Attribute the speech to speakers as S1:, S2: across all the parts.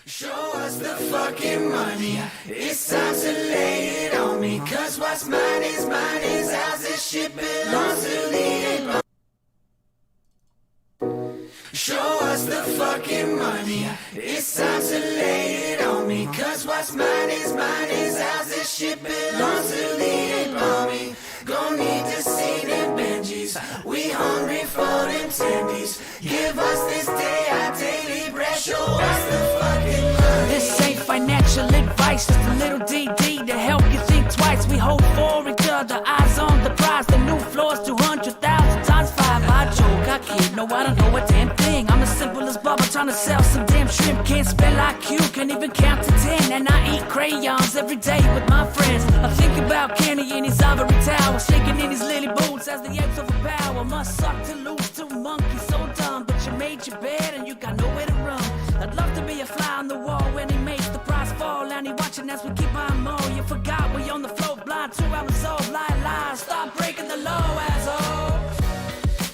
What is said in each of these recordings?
S1: Show us the fucking money. It's time to lay it on me. Cause what's mine is ours. This shit belongs to the Show us the fucking money. It's time to lay it on me. Cause what's mine is ours. This shit belongs to the army. Gon' need to see them Benjis. We hungry for them Tendies. Give us this day our daily bread. Show us the fucking money.
S2: This ain't financial advice, just a little DD to help you think twice. We hope for each other, eyes on the prize. The new floor's 200,000 times 5. I joke, I kid, no, I don't know a damn thing. I'm as simple as Bubba trying to sell some damn shrimp. Can't spell IQ, can't even count to 10. And I eat crayons every day with my friends. I think about Kenny in his ivory tower, shaking in his lily boots as the apes overpower. Must suck to lose to monkeys, so dumb. But you made your bed and you got nowhere to run. I'd love to be a fly on the wall when he makes the prize fall. And he watching as we keep on more. You forgot we on the float, blind 2 hours old. Lie, stop breaking the law, asshole.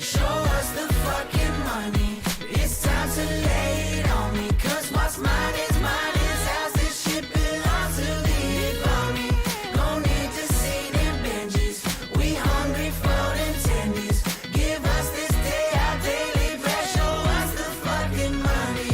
S1: Show us the fucking money. It's time to lay it on me. Cause what's mine is ours. This shit belongs to the army. Gon' need to see them Benjis. We hungry for them Tendies. Give us this day our daily bread. Show us the fucking money.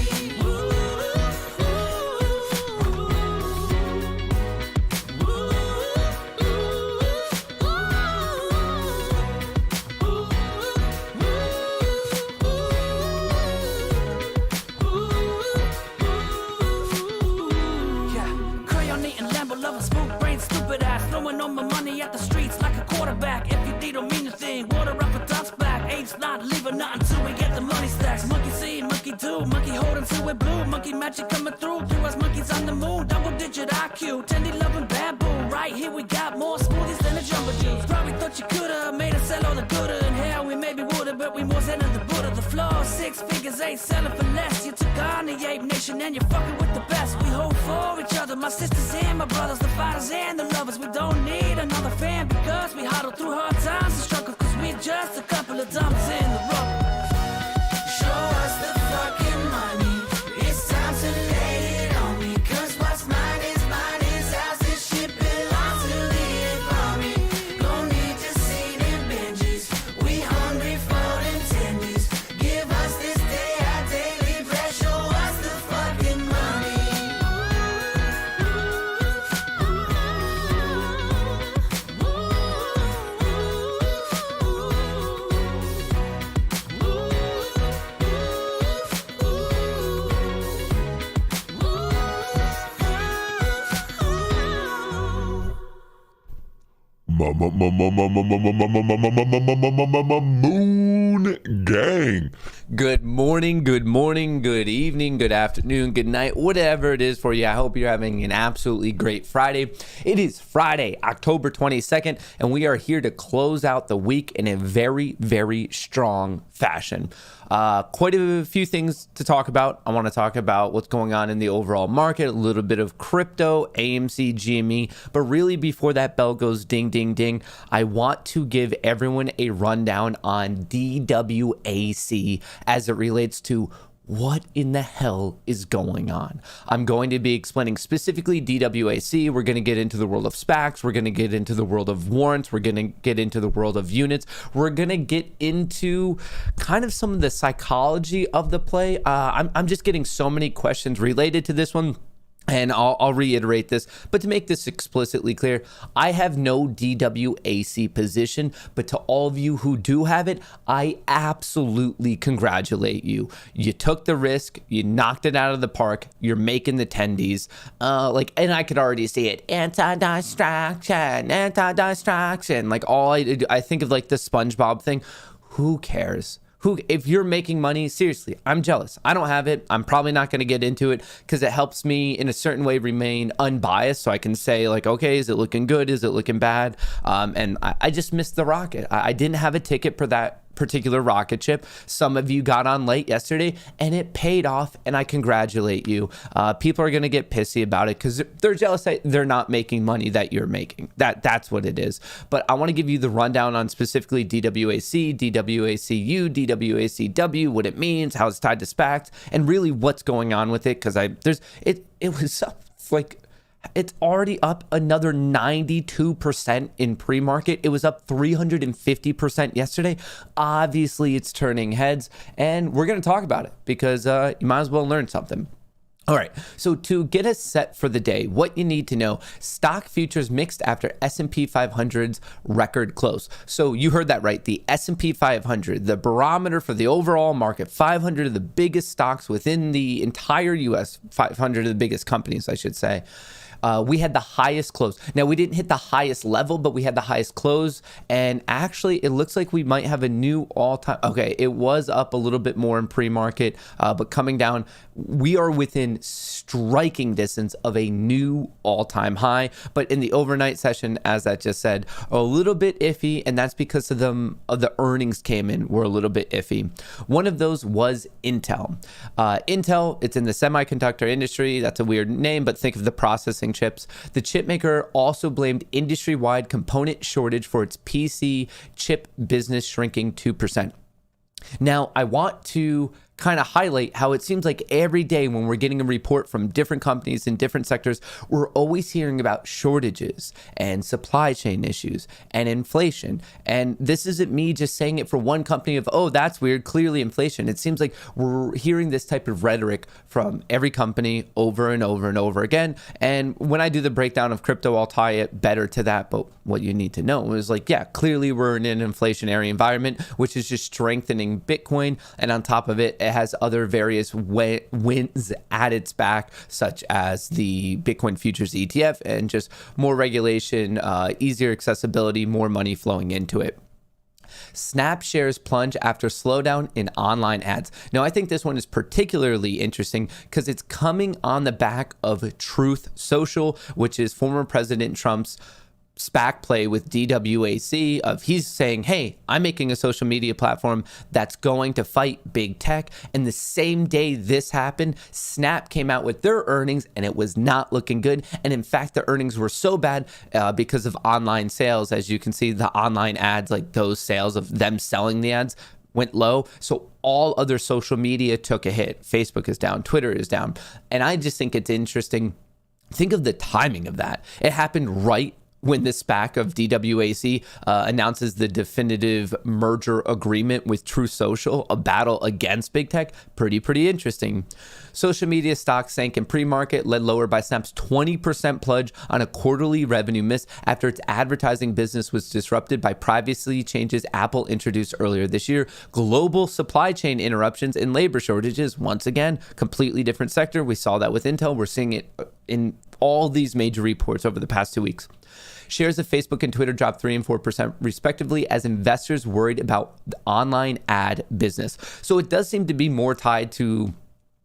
S2: Crayon eating Lambo loving smooth brain, stupid ass. Throwing all my money at the streets like a quarterback. FUD don't mean a thing. Water up a duck's back. Apes not leaving nothing till we get the money stacks. Monkey see, monkey do, monkey holding to it blue. Monkey magic coming through us monkeys on the moon. Double digit IQ, Tendy loving bamboo. Right here we got more smoothies than a jumbo juice. Probably thought you coulda made us sell all the gooder. In hell we maybe woulda, but we more zen than the Buddha. The floor 6 figures ain't selling for less. You took on the ape nation and you're fucking with the best. We hope for each other, my sisters and my brothers, the fighters and the lovers. We don't need another fan because we huddle through hard times and struggle. Cause we're just a couple of dummies in the rubble.
S1: Show us the fucking money. It's time to lay it on me. Cause what's mine is ours. This shit belongs to the army. Gon' need to see them Benjis. We hungry for them Tendies. Give us this day our daily bread. Show us the fucking money.
S3: Moon Gang.
S4: Good morning, good evening, good afternoon, good night, whatever it is for you. I hope you're having an absolutely great Friday. It is Friday, October 22nd, and we are here to close out the week in a very, very strong fashion. Quite a few things to talk about. I want to talk about what's going on in the overall market, a little bit of crypto, AMC, GME, but really before that bell goes ding, ding, ding, I want to give everyone a rundown on DWAC as it relates to what in the hell is going on. I'm going to be explaining specifically DWAC. We're going to get into the world of SPACs. We're going to get into the world of warrants. We're going to get into the world of units. We're going to get into kind of some of the psychology of the play. I'm just getting so many questions related to this one. And I'll reiterate this, but to make this explicitly clear, I have no DWAC position, but to all of you who do have it, I absolutely congratulate you. You took the risk, you knocked it out of the park, you're making the tendies. And I could already see it, anti-distraction. Like I think of like the SpongeBob thing. Who cares? If you're making money, seriously, I'm jealous. I don't have it. I'm probably not going to get into it because it helps me in a certain way remain unbiased. So I can say like, okay, is it looking good? Is it looking bad? And I just missed the rocket. I didn't have a ticket for that particular rocket ship. Some of you got on late yesterday and it paid off, and I congratulate you. People are going to get pissy about it because they're jealous that they're not making money that you're making. That's what it is. But I want to give you the rundown on specifically DWAC, DWACU, DWACW, what it means, how it's tied to SPACs, and really what's going on with it, because it was up like, it's already up another 92% in pre-market. It was up 350% yesterday. Obviously, it's turning heads, and we're going to talk about it because you might as well learn something. All right, so to get us set for the day, what you need to know: stock futures mixed after S&P 500's record close. So you heard that right, the S&P 500, the barometer for the overall market, 500 of the biggest stocks within the entire US, 500 of the biggest companies, I should say. We had the highest close. Now, we didn't hit the highest level, but we had the highest close. And actually, it looks like we might have a new all-time. Okay, it was up a little bit more in pre-market, but coming down, we are within striking distance of a new all-time high. But in the overnight session, as I just said, a little bit iffy, and that's because of the earnings came in were a little bit iffy. One of those was Intel. Intel, it's in the semiconductor industry. That's a weird name, but think of the processing chips. The chip maker also blamed industry-wide component shortage for its PC chip business shrinking 2%. Now, I want to kind of highlight how it seems like every day when we're getting a report from different companies in different sectors, we're always hearing about shortages and supply chain issues and inflation. And this isn't me just saying it for one company of, oh, that's weird, clearly inflation. It seems like we're hearing this type of rhetoric from every company over and over and over again. And when I do the breakdown of crypto, I'll tie it better to that. But what you need to know is like, yeah, clearly we're in an inflationary environment, which is just strengthening Bitcoin. And on top of it, it has other various wins at its back, such as the Bitcoin futures ETF and just more regulation, easier accessibility, more money flowing into it. Snap shares plunge after slowdown in online ads. Now, I think this one is particularly interesting because it's coming on the back of Truth Social, which is former President Trump's SPAC play with DWAC of he's saying, hey, I'm making a social media platform that's going to fight big tech. And the same day this happened, Snap came out with their earnings and it was not looking good. And in fact, the earnings were so bad because of online sales. As you can see, the online ads, like those sales of them selling the ads, went low. So all other social media took a hit. Facebook is down, Twitter is down. And I just think it's interesting. Think of the timing of that. It happened right when the SPAC of DWAC announces the definitive merger agreement with Truth Social, a battle against big tech. Pretty interesting. Social media stocks sank in pre-market, led lower by Snap's 20% plunge on a quarterly revenue miss after its advertising business was disrupted by privacy changes Apple introduced earlier this year. Global supply chain interruptions and labor shortages, once again, completely different sector. We saw that with Intel. We're seeing it in all these major reports over the past 2 weeks. Shares of Facebook and Twitter dropped 3% and 4% respectively as investors worried about the online ad business. So it does seem to be more tied to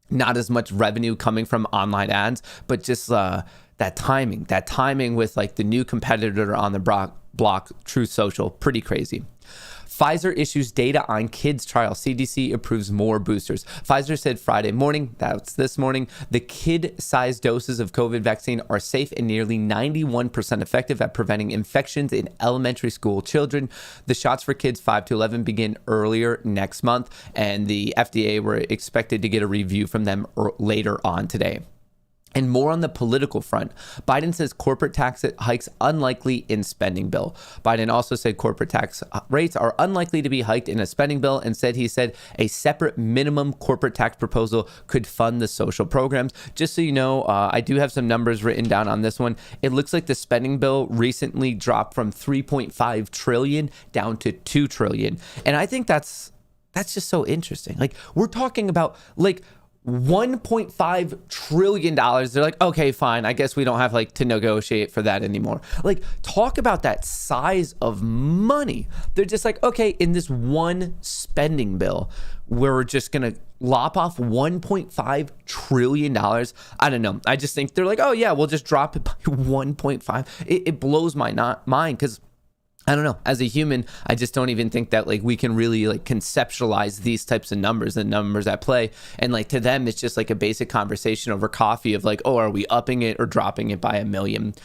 S4: not as much revenue coming from online ads, but just that timing with like the new competitor on the block, Truth Social, pretty crazy. Pfizer issues data on kids trial. CDC approves more boosters. Pfizer said Friday morning, that's this morning, the kid-sized doses of COVID vaccine are safe and nearly 91% effective at preventing infections in elementary school children. The shots for kids 5 to 11 begin earlier next month, and the FDA were expected to get a review from them later on today. And more on the political front, Biden says corporate tax hikes unlikely in spending bill. Biden also said corporate tax rates are unlikely to be hiked in a spending bill and said a separate minimum corporate tax proposal could fund the social programs. Just so you know, I do have some numbers written down on this one. It looks like the spending bill recently dropped from 3.5 trillion down to 2 trillion. And I think that's just so interesting. Like, we're talking about like $1.5 trillion. They're like, okay, fine. I guess we don't have like to negotiate for that anymore. Like, talk about that size of money. They're just like, okay, in this one spending bill, we're just going to lop off $1.5 trillion. I don't know. I just think they're like, oh yeah, we'll just drop it by 1.5. It blows my mind because I don't know. As a human, I just don't even think that like we can really like conceptualize these types of numbers and numbers at play. And like to them, it's just like a basic conversation over coffee of like, oh, are we upping it or dropping it by 1 million?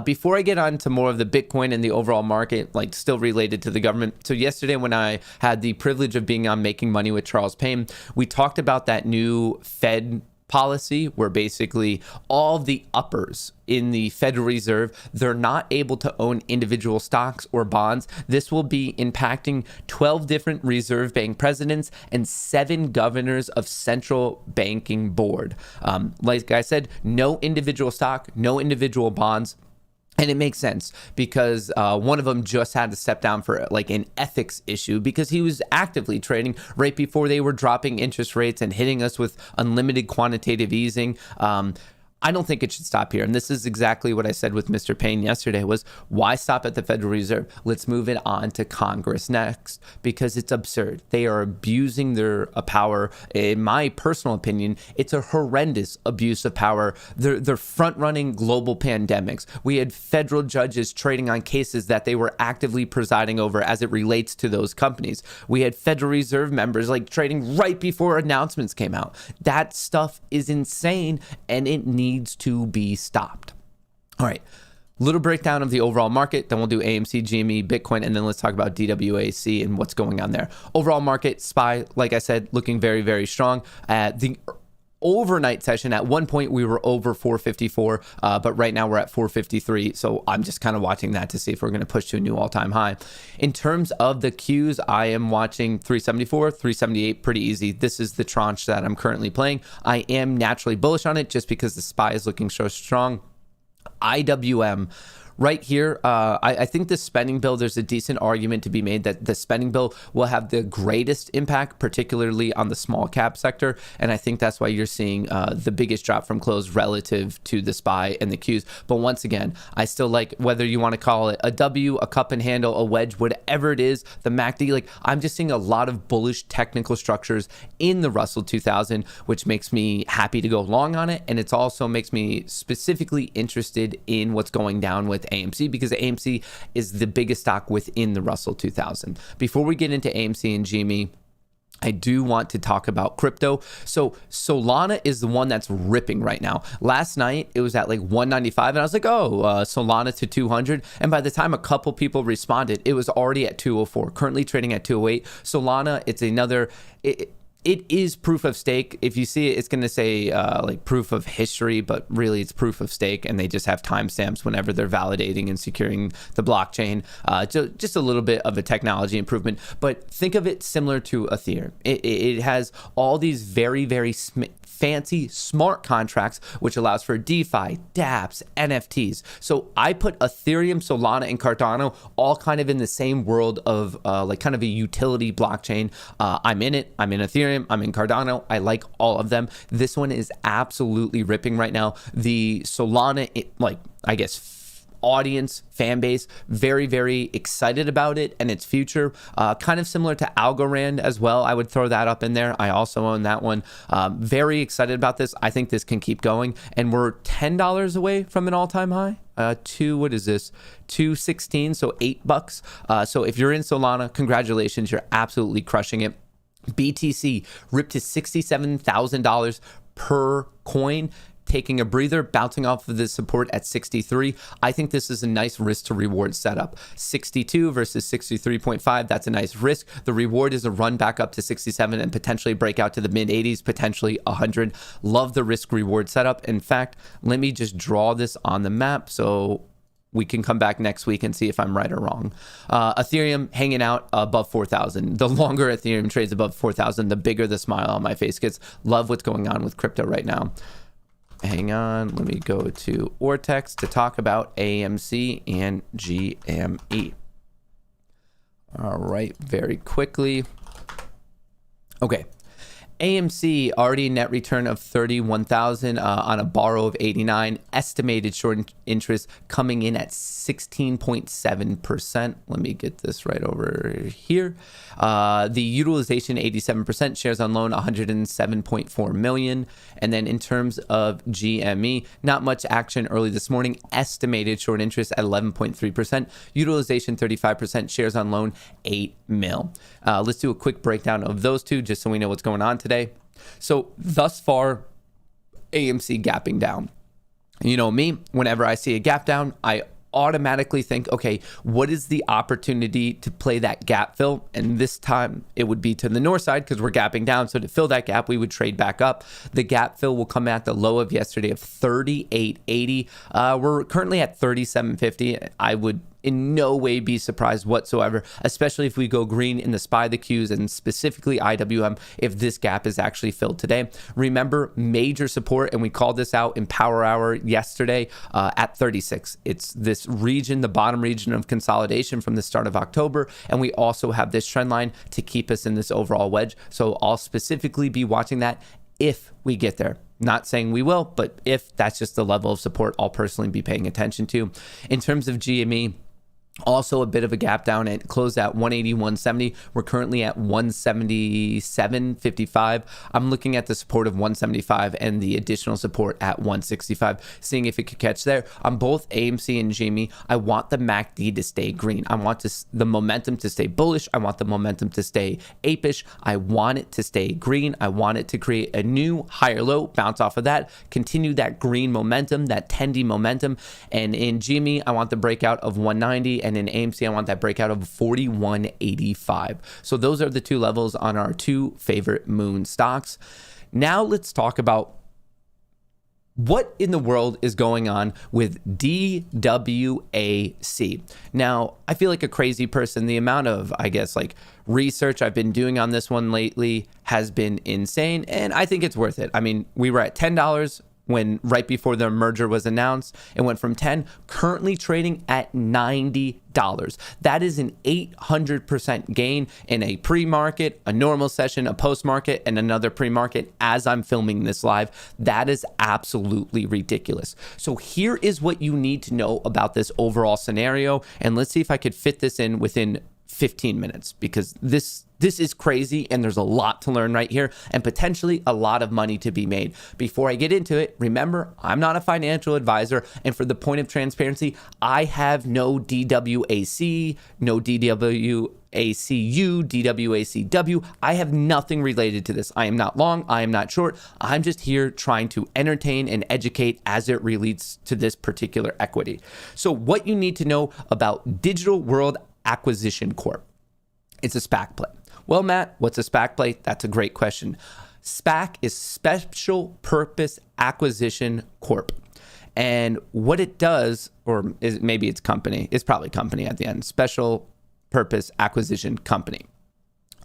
S4: Before I get on to more of the Bitcoin and the overall market, like still related to the government. So yesterday when I had the privilege of being on Making Money with Charles Payne, we talked about that new Fed policy where basically all the uppers in the Federal Reserve, they're not able to own individual stocks or bonds. This will be impacting 12 different Reserve Bank presidents and 7 governors of central banking board. Like I said, no individual stock, no individual bonds. And it makes sense because one of them just had to step down for like an ethics issue because he was actively trading right before they were dropping interest rates and hitting us with unlimited quantitative easing. I don't think it should stop here. And this is exactly what I said with Mr. Payne yesterday was why stop at the Federal Reserve? Let's move it on to Congress next because it's absurd. They are abusing their power. In my personal opinion, it's a horrendous abuse of power. They're front-running global pandemics. We had federal judges trading on cases that they were actively presiding over as it relates to those companies. We had Federal Reserve members like trading right before announcements came out. That stuff is insane and it needs to be stopped. All right, little breakdown of the overall market, then we'll do AMC, GME, Bitcoin, and then let's talk about DWAC and what's going on there. Overall market, SPY, like I said, looking very, very strong. The overnight session, at one point we were over 454, but right now we're at 453. So I'm just kind of watching that to see if we're going to push to a new all-time high. In terms of the Qs, I am watching 374, 378, pretty easy. This is the tranche that I'm currently playing. I am naturally bullish on it just because the SPY is looking so strong. IWM. Right here, I think the spending bill, there's a decent argument to be made that the spending bill will have the greatest impact, particularly on the small cap sector. And I think that's why you're seeing the biggest drop from close relative to the SPY and the Qs. But once again, I still like whether you want to call it a W, a cup and handle, a wedge, whatever it is, the MACD, like I'm just seeing a lot of bullish technical structures in the Russell 2000, which makes me happy to go long on it. And it also makes me specifically interested in what's going down with AMC because AMC is the biggest stock within the Russell 2000. Before we get into AMC and GME, I do want to talk about crypto. So Solana is the one that's ripping right now. Last night, it was at like 195 and I was like, Solana to 200. And by the time a couple people responded, it was already at 204, currently trading at 208. Solana, it's another... It is proof of stake. If you see it, it's going to say like proof of history, but really it's proof of stake. And they just have timestamps whenever they're validating and securing the blockchain. Just a little bit of a technology improvement. But think of it similar to Ethereum. It has all these very, very fancy smart contracts, which allows for DeFi, dApps, NFTs. So I put Ethereum, Solana, and Cardano all kind of in the same world of like kind of a utility blockchain. I'm in it. I'm in Ethereum. I'm in Cardano. I like all of them. This one is absolutely ripping right now. The Solana, I guess, audience, fan base, very, very excited about it and its future. Kind of similar to Algorand as well. I would throw that up in there. I also own that one. Very excited about this. I think this can keep going. And we're $10 away from an all-time high. What is this? 216, so $8. So if you're in Solana, congratulations. You're absolutely crushing it. BTC ripped to $67,000 per coin, taking a breather, bouncing off of the support at 63. I think this is a nice risk to reward setup. 62 versus 63.5, that's a nice risk. The reward is a run back up to 67 and potentially break out to the mid 80s, potentially 100. Love the risk reward setup. In fact, let me just draw this on the map so we can come back next week and see if I'm right or wrong. Ethereum hanging out above 4,000. The longer Ethereum trades above 4,000, the bigger the smile on my face gets. Love what's going on with crypto right now. Hang on, let me go to Ortex to talk about AMC and GME. All right, very quickly. Okay. AMC already net return of 31,000 on a borrow of 89. Estimated short interest coming in at 16.7%. Let me get this right over here. The utilization 87%. Shares on loan 107.4 million. And then in terms of GME, not much action early this morning. Estimated short interest at 11.3%. Utilization 35%. Shares on loan 8 mil. Let's do a quick breakdown of those two just so we know what's going on today. So thus far, AMC gapping down. You know me, whenever I see a gap down, I automatically think, okay, what is the opportunity to play that gap fill? And this time it would be to the north side because we're gapping down. So to fill that gap, we would trade back up. The gap fill will come at the low of yesterday of 38.80. We're currently at 37.50. I would in no way be surprised whatsoever, especially if we go green in the SPY, the Qs, and specifically IWM, if this gap is actually filled today. Remember, major support, and we called this out in Power Hour yesterday at 36. It's this region, the bottom region of consolidation from the start of October, and we also have this trend line to keep us in this overall wedge. So I'll specifically be watching that if we get there. Not saying we will, but if that's just the level of support I'll personally be paying attention to. In terms of GME, also a bit of a gap down. It closed at 180.170. We're currently at 177.55. I'm looking at the support of 175 and the additional support at 165, seeing if it could catch there. On both AMC and GME, I want the MACD to stay green. I want the momentum to stay bullish. I want the momentum to stay apish. I want it to stay green. I want it to create a new higher low, bounce off of that, continue that green momentum, that Tendy momentum. And in GME, I want the breakout of 190. And in AMC, I want that breakout of 41.85. So those are the two levels on our two favorite moon stocks. Now let's talk about what in the world is going on with DWAC. Now, I feel like a crazy person. The amount of, research I've been doing on this one lately has been insane, and I think it's worth it. I mean, we were at $10 when right before the merger was announced. It went from 10, currently trading at $90. That is an 800% gain in a pre-market, a normal session, a post-market, and another pre-market as I'm filming this live. That is absolutely ridiculous. So here is what you need to know about this overall scenario. And let's see if I could fit this in within 15 minutes, because this is crazy and there's a lot to learn right here and potentially a lot of money to be made. Before I get into it, remember, I'm not a financial advisor, and for the point of transparency, I have no DWAC, no DWACU, DWACW. I have nothing related to this. I am not long, I am not short. I'm just here trying to entertain and educate as it relates to this particular equity. So what you need to know about Digital World Acquisition Corp. It's a SPAC play. Well, Matt, what's a SPAC play? That's a great question. SPAC is Special Purpose Acquisition Corp. And what it does, or maybe it's company, it's probably company at the end, Special Purpose Acquisition Company.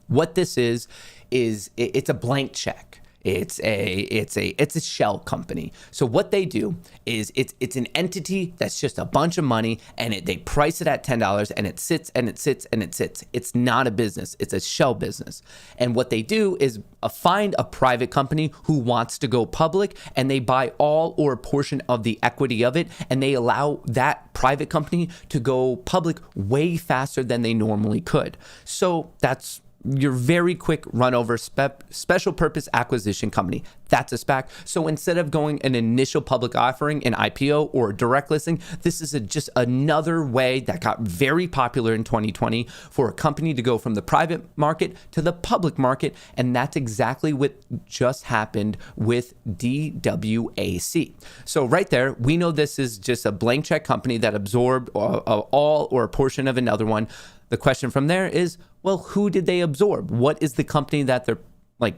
S4: What this is it's a blank check. It's a shell company. So what they do is it's an entity that's just a bunch of money, and they price it at $10, and it sits and it sits and it sits. It's not a business. It's a shell business. And what they do is find a private company who wants to go public, and they buy all or a portion of the equity of it, and they allow that private company to go public way faster than they normally could. So that's your very quick run over Special Purpose Acquisition Company. That's a SPAC. So instead of going an initial public offering, an IPO, or direct listing, this is just another way that got very popular in 2020 for a company to go from the private market to the public market. And that's exactly what just happened with DWAC. So right there, we know this is just a blank check company that absorbed all or a portion of another one. The question from there is, well, who did they absorb? What is the company that they're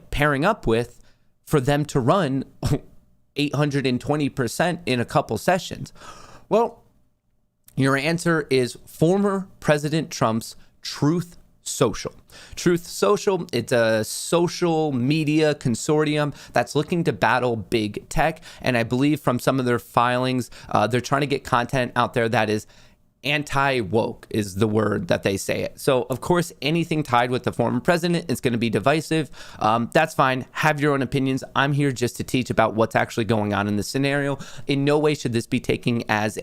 S4: pairing up with for them to run 820% in a couple sessions? Well, your answer is former President Trump's Truth Social. Truth Social, it's a social media consortium that's looking to battle big tech. And I believe from some of their filings, they're trying to get content out there that is anti-woke is the word that they say it. So of course, anything tied with the former president is going to be divisive. That's fine. Have your own opinions. I'm here just to teach about what's actually going on in the scenario. In no way should this be taken as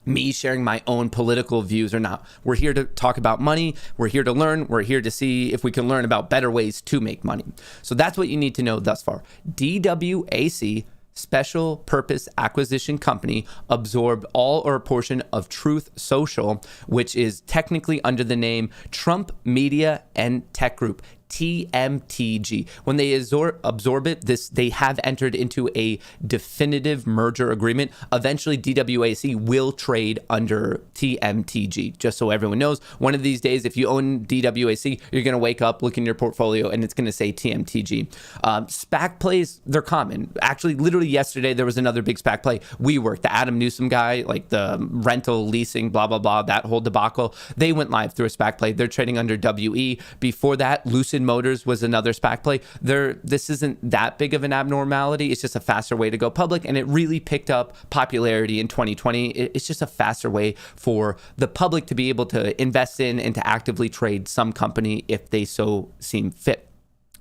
S4: me sharing my own political views or not. We're here to talk about money. We're here to learn. We're here to see if we can learn about better ways to make money. So that's what you need to know thus far. DWAC, Special Purpose Acquisition Company, absorbed all or a portion of Truth Social, which is technically under the name Trump Media and Tech Group, TMTG. When they absorb it, they have entered into a definitive merger agreement. Eventually, DWAC will trade under TMTG. Just so everyone knows, one of these days, if you own DWAC, you're going to wake up, look in your portfolio, and it's going to say TMTG. SPAC plays, they're common. Actually, literally yesterday, there was another big SPAC play. WeWork, the Adam Newsom guy, like the rental, leasing, blah, blah, blah, that whole debacle. They went live through a SPAC play. They're trading under WE. Before that, Lucid Motors was another SPAC play. This isn't that big of an abnormality. It's just a faster way to go public, and it really picked up popularity in 2020. It's just a faster way for the public to be able to invest in and to actively trade some company if they so seem fit.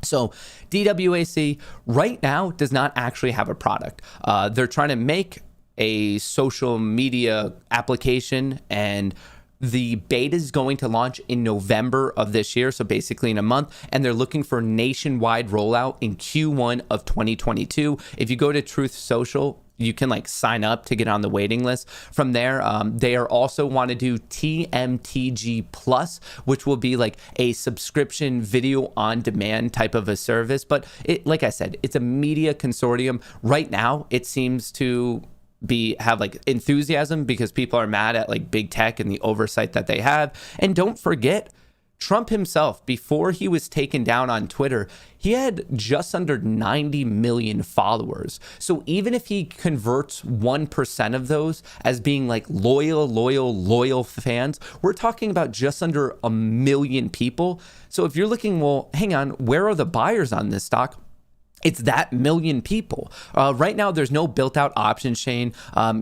S4: So DWAC right now does not actually have a product. They're trying to make a social media application, and the beta is going to launch in November of this year, so basically in a month, and they're looking for nationwide rollout in Q1 of 2022. If you go to Truth Social, you can sign up to get on the waiting list. From there, they are also want to do TMTG Plus, which will be like a subscription video on demand type of a service. But like I said, it's a media consortium. Right now, it seems to have enthusiasm because people are mad at big tech and the oversight that they have. And don't forget, Trump himself, before he was taken down on Twitter, he had just under 90 million followers. So even if he converts 1% of those as being loyal fans, we're talking about just under 1 million people. So if you're looking, well, hang on, where are the buyers on this stock? It's that million people. Right now, there's no built-out option chain.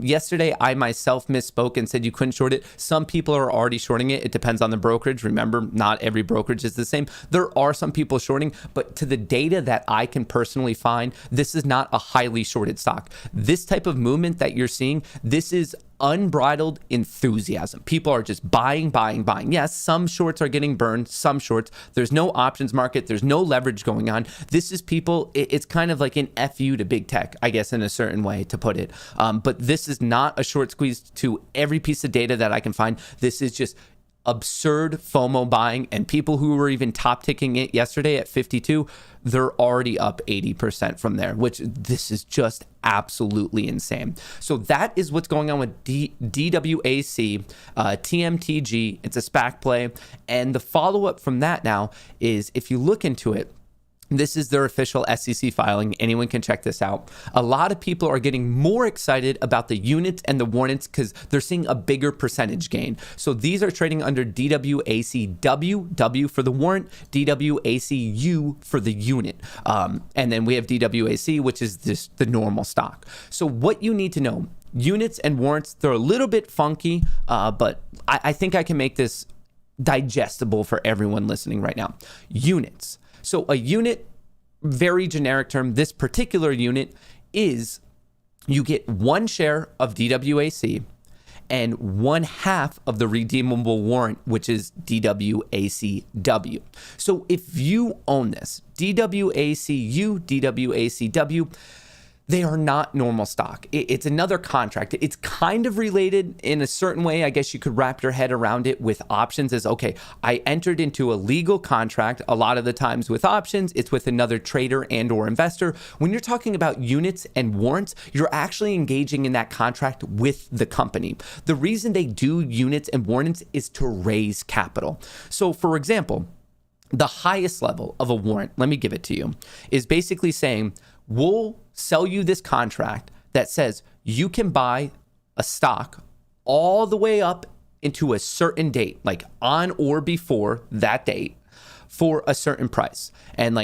S4: Yesterday, I myself misspoke and said you couldn't short it. Some people are already shorting it. It depends on the brokerage. Remember, not every brokerage is the same. There are some people shorting, but to the data that I can personally find, this is not a highly shorted stock. This type of movement that you're seeing, this is unbridled enthusiasm. People are just buying. Yes, some shorts are getting burned, some shorts. There's no options market. There's no leverage going on. This is people, it's kind of like an FU to big tech, I guess, in a certain way to put it. But this is not a short squeeze to every piece of data that I can find. This is just absurd FOMO buying, and people who were even top ticking it yesterday at 52, they're already up 80% from there, which this is just absolutely insane. So that is what's going on with DWAC, TMTG. It's a SPAC play. And the follow-up from that now is, if you look into it, this is their official SEC filing. Anyone can check this out. A lot of people are getting more excited about the units and the warrants because they're seeing a bigger percentage gain. So these are trading under DWACW, W for the warrant, DWACU for the unit. And then we have DWAC, which is the normal stock. So what you need to know, units and warrants, they're a little bit funky, but I think I can make this digestible for everyone listening right now. Units. So a unit, very generic term, this particular unit is you get one share of DWAC and 1/2 of the redeemable warrant, which is DWACW. So if you own this, DWACU, DWACW, they are not normal stock. It's another contract. It's kind of related in a certain way. I guess you could wrap your head around it with options as, okay, I entered into a legal contract. A lot of the times with options, it's with another trader and or investor. When you're talking about units and warrants, you're actually engaging in that contract with the company. The reason they do units and warrants is to raise capital. So for example, the highest level of a warrant, let me give it to you, is basically saying, we'll sell you this contract that says you can buy a stock all the way up into a certain date, like on or before that date, for a certain price. And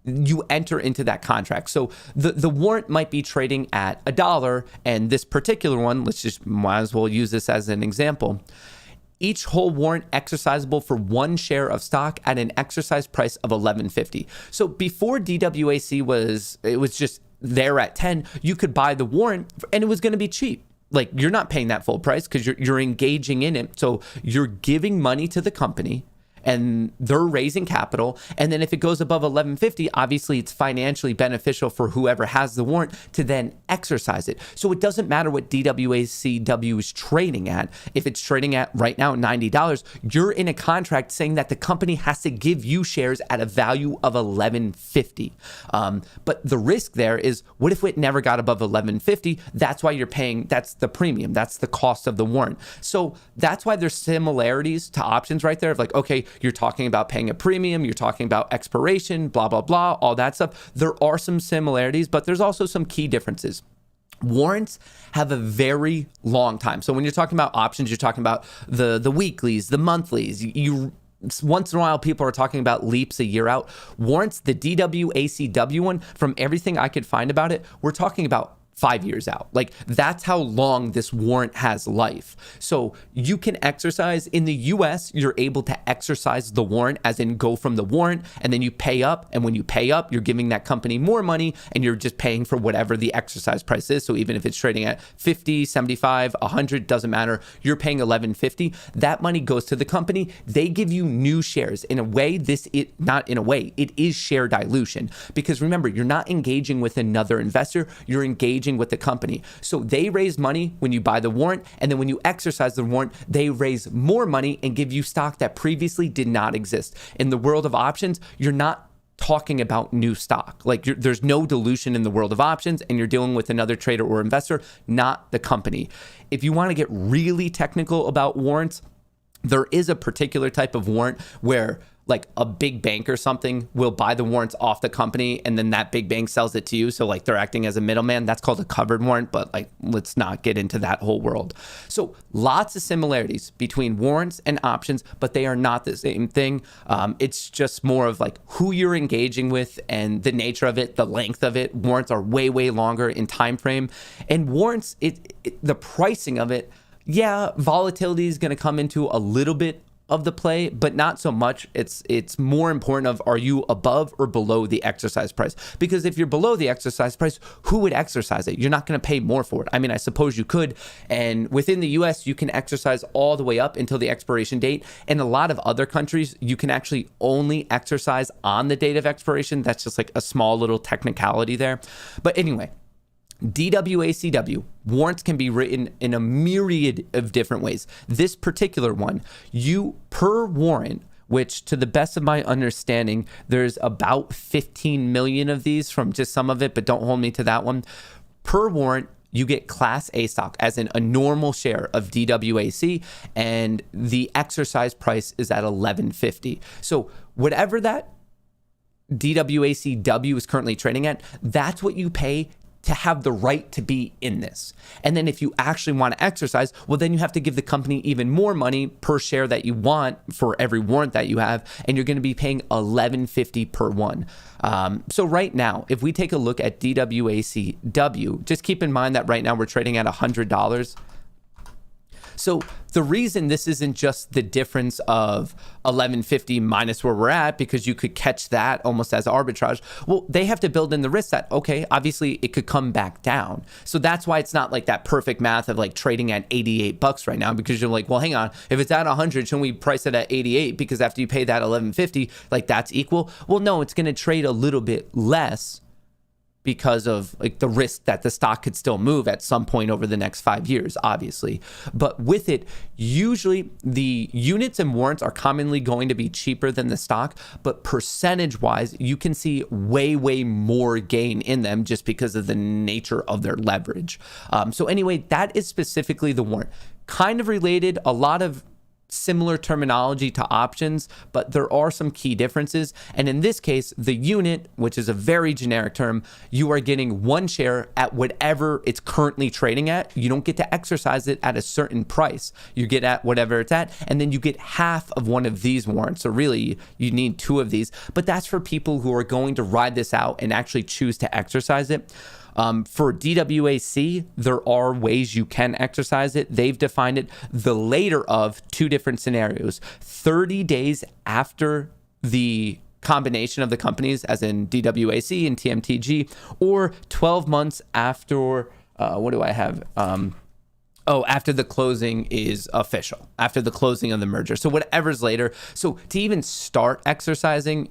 S4: you enter into that contract. So the warrant might be trading at $1, and this particular one, might as well use this as an example. Each whole warrant exercisable for one share of stock at an exercise price of $11.50. So before DWAC was just there at 10, you could buy the warrant and it was going to be cheap. Like, you're not paying that full price because you're engaging in it. So you're giving money to the company and they're raising capital. And then if it goes above $11.50, obviously it's financially beneficial for whoever has the warrant to then exercise it. So it doesn't matter what DWACW is trading at. If it's trading at right now $90, you're in a contract saying that the company has to give you shares at a value of $11.50. But the risk there is, what if it never got above $11.50? That's why you're paying, that's the premium. That's the cost of the warrant. So that's why there's similarities to options right there of like, okay, you're talking about paying a premium, you're talking about expiration, blah, blah, blah, all that stuff. There are some similarities, but there's also some key differences. Warrants have a very long time. So when you're talking about options, you're talking about the weeklies, the monthlies. Once in a while, people are talking about leaps a year out. Warrants, the DWACW one, from everything I could find about it, we're talking about 5 years out. Like, that's how long this warrant has life. So you can exercise in the US, you're able to exercise the warrant, as in go from the warrant and then you pay up. And when you pay up, you're giving that company more money and you're just paying for whatever the exercise price is. So even if it's trading at 50, 75, 100, doesn't matter, you're paying $11.50. That money goes to the company. They give you new shares. In a way, it is share dilution, because remember, you're not engaging with another investor, you're engaging with the company. So they raise money when you buy the warrant, and then when you exercise the warrant, they raise more money and give you stock that previously did not exist. In the world of options, you're not talking about new stock. Like, there's no dilution in the world of options, and you're dealing with another trader or investor, not the company. If you want to get really technical about warrants, there is a particular type of warrant where, like, a big bank or something will buy the warrants off the company and then that big bank sells it to you. So like, they're acting as a middleman. That's called a covered warrant, but like, let's not get into that whole world. So lots of similarities between warrants and options, but they are not the same thing. It's just more of like who you're engaging with and the nature of it, the length of it. Warrants are way, way longer in time frame, and warrants, the pricing of it, yeah, volatility is going to come into a little bit of the play, but not so much. It's more important of, are you above or below the exercise price? Because if you're below the exercise price, who would exercise it? You're not going to pay more for it. I mean, I suppose you could. And within the US, you can exercise all the way up until the expiration date. In a lot of other countries, you can actually only exercise on the date of expiration. That's just like a small little technicality there. But anyway, DWACW, warrants can be written in a myriad of different ways. This particular one, you per warrant, which to the best of my understanding, there's about 15 million of these from just some of it, but don't hold me to that one. Per warrant, you get Class A stock, as in a normal share of DWAC, and the exercise price is at $11.50. So whatever that DWACW is currently trading at, that's what you pay to have the right to be in this. And then if you actually want to exercise, well, then you have to give the company even more money per share that you want for every warrant that you have, and you're going to be paying $11.50 per one. So right now, if we take a look at DWACW, just keep in mind that right now we're trading at $100. So the reason this isn't just the difference of $11.50 minus where we're at, because you could catch that almost as arbitrage. Well, they have to build in the risk that, okay, obviously it could come back down. So that's why it's not like that perfect math of like trading at $88 right now, because you're like, well, hang on, if it's at 100, shouldn't we price it at 88? Because after you pay that $11.50, like that's equal. Well, no, it's going to trade a little bit less, because of like the risk that the stock could still move at some point over the next 5 years, obviously. But with it, usually the units and warrants are commonly going to be cheaper than the stock, but percentage wise, you can see way, way more gain in them just because of the nature of their leverage. So anyway, that is specifically the warrant. Kind of related, a lot of similar terminology to options, but there are some key differences. And in this case, the unit, which is a very generic term, you are getting one share at whatever it's currently trading at. You don't get to exercise it at a certain price. You get at whatever it's at, and then you get half of one of these warrants. So really, you need two of these, but that's for people who are going to ride this out and actually choose to exercise it. For DWAC, there are ways you can exercise it. They've defined it the later of two different scenarios: 30 days after the combination of the companies, as in DWAC and TMTG, or 12 months after, what do I have? After the closing is official, after the closing of the merger. So whatever's later. So to even start exercising,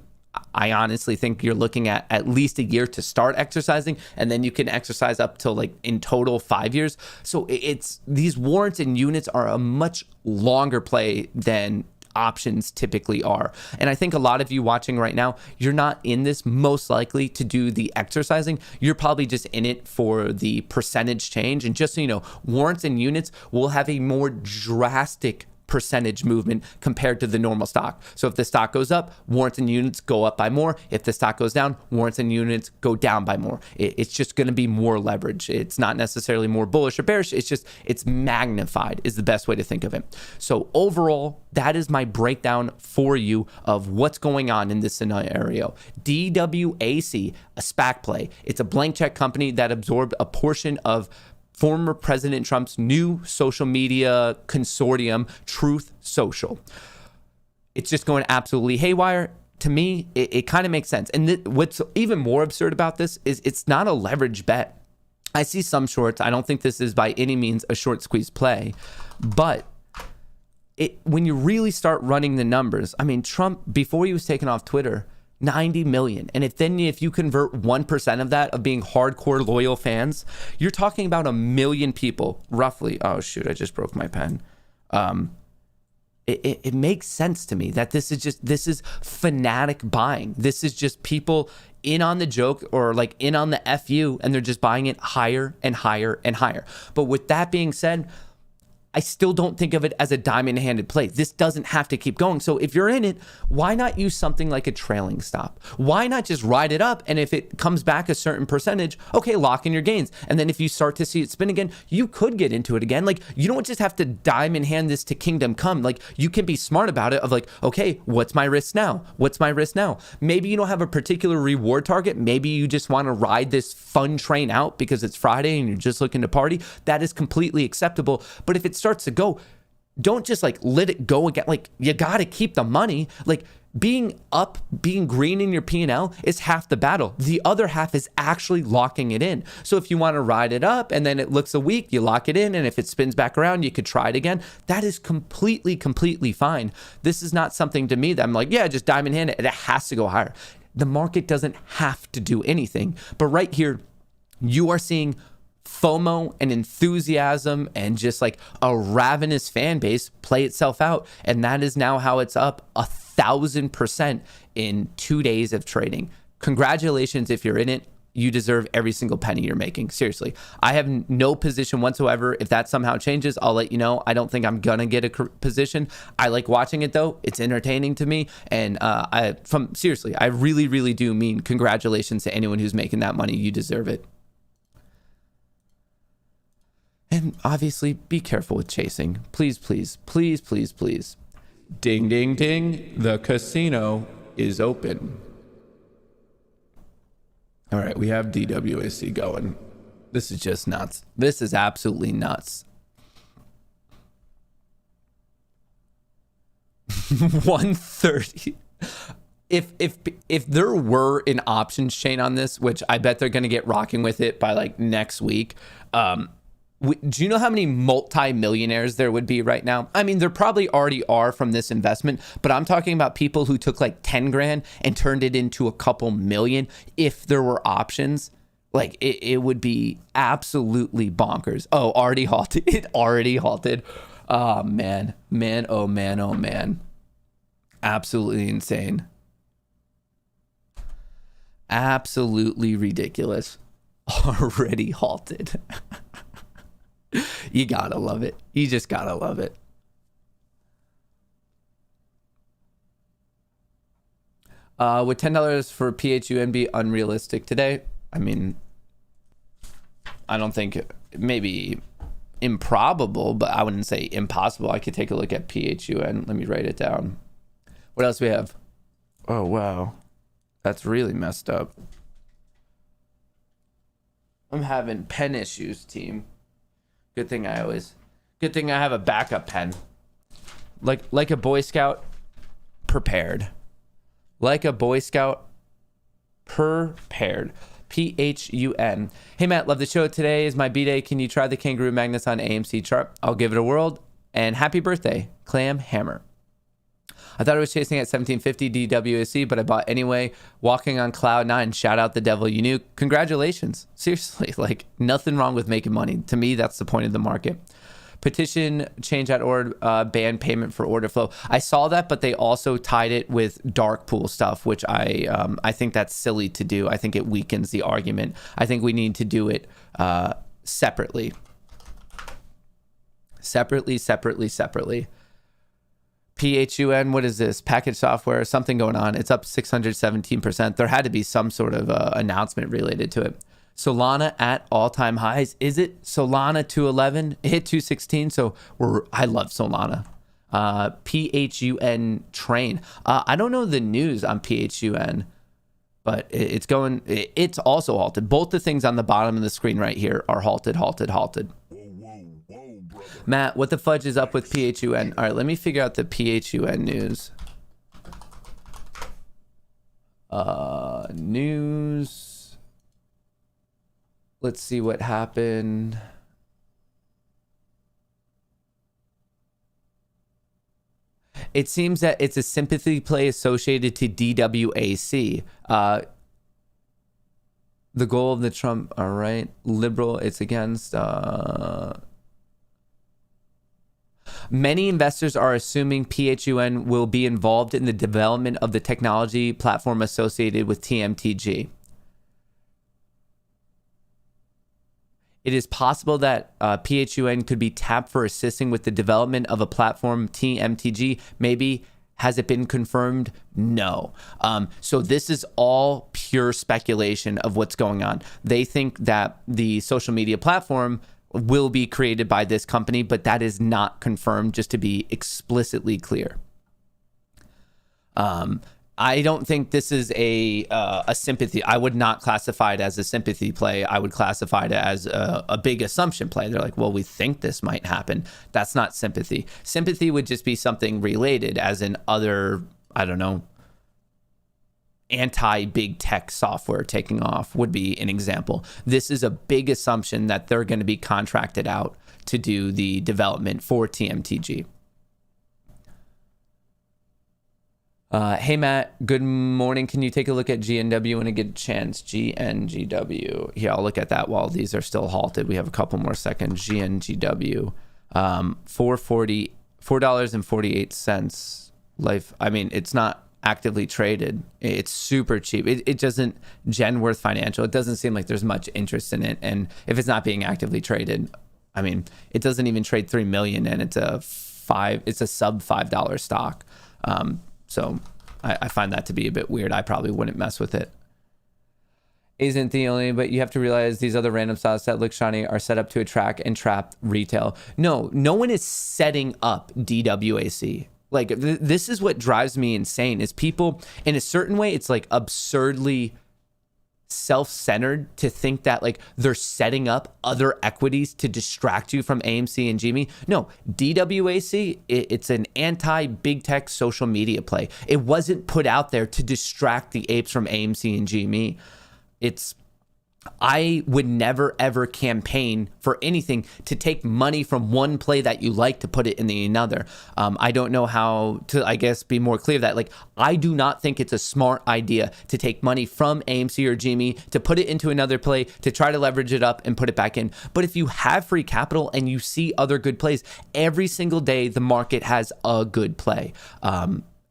S4: I honestly think you're looking at least a year to start exercising, and then you can exercise up till like in total 5 years. So it's these warrants and units are a much longer play than options typically are. And I think a lot of you watching right now, you're not in this most likely to do the exercising. You're probably just in it for the percentage change. And just so you know, warrants and units will have a more drastic percentage movement compared to the normal stock. So if the stock goes up, warrants and units go up by more. If the stock goes down, warrants and units go down by more. It's just going to be more leverage. It's not necessarily more bullish or bearish. It's magnified is the best way to think of it. So overall, that is my breakdown for you of what's going on in this scenario. DWAC, a SPAC play. It's a blank check company that absorbed a portion of former President Trump's new social media consortium, Truth Social. It's just going absolutely haywire. To me, it kind of makes sense. And what's even more absurd about this is it's not a leverage bet. I see some shorts. I don't think this is by any means a short squeeze play, but when you really start running the numbers, I mean, Trump, before he was taken off Twitter, 90 million. And if you convert 1% of that of being hardcore loyal fans, you're talking about 1 million people roughly. Oh shoot, I just broke my pen. It makes sense to me that this is fanatic buying. This is just people in on the joke or like in on the FU, and they're just buying it higher and higher and higher. But with that being said, I still don't think of it as a diamond-handed play. This doesn't have to keep going. So if you're in it, why not use something like a trailing stop? Why not just ride it up? And if it comes back a certain percentage, okay, lock in your gains. And then if you start to see it spin again, you could get into it again. Like, you don't just have to diamond hand this to kingdom come. Like, you can be smart about it of like, okay, what's my risk now? What's my risk now? Maybe you don't have a particular reward target. Maybe you just want to ride this fun train out because it's Friday and you're just looking to party. That is completely acceptable. But if it's starts to go, don't just like let it go again. Like, you got to keep the money. Like, being up, being green in your P&L is half the battle. The other half is actually locking it in. So if you want to ride it up and then it looks a week, you lock it in. And if it spins back around, you could try it again. That is completely fine. This is not something to me that I'm like, yeah, just diamond hand it. It has to go higher. The market doesn't have to do anything. But right here, you are seeing FOMO and enthusiasm and just like a ravenous fan base play itself out. And that is now how it's up 1,000% in 2 days of trading. Congratulations if you're in it. You deserve every single penny you're making. Seriously, I have no position whatsoever. If that somehow changes, I'll let you know. I don't think I'm gonna get a position. I like watching it though. It's entertaining to me. And seriously, I really do mean congratulations to anyone who's making that money. You deserve it. And obviously, be careful with chasing. Please. Ding, ding, ding. The casino is open. All right, we have DWAC going. This is just nuts. This is absolutely nuts. 130. If there were an options chain on this, which I bet they're going to get rocking with it by like next week, do you know how many multi-millionaires there would be right now? I mean, there probably already are from this investment, but I'm talking about people who took like 10 grand and turned it into a couple million. If there were options, like it would be absolutely bonkers. Oh, already halted. It already halted. Oh man. Absolutely insane. Absolutely ridiculous. Already halted. You gotta love it. You just gotta love it. Would $10 for PHUN be unrealistic today? I mean, I don't think, maybe improbable, but I wouldn't say impossible. I could take a look at PHUN. Let me write it down. What else we have? Oh, wow. That's really messed up. I'm having pen issues, team. Good thing I have a backup pen. Like a Boy Scout, prepared. Like a Boy Scout, prepared. PHUN. Hey Matt, love the show. Today is my B-day. Can you try the Kangaroo Magnus on AMC chart? I'll give it a whirl. And happy birthday, Clam Hammer. I thought I was chasing at 1750 DWAC, but I bought anyway. Walking on cloud 9. Shout out the devil you knew. Congratulations. Seriously, like nothing wrong with making money. To me, that's the point of the market. Petition change.org ban payment for order flow. I saw that, but they also tied it with dark pool stuff, which I think that's silly to do. I think it weakens the argument. I think we need to do it separately. Separately. PHUN, what is this? Package software, something going on. It's up 617%. There had to be some sort of announcement related to it. Solana at all-time highs. Is it Solana 211? It hit 216, so I love Solana. PHUN train. I don't know the news on PHUN, but it's also halted. Both the things on the bottom of the screen right here are halted. Matt, what the fudge is up with PHUN? All right, let me figure out the PHUN news. News. Let's see what happened. It seems that it's a sympathy play associated to DWAC. The goal of the Trump, all right, liberal, it's against... Many investors are assuming PHUN will be involved in the development of the technology platform associated with TMTG. It is possible that PHUN could be tapped for assisting with the development of a platform TMTG. Maybe. Has it been confirmed? No. So this is all pure speculation of what's going on. They think that the social media platform will be created by this company, but that is not confirmed, just to be explicitly clear. I don't think this is a sympathy. I would not classify it as a sympathy play. I would classify it as a big assumption play. They're like, well, we think this might happen. That's not sympathy. Sympathy would just be something related, as in other, I don't know, anti-big tech software taking off would be an example. This is a big assumption that they're going to be contracted out to do the development for TMTG. Hey, Matt, good morning. Can you take a look at GNW when you get a chance? GNGW. Yeah, I'll look at that while these are still halted. We have a couple more seconds. GNGW. $4.48. Life. I mean, it's not actively traded. It's super cheap. It doesn't, Genworth Financial, it doesn't seem like there's much interest in it. And if it's not being actively traded, I mean, it doesn't even trade 3 million and it's a sub $5 stock. So I find that to be a bit weird. I probably wouldn't mess with it. Isn't the only, but you have to realize these other random stocks that look shiny are set up to attract and trap retail. No one is setting up DWAC. Like this is what drives me insane is people in a certain way, it's like absurdly self-centered to think that like they're setting up other equities to distract you from AMC and GME. No, DWAC, it's an anti-big tech social media play. It wasn't put out there to distract the apes from AMC and GME. I would never ever campaign for anything to take money from one play that you like to put it in the another. I don't know how to, I guess, be more clear that like I do not think it's a smart idea to take money from AMC or GME to put it into another play to try to leverage it up and put it back in. But if you have free capital and you see other good plays, every single day the market has a good play.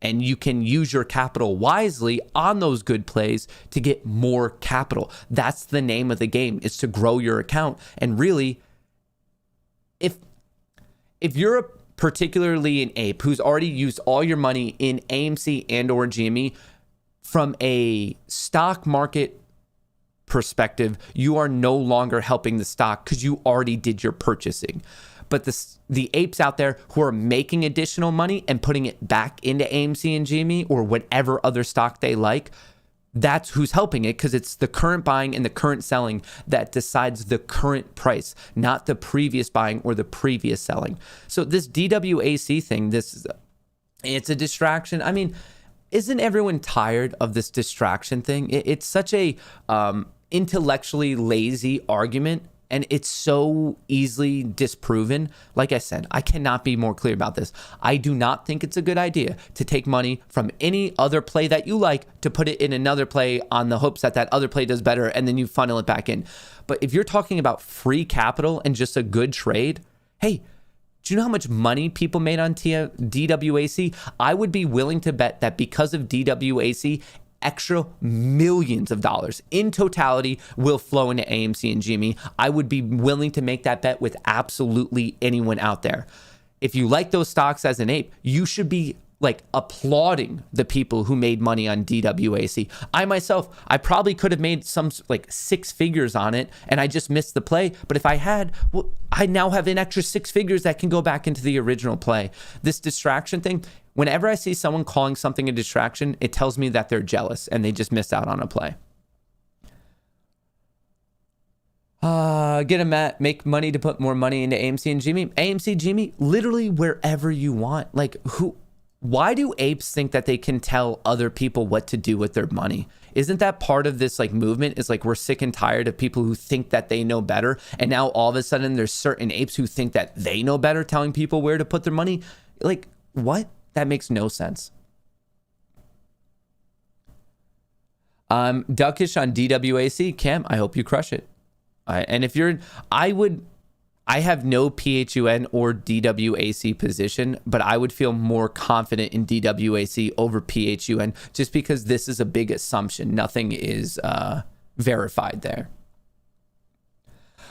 S4: And you can use your capital wisely on those good plays to get more capital. That's the name of the game, is to grow your account. And really, if you're particularly an ape who's already used all your money in AMC and or GME, from a stock market perspective, you are no longer helping the stock because you already did your purchasing. But the apes out there who are making additional money and putting it back into AMC and GME or whatever other stock they like, that's who's helping it, because it's the current buying and the current selling that decides the current price, not the previous buying or the previous selling. So this DWAC thing, it's a distraction. I mean, isn't everyone tired of this distraction thing? It's such a intellectually lazy argument, and it's so easily disproven. Like I said, I cannot be more clear about this. I do not think it's a good idea to take money from any other play that you like to put it in another play on the hopes that that other play does better, and then you funnel it back in. But if you're talking about free capital and just a good trade, hey, do you know how much money people made on DWAC? I would be willing to bet that because of DWAC, extra millions of dollars in totality will flow into AMC and GME. I would be willing to make that bet with absolutely anyone out there. If you like those stocks as an ape, you should be like applauding the people who made money on DWAC. I myself, I probably could have made some like 6 figures on it and I just missed the play. But if I had, well, I now have an extra 6 figures that can go back into the original play. This distraction thing, whenever I see someone calling something a distraction, it tells me that they're jealous and they just missed out on a play. Get a mat, make money to put more money into AMC and GME. AMC, GME, literally wherever you want. Like why do apes think that they can tell other people what to do with their money? Isn't that part of this like movement? Is like we're sick and tired of people who think that they know better. And now all of a sudden there's certain apes who think that they know better, telling people where to put their money. Like what? That makes no sense. Duckish on DWAC. Cam, I hope you crush it. And if you're, I have no PHUN or DWAC position, but I would feel more confident in DWAC over PHUN just because this is a big assumption. Nothing is verified there.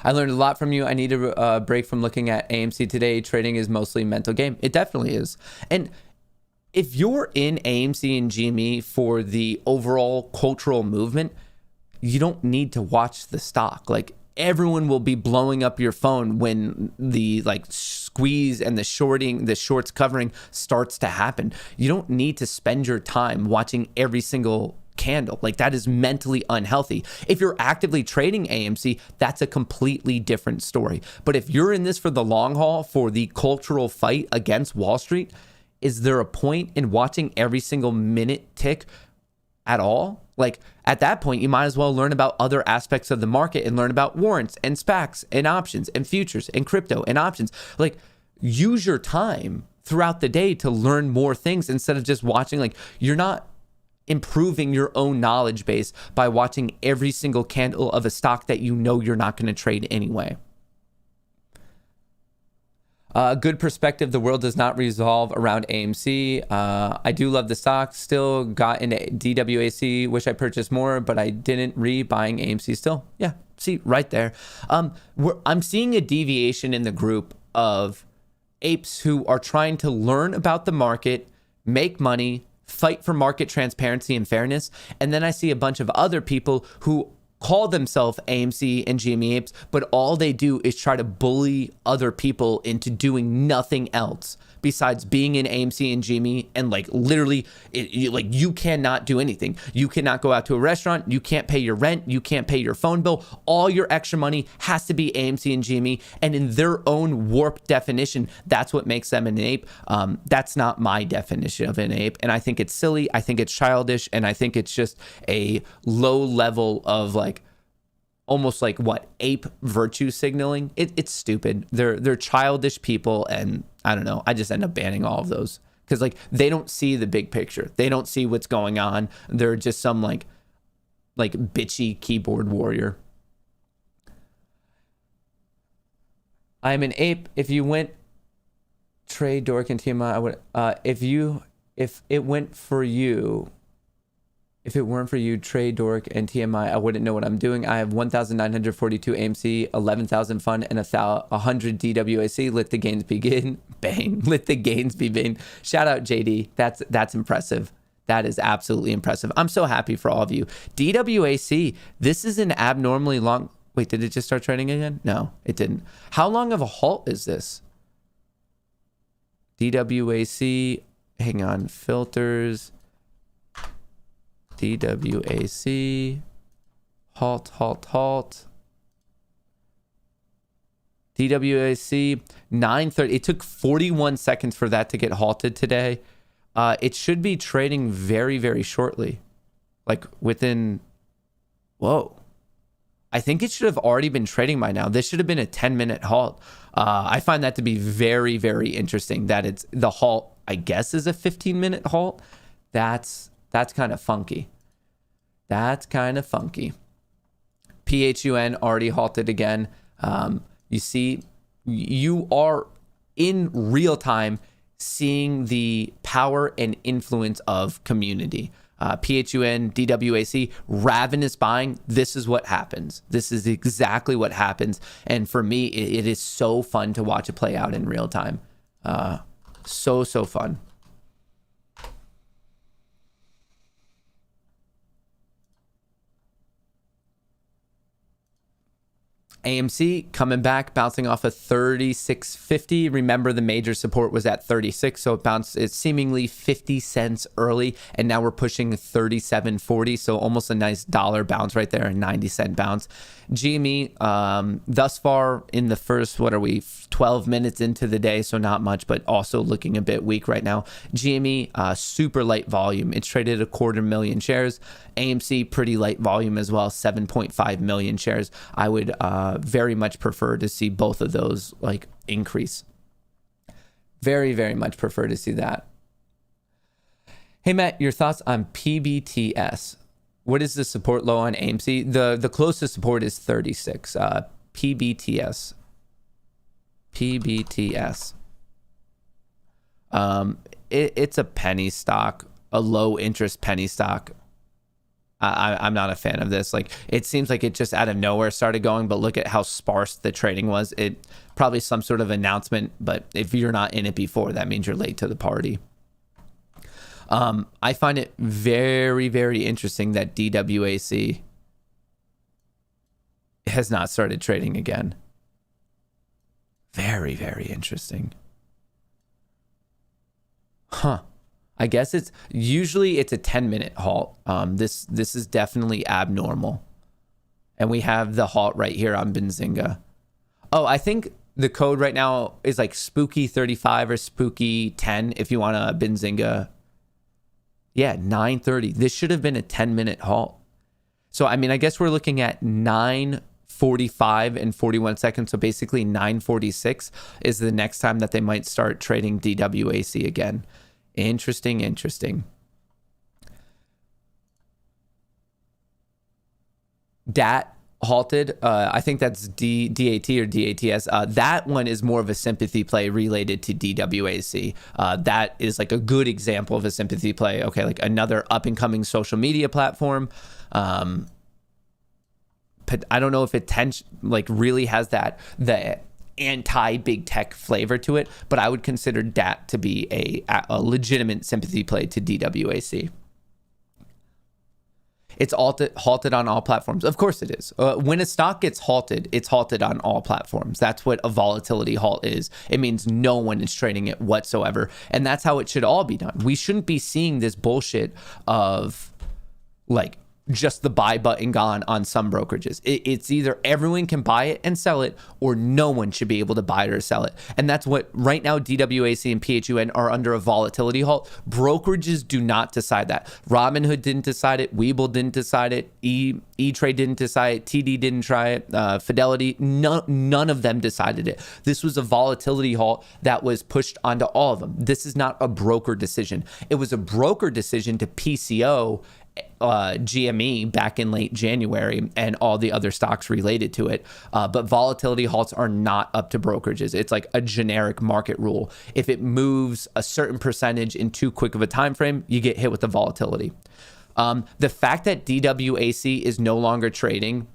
S4: I learned a lot from you. I need a break from looking at AMC today. Trading is mostly a mental game. It definitely is. And if you're in AMC and GME for the overall cultural movement, you don't need to watch the stock. Like, everyone will be blowing up your phone when the like squeeze and the shorts covering starts to happen. You don't need to spend your time watching every single candle. Like, that is mentally unhealthy. If you're actively trading AMC, that's a completely different story. But if you're in this for the long haul, for the cultural fight against Wall Street, is there a point in watching every single minute tick at all? Like, at that point, you might as well learn about other aspects of the market and learn about warrants and SPACs and options and futures and crypto and options. Like, use your time throughout the day to learn more things instead of just watching. Like, you're not improving your own knowledge base by watching every single candle of a stock that you know you're not going to trade anyway. Good perspective. The world does not revolve around AMC. I do love the stock. Still got into DWAC. Wish I purchased more, but I didn't. Buying AMC still. Yeah. See, right there. I'm seeing a deviation in the group of apes who are trying to learn about the market, make money, fight for market transparency and fairness. And then I see a bunch of other people who call themselves AMC and GME apes, but all they do is try to bully other people into doing nothing else besides being in AMC and GME. And like, literally, you cannot do anything. You cannot go out to a restaurant. You can't pay your rent. You can't pay your phone bill. All your extra money has to be AMC and GME. And in their own warped definition, that's what makes them an ape. That's not my definition of an ape. And I think it's silly. I think it's childish. And I think it's just a low level of like, almost like what, ape virtue signaling. It's stupid. They're childish people, and I don't know. I just end up banning all of those because like they don't see the big picture. They don't see what's going on. They're just some like bitchy keyboard warrior. I'm an ape. If you went trade Dork and TMI, I would. If it went for you. If it weren't for you, Trey, Dork, and TMI, I wouldn't know what I'm doing. I have 1,942 AMC, 11,000 fun, and 100 DWAC. Let the gains begin. Bang. Let the gains begin. Shout out JD. That's impressive. That is absolutely impressive. I'm so happy for all of you. DWAC, this is an abnormally long... Wait, did it just start trading again? No, it didn't. How long of a halt is this? DWAC, hang on, filters, DWAC, halt. DWAC, 9:30. It took 41 seconds for that to get halted today. It should be trading very, very shortly. Like within... Whoa. I think it should have already been trading by now. This should have been a 10-minute halt. I find that to be very, very interesting that it's the halt, I guess, is a 15-minute halt. That's kind of funky. That's kind of funky. PHUN already halted again. You see, you are in real time seeing the power and influence of community. PHUN, DWAC, ravenous buying. This is what happens. This is exactly what happens. And for me, it is so fun to watch it play out in real time. So fun. AMC coming back, bouncing off of 36.50. Remember, the major support was at 36, so it bounced. It's seemingly 50 cents early, and now we're pushing 37.40, so almost a nice dollar bounce right there, a 90-cent bounce. GME, thus far in the first, 12 minutes into the day, so not much, but also looking a bit weak right now. GME, super light volume. It's traded 250,000 shares. AMC, pretty light volume as well, 7.5 million shares. I would very much prefer to see both of those like increase. Very, very much prefer to see that. Hey, Matt, your thoughts on PBTS? What is the support low on AMC? The closest support is 36. PBTS. It's a penny stock, a low interest penny stock. I'm not a fan of this. Like, it seems like it just out of nowhere started going, but look at how sparse the trading was. It probably some sort of announcement, but if you're not in it before, that means you're late to the party. I find it very, very interesting that DWAC has not started trading again. Very, very interesting. Huh. I guess it's usually a 10-minute halt. This is definitely abnormal. And we have the halt right here on Benzinga. Oh, I think the code right now is like spooky35 or spooky10 if you want a Benzinga. Yeah, 9:30. This should have been a 10-minute halt. So, I mean, I guess we're looking at 9:45 and 41 seconds. So basically 9:46 is the next time that they might start trading DWAC again. Interesting. DAT halted. I think that's DAT or DATS. That one is more of a sympathy play related to DWAC. That is like a good example of a sympathy play. Okay, like another up and coming social media platform. But I don't know if it really has the anti-big tech flavor to it, but I would consider DAT to be a legitimate sympathy play to DWAC. It's halted on all platforms. Of course it is. When a stock gets halted, it's halted on all platforms. That's what a volatility halt is. It means no one is trading it whatsoever. And that's how it should all be done. We shouldn't be seeing this bullshit of like just the buy button gone on some brokerages. It's either everyone can buy it and sell it, or no one should be able to buy it or sell it. And that's what right now DWAC and PHUN are under a volatility halt. Brokerages do not decide that. Robinhood didn't decide it. Webull didn't decide it. E-Trade didn't decide it. TD didn't try it. Fidelity, none of them decided it. This was a volatility halt that was pushed onto all of them. This is not a broker decision. It was a broker decision to PCO GME back in late January and all the other stocks related to it. But volatility halts are not up to brokerages. It's like a generic market rule. If it moves a certain percentage in too quick of a time frame, you get hit with the volatility. The fact that DWAC is no longer trading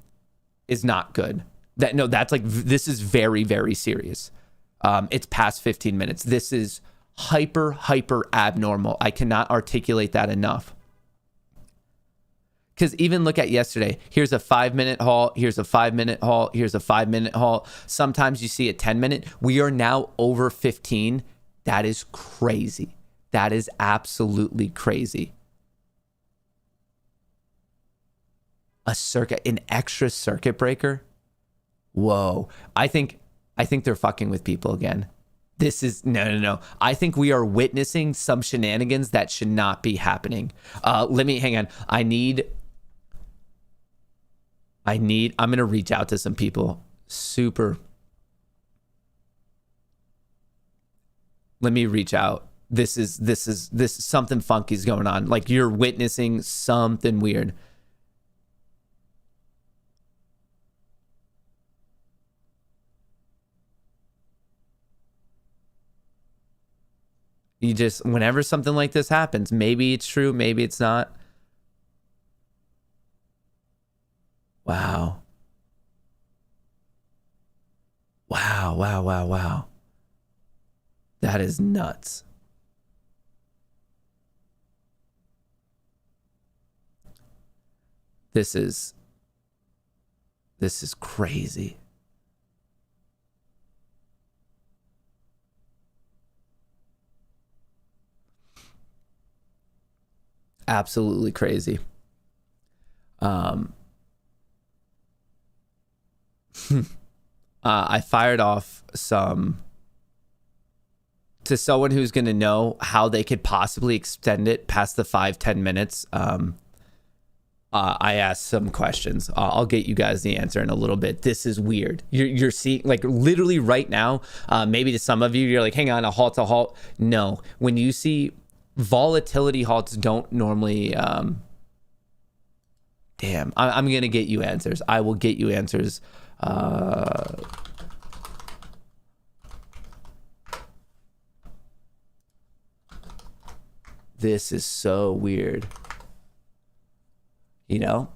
S4: is not good. This is very, very serious. It's past 15 minutes. This is hyper abnormal. I cannot articulate that enough. Because even look at yesterday. Here's a 5-minute halt. Here's a 5-minute halt. Here's a 5-minute halt. Sometimes you see a 10-minute. We are now over 15. That is crazy. That is absolutely crazy. An extra circuit breaker? Whoa. I think they're fucking with people again. This is no. I think we are witnessing some shenanigans that should not be happening. Hang on. I'm going to reach out to some people. Let me reach out. This is something funky is going on. Like, you're witnessing something weird. You just, whenever something like this happens, maybe it's true, maybe it's not. Wow. That is nuts. This is crazy. Absolutely crazy. I fired off some to someone who's going to know how they could possibly extend it past the 5-10 minutes. I asked some questions. I'll get you guys the answer in a little bit. This is weird. You're seeing, like, literally right now, maybe to some of you, you're like, hang on, a halt. No, when you see volatility halts don't normally, I'm going to get you answers. I will get you answers. This is so weird. You know?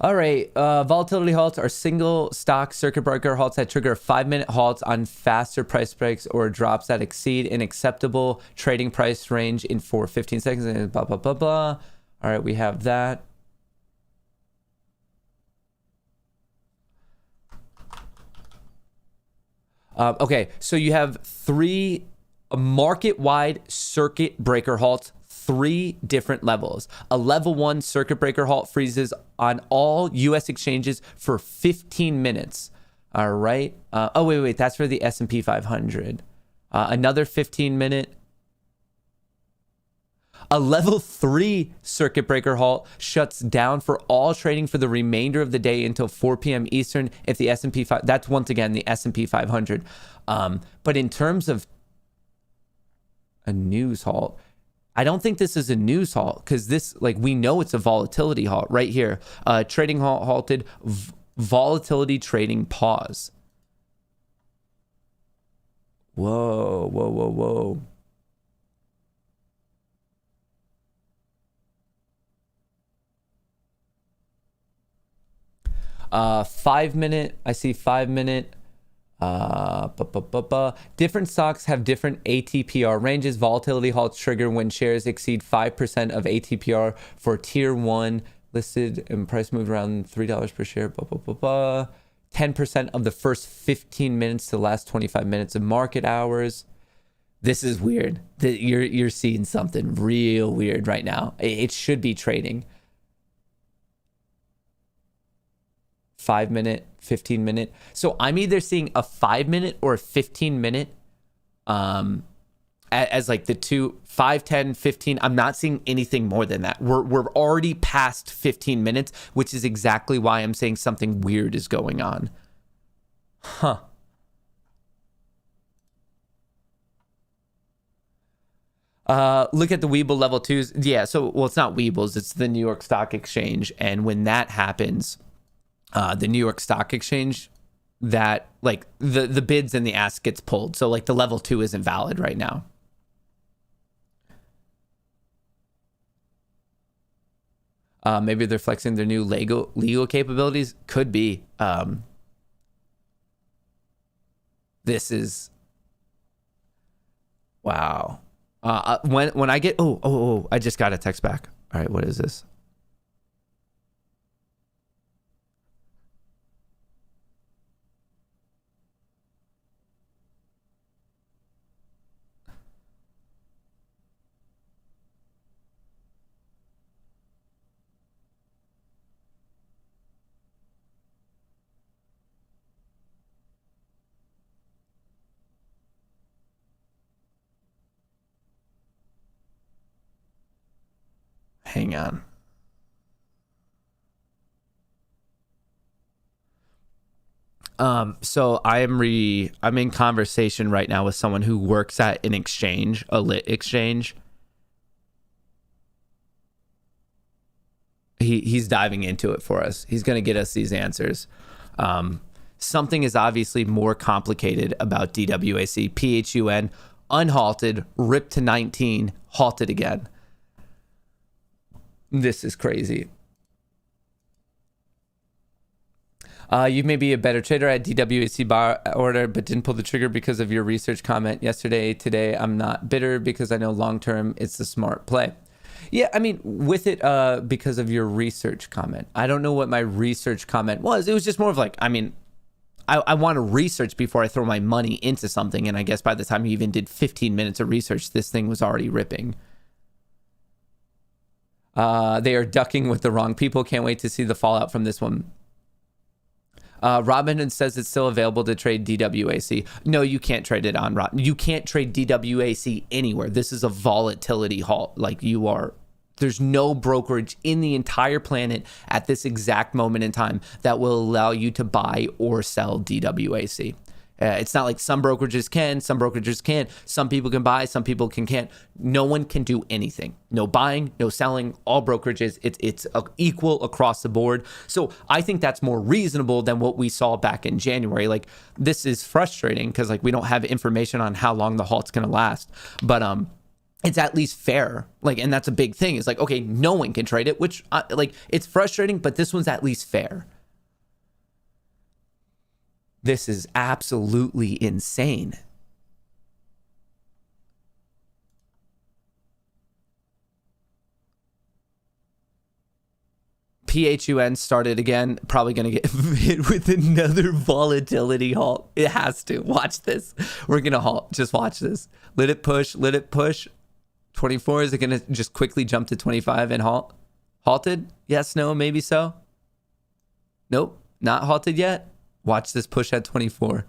S4: All right. Volatility halts are single stock circuit breaker halts that trigger 5-minute halts on faster price breaks or drops that exceed an acceptable trading price range for 15 seconds. And blah, blah, blah, blah. All right. We have that. Okay, so you have 3 market-wide circuit breaker halts, 3 different levels. A level 1 circuit breaker halt freezes on all U.S. exchanges for 15 minutes. All right. Wait, that's for the S&P 500. Another 15-minute. A level 3 circuit breaker halt shuts down for all trading for the remainder of the day until 4 p.m. Eastern if the S&P 5, that's once again the S&P 500. But in terms of a news halt, I don't think this is a news halt because this, like, we know it's a volatility halt right here. Trading halt halted, volatility trading pause. Whoa. 5-minute, I see 5-minute. Different stocks have different ATPR ranges. Volatility halts trigger when shares exceed 5% of ATPR for tier 1 listed and price moved around $3 per share. 10% of the first 15 minutes to the last 25 minutes of market hours. This is weird. You're seeing something real weird right now. It should be trading. 5-minute, 15-minute. So I'm either seeing a 5-minute or a 15-minute as like the 2, 5, 10, 15. I'm not seeing anything more than that. We're already past 15 minutes, which is exactly why I'm saying something weird is going on. Huh. Look at the Webull level 2s. Yeah, so, well, it's not Webull's, it's the New York Stock Exchange. And when that happens, the New York Stock Exchange, that, like, the bids and the ask gets pulled. So, like, the level 2 isn't valid right now. Maybe they're flexing their new legal capabilities. Could be. This is wow. When I get I just got a text back. All right, what is this? Hang on. So I'm in conversation right now with someone who works at an exchange, a lit exchange. He's diving into it for us. He's going to get us these answers. Something is obviously more complicated about DWAC. PHUN, unhalted, ripped to 19, halted again. This is crazy. You may be a better trader at DWAC bar order, but didn't pull the trigger because of your research comment yesterday. Today, I'm not bitter because I know long-term it's the smart play. Yeah, I mean, with it, because of your research comment. I don't know what my research comment was. It was just more of like, I mean, I want to research before I throw my money into something. And I guess by the time you even did 15 minutes of research, this thing was already ripping. They are ducking with the wrong people. Can't wait to see the fallout from this one. Robinhood says it's still available to trade DWAC. No, you can't trade it on Robinhood. You can't trade DWAC anywhere. This is a volatility halt. Like there's no brokerage in the entire planet at this exact moment in time that will allow you to buy or sell DWAC. It's not like some brokerages can, some brokerages can't. Some people can buy, some people can't. No one can do anything. No buying, no selling, all brokerages. It's equal across the board. So I think that's more reasonable than what we saw back in January. Like, this is frustrating because like we don't have information on how long the halt's going to last. But it's at least fair. Like, and that's a big thing. It's like, okay, no one can trade it, which it's frustrating, but this one's at least fair. This is absolutely insane. PHUN started again, probably going to get hit with another volatility halt. It has to. Watch this. We're going to halt. Just watch this. Let it push. 24, is it going to just quickly jump to 25 and halt? Halted? Yes, no, maybe so. Nope, not halted yet. Watch this push at 24.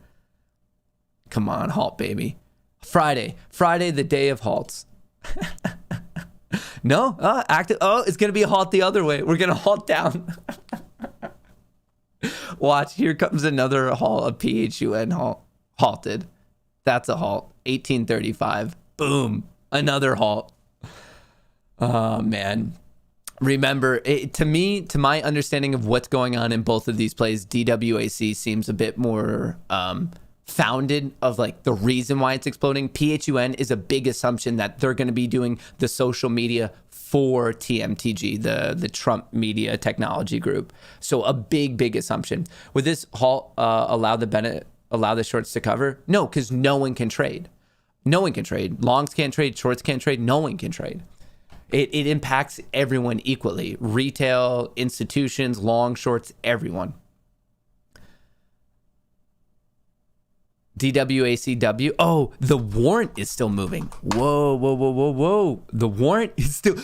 S4: Come on, halt, baby. Friday, the day of halts. No, active. Oh, it's going to be a halt the other way. We're going to halt down. Watch, here comes another halt, a PHUN halt. Halted. That's a halt. 1835. Boom. Another halt. Oh, man. Remember, to my understanding of what's going on in both of these plays, DWAC seems a bit more founded of like the reason why it's exploding. PHUN is a big assumption that they're going to be doing the social media for TMTG, the Trump Media Technology Group. So a big assumption. Would this halt allow the shorts to cover? No, because no one can trade. No one can trade. Longs can't trade. Shorts can't trade. No one can trade. It impacts everyone equally. Retail, institutions, long, shorts, everyone. DWACW. Oh, the warrant is still moving. Whoa. The warrant is still...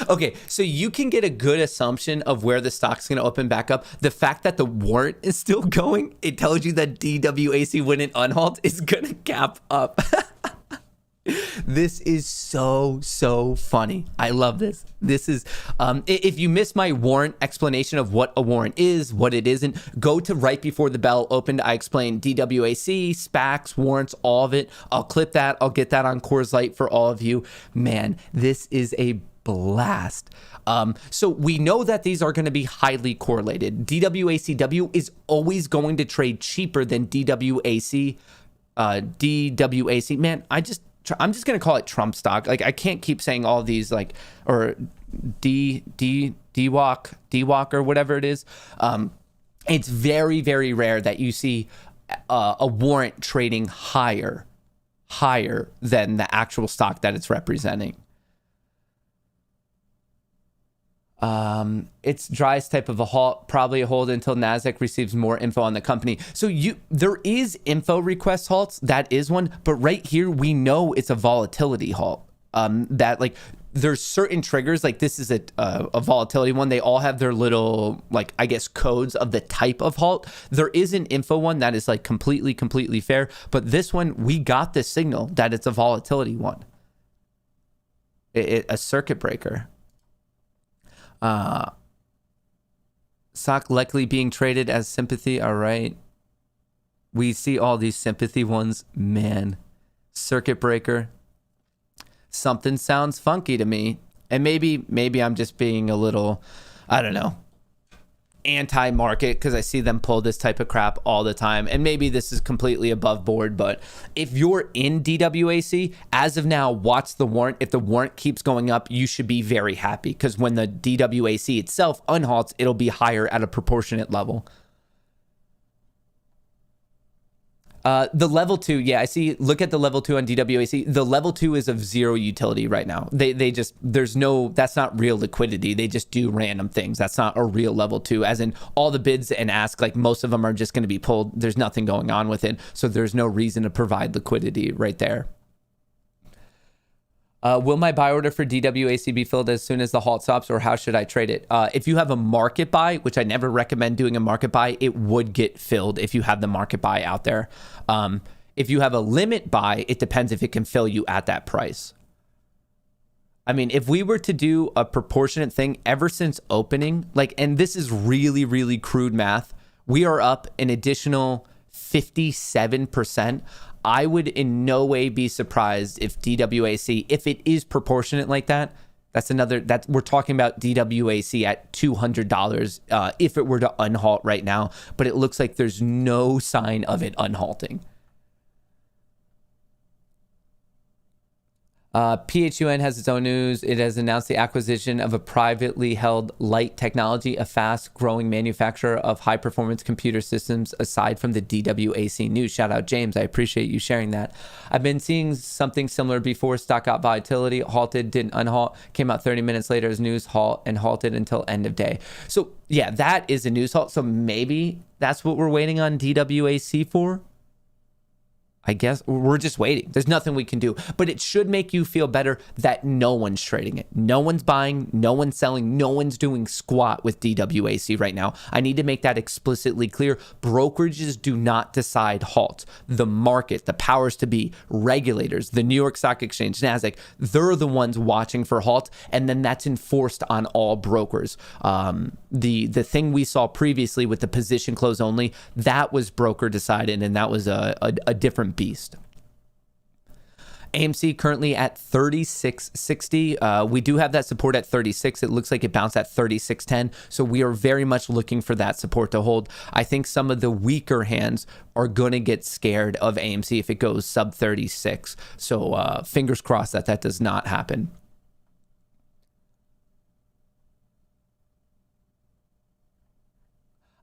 S4: Okay, so you can get a good assumption of where the stock's going to open back up. The fact that the warrant is still going, it tells you that DWAC, when it unhalts, is going to gap up. This is so funny. I love this. This is, if you missed my warrant explanation of what a warrant is, what it isn't, go to right before the bell opened. I explained DWAC, SPACs, warrants, all of it. I'll clip that. I'll get that on Kohrs Lite for all of you. Man, this is a blast. So we know that these are going to be highly correlated. DWACW is always going to trade cheaper than DWAC. DWAC, man, I'm just going to call it Trump stock. Like, I can't keep saying all these, like, or Dwac or whatever it is. It's very rare that you see a warrant trading higher than the actual stock that it's representing. It's driest type of a halt, probably a hold until Nasdaq receives more info on the company. So there is info request halts. That is one, but right here we know it's a volatility halt. That like there's certain triggers, like this is a volatility one. They all have their little, like, I guess, codes of the type of halt. There is an info one that is like completely fair, but this one, we got the signal that it's a volatility one. A circuit breaker. Stock likely being traded as sympathy. All right. We see all these sympathy ones, man. Circuit breaker. Something sounds funky to me. And maybe I'm just being a little, I don't know, anti-market because I see them pull this type of crap all the time. And maybe this is completely above board, but if you're in DWAC, as of now, watch the warrant. If the warrant keeps going up, you should be very happy because when the DWAC itself unhalts, it'll be higher at a proportionate level. The level 2, yeah, I see. Look at the level 2 on DWAC. The level 2 is of zero utility right now. They just, that's not real liquidity. They just do random things. That's not a real level 2, as in all the bids and ask, like most of them are just going to be pulled. There's nothing going on with it. So there's no reason to provide liquidity right there. Will my buy order for DWAC be filled as soon as the halt stops, or how should I trade it? If you have a market buy, which I never recommend doing a market buy, it would get filled if you have the market buy out there. If you have a limit buy, it depends if it can fill you at that price. I mean, if we were to do a proportionate thing ever since opening, like, and this is really crude math, we are up an additional 57%. I would in no way be surprised if DWAC, if it is proportionate like that, we're talking about DWAC at $200 if it were to unhalt right now, but it looks like there's no sign of it unhalting. PHUN has its own news. It has announced the acquisition of a privately held Light Technology, a fast-growing manufacturer of high-performance computer systems, aside from the DWAC news. Shout out, James. I appreciate you sharing that. I've been seeing something similar before. Stock got volatility, halted, didn't unhalt, came out 30 minutes later as news, halt, and halted until end of day. So, yeah, that is a news halt. So maybe that's what we're waiting on DWAC for. I guess we're just waiting. There's nothing we can do, but it should make you feel better that no one's trading it. No one's buying, no one's selling, no one's doing squat with DWAC right now. I need to make that explicitly clear. Brokerages do not decide halt. The market, the powers to be, regulators, the New York Stock Exchange, Nasdaq, they're the ones watching for halt, and then that's enforced on all brokers. The thing we saw previously with the position close only, that was broker decided, and that was a different beast. AMC currently at 3660. We do have that support at 36. It looks like it bounced at 3610. So we are very much looking for that support to hold. I think some of the weaker hands are going to get scared of AMC if it goes sub 36. So fingers crossed that does not happen.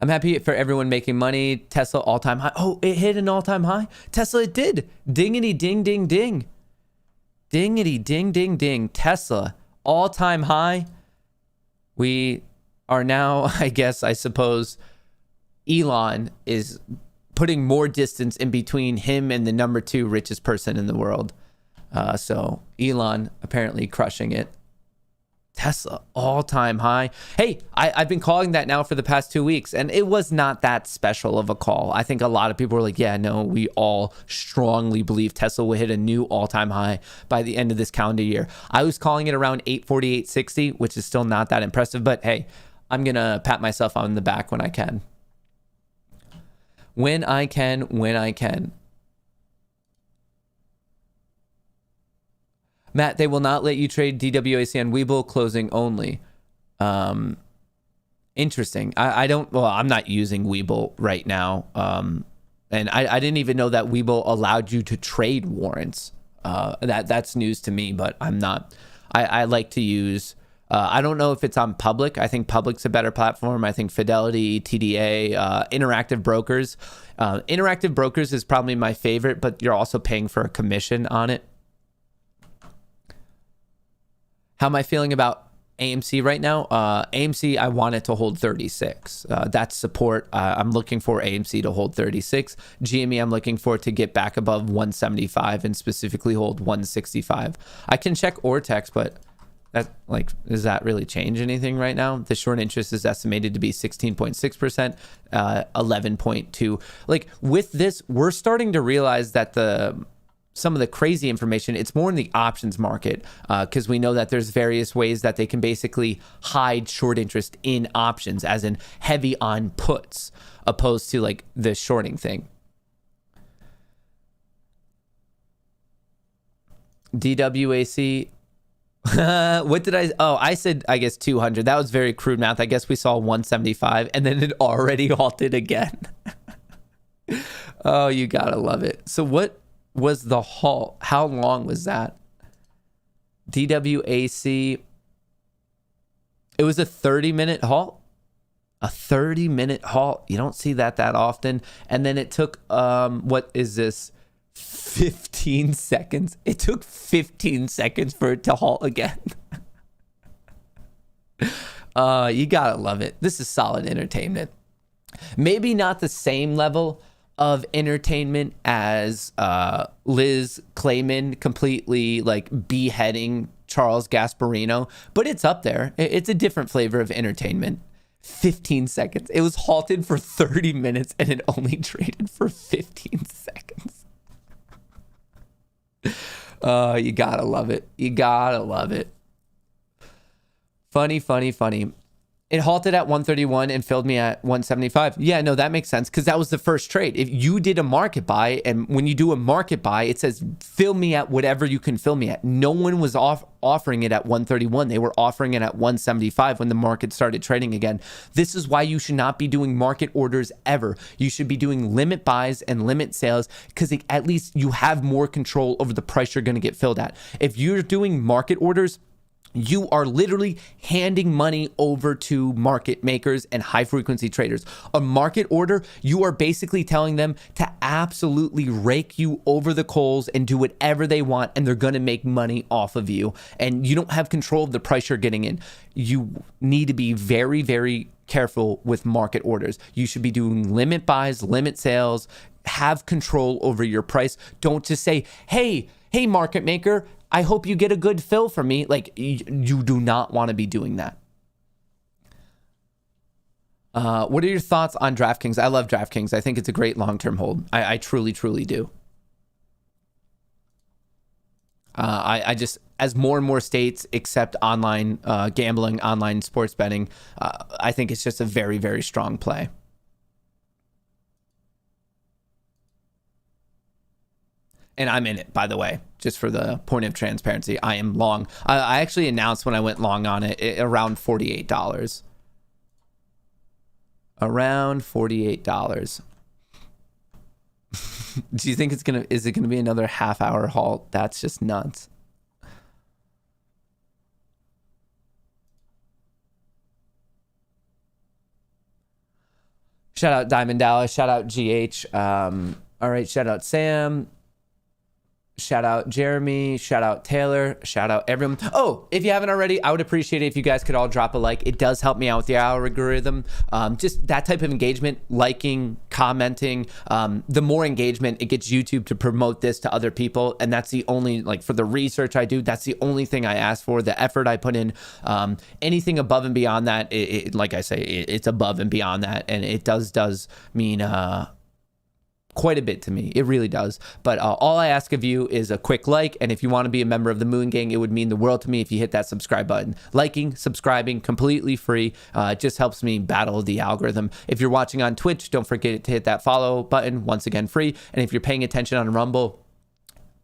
S4: I'm happy for everyone making money. Tesla all-time high. Oh, it hit an all-time high? Tesla, it did. Dingity ding ding ding. Dingity ding ding ding. Tesla, all-time high. We are now, I suppose, Elon is putting more distance in between him and the number 2 richest person in the world. So Elon apparently crushing it. Tesla, all-time high. Hey, I've been calling that now for the past 2 weeks, and it was not that special of a call. I think a lot of people were like, yeah, no, we all strongly believe Tesla will hit a new all-time high by the end of this calendar year. I was calling it around 840, 860, which is still not that impressive, but hey, I'm going to pat myself on the back when I can. When I can. Matt, they will not let you trade DWAC on Webull, closing only. Interesting. I'm not using Webull right now. And I didn't even know that Webull allowed you to trade warrants. That's news to me, but I'm not. I like to use I don't know if it's on Public. I think Public's a better platform. I think Fidelity, TDA, Interactive Brokers. Interactive Brokers is probably my favorite, but you're also paying for a commission on it. How am I feeling about AMC right now? AMC, I want it to hold 36. That's support. I'm looking for AMC to hold 36. GME, I'm looking for it to get back above 175 and specifically hold 165. I can check Ortex, but that, like, does that really change anything right now? The short interest is estimated to be 16.6%, 11.2. Like, with this, we're starting to realize that some of the crazy information, it's more in the options market, because we know that there's various ways that they can basically hide short interest in options, as in heavy on puts, opposed to like the shorting thing. DWAC. What did I said, I guess 200. That was very crude math. I guess we saw 175 and then it already halted again. Oh, you gotta love it. So what was the halt? How long was that? DWAC. It was a 30-minute halt. A 30-minute halt. You don't see that often. And then it took, what is this? 15 seconds. It took 15 seconds for it to halt again. You gotta love it. This is solid entertainment. Maybe not the same level of entertainment as Liz Clayman completely like beheading Charles Gasparino, but it's up there. It's a different flavor of entertainment. 15 seconds. It was halted for 30 minutes and it only traded for 15 seconds. You gotta love it. You gotta love it. Funny. It halted at 131 and filled me at 175. Yeah, no, that makes sense because that was the first trade. If you did a market buy, and when you do a market buy, it says fill me at whatever you can fill me at. No one was offering it at 131. They were offering it at 175 when the market started trading again. This is why you should not be doing market orders ever. You should be doing limit buys and limit sales because at least you have more control over the price you're going to get filled at. If you're doing market orders, you are literally handing money over to market makers and high frequency traders. A market order, you are basically telling them to absolutely rake you over the coals and do whatever they want, and they're going to make money off of you. And you don't have control of the price you're getting in. You need to be very, very careful with market orders. You should be doing limit buys, limit sales, have control over your price. Don't just say, hey, market maker, I hope you get a good fill from me. Like, you do not want to be doing that. What are your thoughts on Draftkings? I love Draftkings. I think it's a great long-term hold. I truly, truly do. I just, as more and more states accept online gambling, online sports betting, I think it's just a very, very strong play. And I'm in it, by the way, just for the point of transparency. I am long. I actually announced when I went long on it around $48. Around $48. Do you think is it gonna be another half-hour halt? That's just nuts. Shout out Diamond Dallas. Shout out GH. All right. Shout out Sam. Shout out Jeremy, shout out Taylor, shout out everyone. Oh, if you haven't already, I would appreciate it if you guys could all drop a like. It does help me out with the algorithm. Just that type of engagement, liking, commenting. The more engagement, it gets YouTube to promote this to other people. And that's the only, like, for the research I do, that's the only thing I ask for, the effort I put in. Anything above and beyond that, like I say, it's above and beyond that. And it does mean quite a bit to me. It really does. But all I ask of you is a quick like, and if you want to be a member of the Moon Gang, it would mean the world to me if you hit that subscribe button. Liking, subscribing, completely free. It just helps me battle the algorithm. If you're watching on Twitch, don't forget to hit that follow button, once again free. And if you're paying attention on Rumble,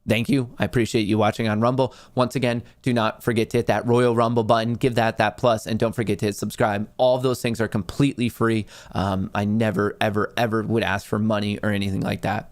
S4: thank you. I appreciate you watching on Rumble. Once again, do not forget to hit that Royal Rumble button. Give that plus, and don't forget to hit subscribe. All of those things are completely free. I never, ever would ask for money or anything like that.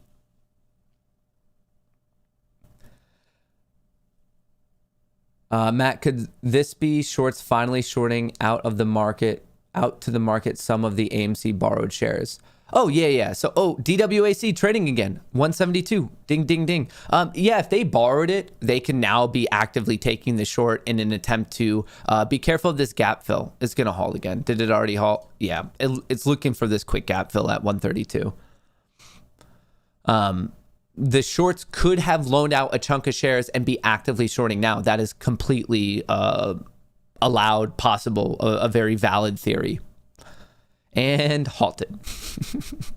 S4: Matt, could this be shorts finally shorting out to the market some of the AMC borrowed shares? Oh, yeah. So, DWAC trading again, 172. Ding, ding, ding. Yeah, if they borrowed it, they can now be actively taking the short in an attempt to be careful of this gap fill. It's going to halt again. Did it already halt? Yeah, it's looking for this quick gap fill at 132. The shorts could have loaned out a chunk of shares and be actively shorting now. That is completely allowed, possible, a very valid theory. And halted.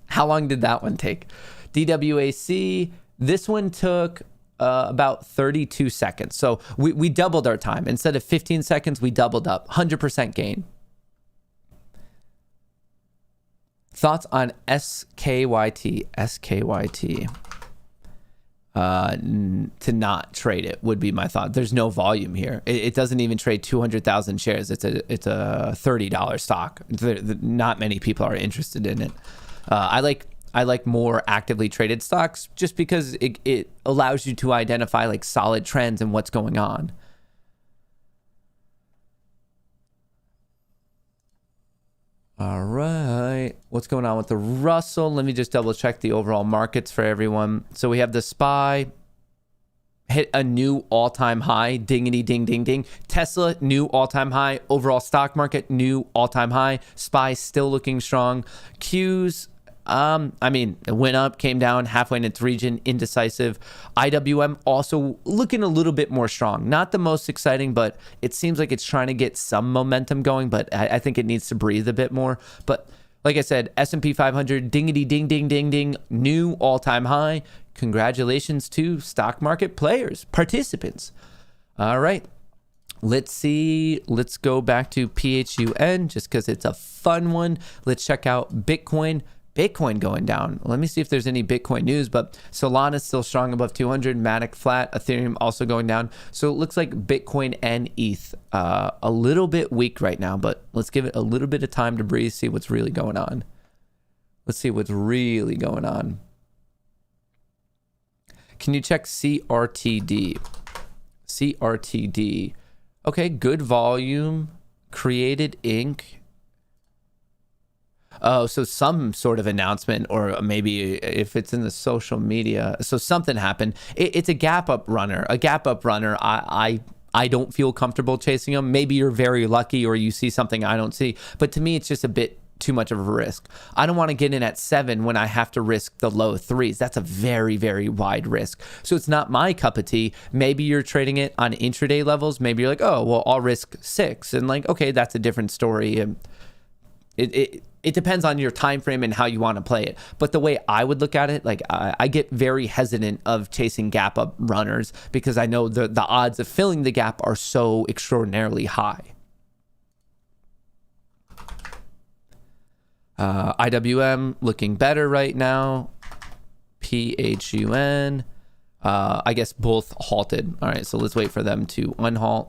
S4: How long did that one take? DWAC, this one took about 32 seconds. So we doubled our time. Instead of 15 seconds, we doubled up. 100% gain. Thoughts on SKYT? SKYT. To not trade it would be my thought. There's no volume here. It doesn't even trade 200,000 shares. It's a $30 stock. Not many people are interested in it. I like more actively traded stocks just because it allows you to identify like solid trends and what's going on. All right. What's going on with the Russell? Let me just double check the overall markets for everyone. So we have the SPY hit a new all-time high. Dingity, ding, ding, ding. Tesla, new all-time high. Overall stock market, new all-time high. SPY still looking strong. Qs, it went up, came down halfway in its region, indecisive. IWM also looking a little bit more strong. Not the most exciting, but it seems like it's trying to get some momentum going, but I think it needs to breathe a bit more. But like I said, S&P 500, dingity, ding, ding, ding, ding, new all-time high. Congratulations to stock market players, participants. All right. Let's see. Let's go back to PHUN just because it's a fun one. Let's check out Bitcoin. Bitcoin going down. Let me see if there's any Bitcoin news, but Solana is still strong above 200. Matic flat. Ethereum also going down. So it looks like Bitcoin and ETH a little bit weak right now, but let's give it a little bit of time to breathe, see what's really going on. Let's see what's really going on. Can you check CRTD? CRTD. Okay, good volume. Created Inc. Oh, so some sort of announcement, or maybe if it's in the social media, so something happened. It's a gap up runner. A gap up runner. I don't feel comfortable chasing them. Maybe you're very lucky, or you see something I don't see. But to me, it's just a bit too much of a risk. I don't want to get in at 7 when I have to risk the low 3s. That's a very, very wide risk. So it's not my cup of tea. Maybe you're trading it on intraday levels. Maybe you're like, oh, well, I'll risk 6, and like, okay, that's a different story. And it depends on your time frame and how you want to play it. But the way I would look at it, like I get very hesitant of chasing gap up runners because I know the odds of filling the gap are so extraordinarily high. IWM looking better right now. PHUN, I guess both halted. All right, so let's wait for them to unhalt.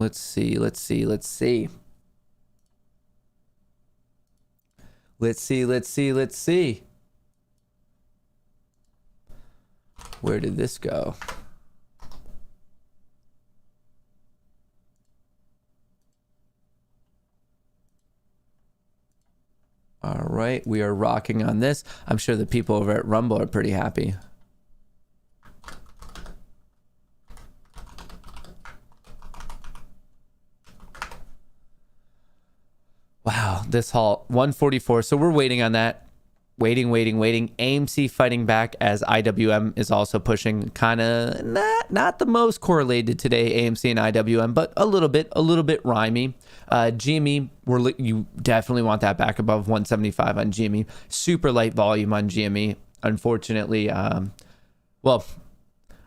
S4: Let's see. Let's see. Where did this go? All right, we are rocking on this. I'm sure the people over at Rumble are pretty happy. Wow, this halt, 144. So we're waiting on that. Waiting. AMC fighting back as IWM is also pushing. Kind of not the most correlated today, AMC and IWM, but a little bit rhymey. GME, you definitely want that back above 175 on GME. Super light volume on GME. Unfortunately,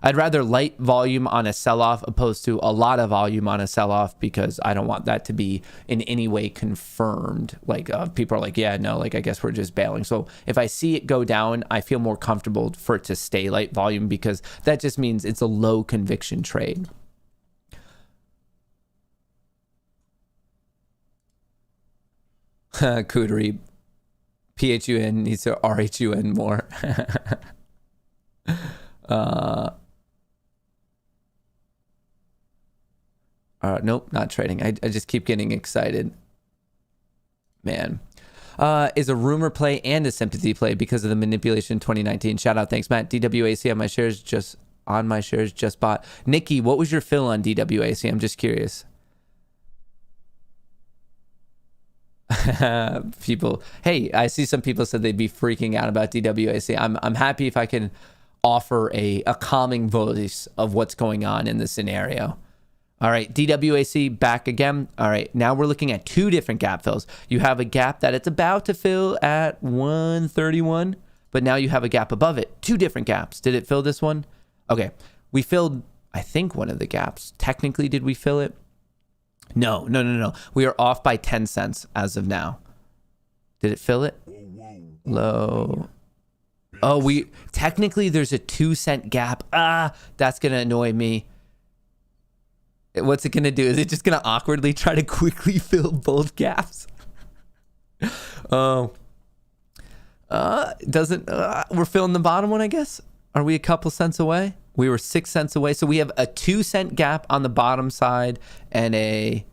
S4: I'd rather light volume on a sell-off opposed to a lot of volume on a sell-off because I don't want that to be in any way confirmed. Like people are like, yeah, no, like I guess we're just bailing. So if I see it go down, I feel more comfortable for it to stay light volume because that just means it's a low conviction trade. Cootery. PHUN needs to RHUN more. Nope, not trading. I just keep getting excited. Man. Is a rumor play and a sympathy play because of the manipulation 2019. Shout out. Thanks, Matt. DWAC on my shares just bought. Nikki, what was your fill on DWAC? I'm just curious. People, hey, I see some people said they'd be freaking out about DWAC. I'm happy if I can offer a calming voice of what's going on in the scenario. All right, DWAC back again. All right, now we're looking at two different gap fills. You have a gap that it's about to fill at 131, but now you have a gap above it. Two different gaps. Did it fill this one? Okay, we filled, I think, one of the gaps. Technically, did we fill it? No. We are off by 10 cents as of now. Did it fill it? Low. Oh, technically there's a 2-cent gap. That's going to annoy me. What's it going to do? Is it just going to awkwardly try to quickly fill both gaps? Oh. We're filling the bottom one, I guess. Are we a couple cents away? We were 6 cents away. So we have a 2-cent gap on the bottom side and a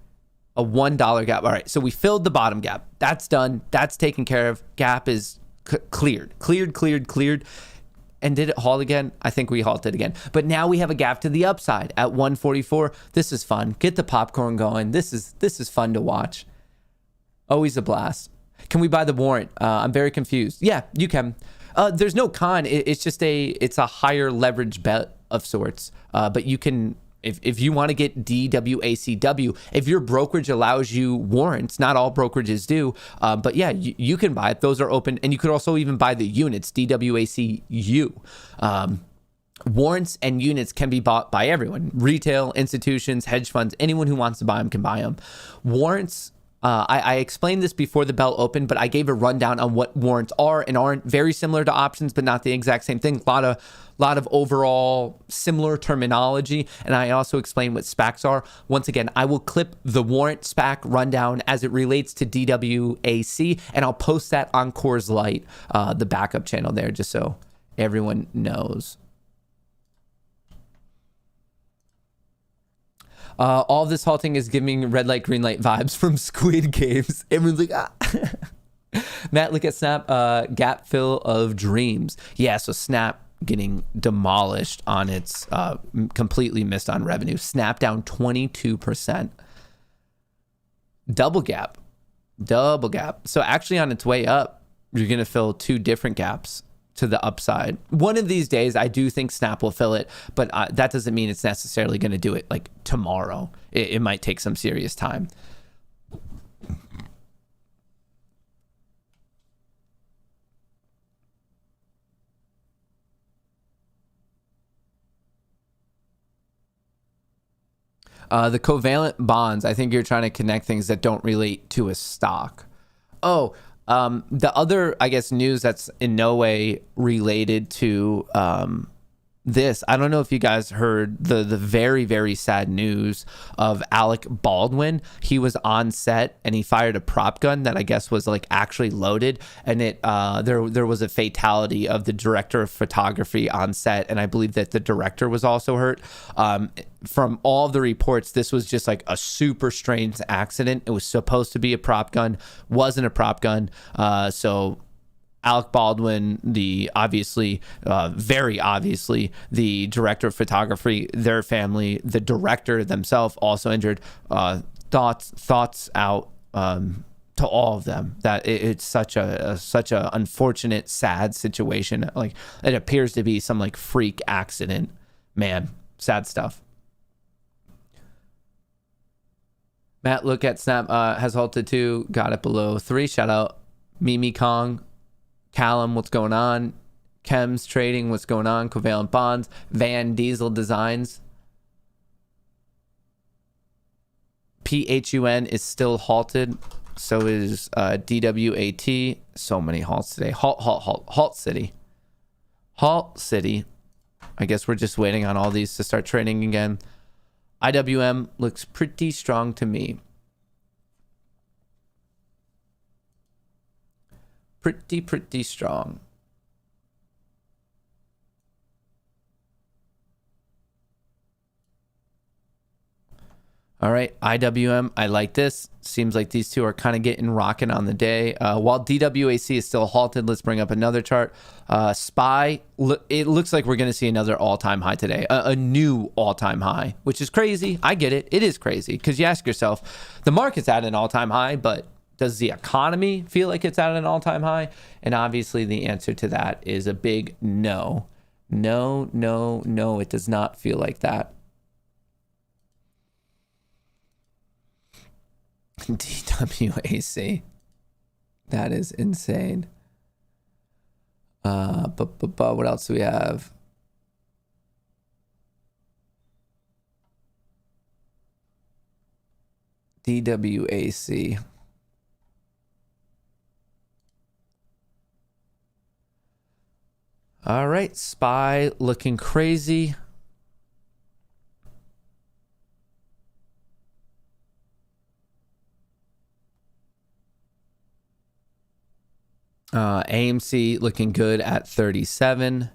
S4: $1 gap. All right. So we filled the bottom gap. That's done. That's taken care of. Gap is cleared. And did it halt again? I think we halted again. But now we have a gap to the upside at 144. This is fun. Get the popcorn going. This is fun to watch. Always a blast. Can we buy the warrant? I'm very confused. Yeah, you can. There's no con. It's just it's a higher leverage bet of sorts. But you can, if you want to get DWACW, if your brokerage allows you warrants, not all brokerages do, but yeah, you can buy it. Those are open. And you could also even buy the units, DWACU. Warrants and units can be bought by everyone. Retail, institutions, hedge funds, anyone who wants to buy them can buy them. Warrants, I explained this before the bell opened, but I gave a rundown on what warrants are and aren't. Very similar to options, but not the exact same thing. A lot of overall similar terminology. And I also explained what SPACs are. Once again, I will clip the warrant SPAC rundown as it relates to DWAC, and I'll post that on Kohrs Lite, the backup channel there, just so everyone knows. All this halting is giving red light, green light vibes from Squid Games. Everyone's like, Matt, look at Snap, gap fill of dreams. Yeah, so Snap getting demolished on its, completely missed on revenue. Snap down 22%. Double gap. So actually on its way up, you're going to fill two different gaps to the upside. One of these days, I do think Snap will fill it, but that doesn't mean it's necessarily going to do it like tomorrow. It might take some serious time. The covalent bonds, I think you're trying to connect things that don't relate to a stock. Oh, the other, I guess, news that's in no way related to this. I don't know if you guys heard the very, very sad news of Alec Baldwin. He was on set and he fired a prop gun that I guess was like actually loaded, and there was a fatality of the director of photography on set, and I believe that the director was also hurt. From all the reports, this was just like a super strange accident. It was supposed to be a prop gun, wasn't a prop gun. So Alec Baldwin, very obviously, the director of photography, their family, the director themselves also injured. Thoughts out to all of them. That it's such a unfortunate, sad situation. Like, it appears to be some like freak accident. Man, sad stuff. Matt, look at Snap has halted too. Got it below 3. Shout out Mimi Kong. Callum, what's going on? Chems Trading, what's going on? Covalent Bonds. Van Diesel Designs. PHUN is still halted. So is DWAT. So many halts today. Halt City. Halt City. I guess we're just waiting on all these to start trading again. IWM looks pretty strong to me. Pretty strong. All right, IWM, I like this. Seems like these two are kind of getting rocking on the day. While DWAC is still halted, let's bring up another chart. SPY, it looks like we're going to see another all-time high today, a new all-time high, which is crazy. I get it. It is crazy because you ask yourself, the market's at an all-time high, but does the economy feel like it's at an all-time high? And obviously the answer to that is a big no. No, no, no, it does not feel like that. DWAC. That is insane. But what else do we have? DWAC. All right, SPY looking crazy. AMC looking good at 37.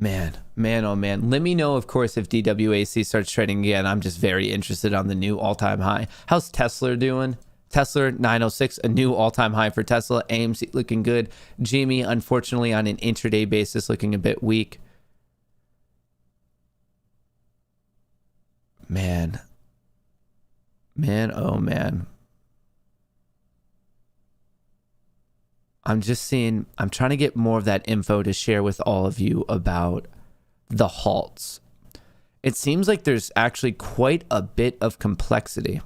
S4: Man, oh man. Let me know, of course, if DWAC starts trading again. I'm just very interested on the new all-time high. How's Tesla doing? Tesla 906, a new all-time high for Tesla. AMC looking good. Jimmy, unfortunately, on an intraday basis, looking a bit weak. Man, oh man. I'm trying to get more of that info to share with all of you about the halts. It seems like there's actually quite a bit of complexity.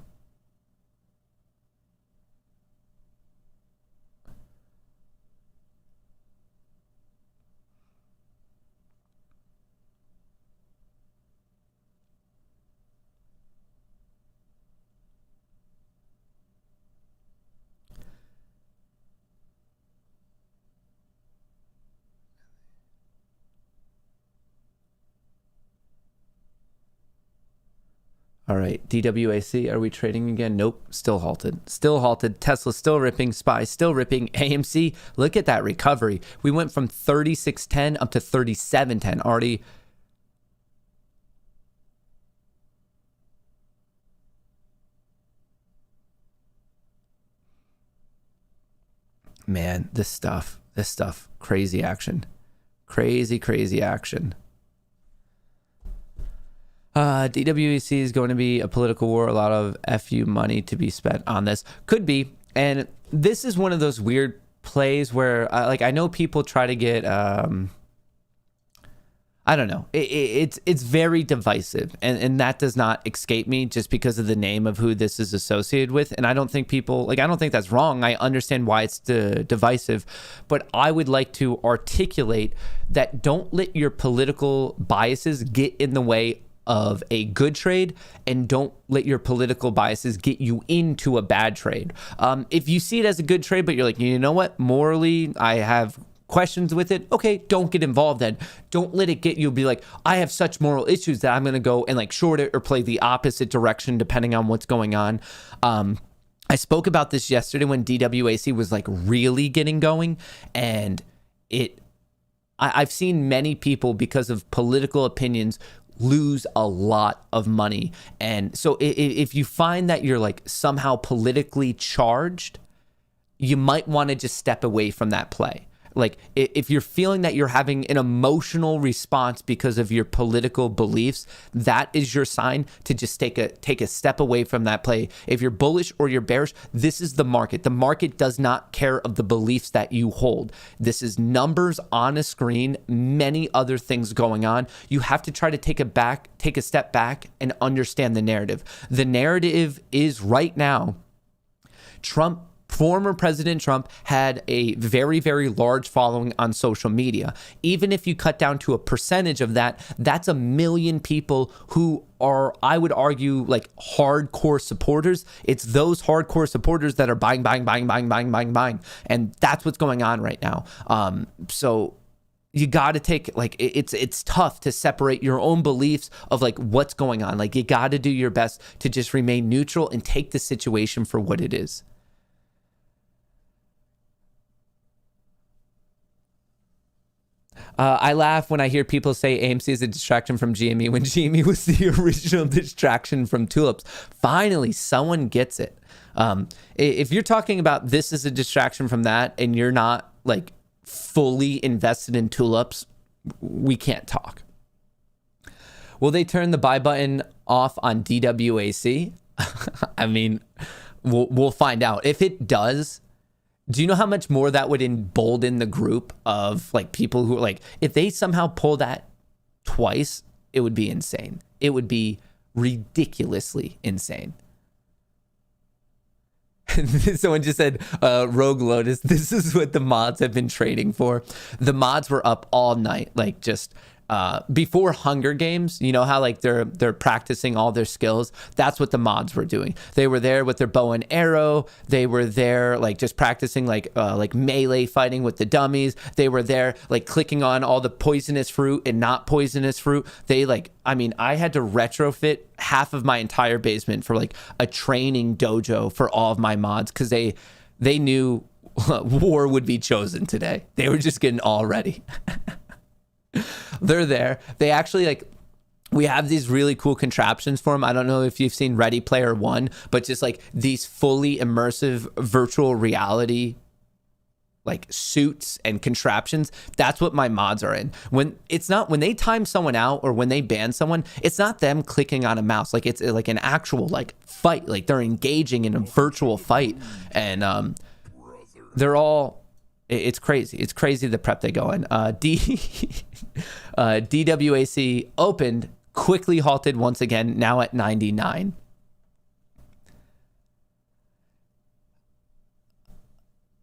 S4: All right, DWAC, are we trading again? Nope, still halted. Still halted. Tesla still ripping. SPY still ripping. AMC, look at that recovery. We went from 36.10 up to 37.10 already. Man, this stuff, crazy action. Crazy action. DWEC is going to be a political war. A lot of FU money to be spent on this. Could be. And this is one of those weird plays where, I know people try to get, I don't know. It's very divisive. And that does not escape me just because of the name of who this is associated with. And I don't think people, I don't think that's wrong. I understand why it's divisive. But I would like to articulate that don't let your political biases get in the way of a good trade, and don't let your political biases get you into a bad trade. If you see it as a good trade, but you're like, you know what, morally, I have questions with it, okay, don't get involved then. Don't let it get you be like, I have such moral issues that I'm going to go and short it or play the opposite direction depending on what's going on. I spoke about this yesterday when DWAC was really getting going, and I've seen many people, because of political opinions, lose a lot of money. And so if you find that you're somehow politically charged, you might want to just step away from that play. If you're feeling that you're having an emotional response because of your political beliefs, that is your sign to just take a step away from that play. If you're bullish or you're bearish, this is the market. The market does not care of the beliefs that you hold. This is numbers on a screen, many other things going on. You have to try to take a step back and understand the narrative. The narrative is right now, former President Trump had a very, very large following on social media. Even if you cut down to a percentage of that, that's 1 million people who are, I would argue, hardcore supporters. It's those hardcore supporters that are buying. And that's what's going on right now. So you got to take, it's tough to separate your own beliefs of what's going on. You got to do your best to just remain neutral and take the situation for what it is. I laugh when I hear people say AMC is a distraction from GME when GME was the original distraction from tulips. Finally, someone gets it. If you're talking about this is a distraction from that and you're not like fully invested in tulips, we can't talk. Will they turn the buy button off on DWAC? I mean, we'll find out. If it does, do you know how much more that would embolden the group of like people who are like, if they somehow pull that twice, it would be insane. It would be ridiculously insane. Someone just said, Rogue Lotus, this is what the mods have been trading for. The mods were up all night, like just before Hunger Games. You know how like they're practicing all their skills? That's what the mods were doing. They were there with their bow and arrow. They were there like just practicing like melee fighting with the dummies. They were there like clicking on all the poisonous fruit and not poisonous fruit. They like, I mean, I had to retrofit half of my entire basement for like a training dojo for all of my mods because they knew war would be chosen today. They were just getting all ready. They're there. They actually like, we have these really cool contraptions for them. I don't know if you've seen Ready Player One, but just like these fully immersive virtual reality like suits and contraptions. That's what my mods are in. When they time someone out or when they ban someone, it's not them clicking on a mouse. Like it's like an actual like fight. Like they're engaging in a virtual fight, and they're all. It's crazy. It's crazy the prep they go in. DWAC opened, quickly halted once again, now at 99.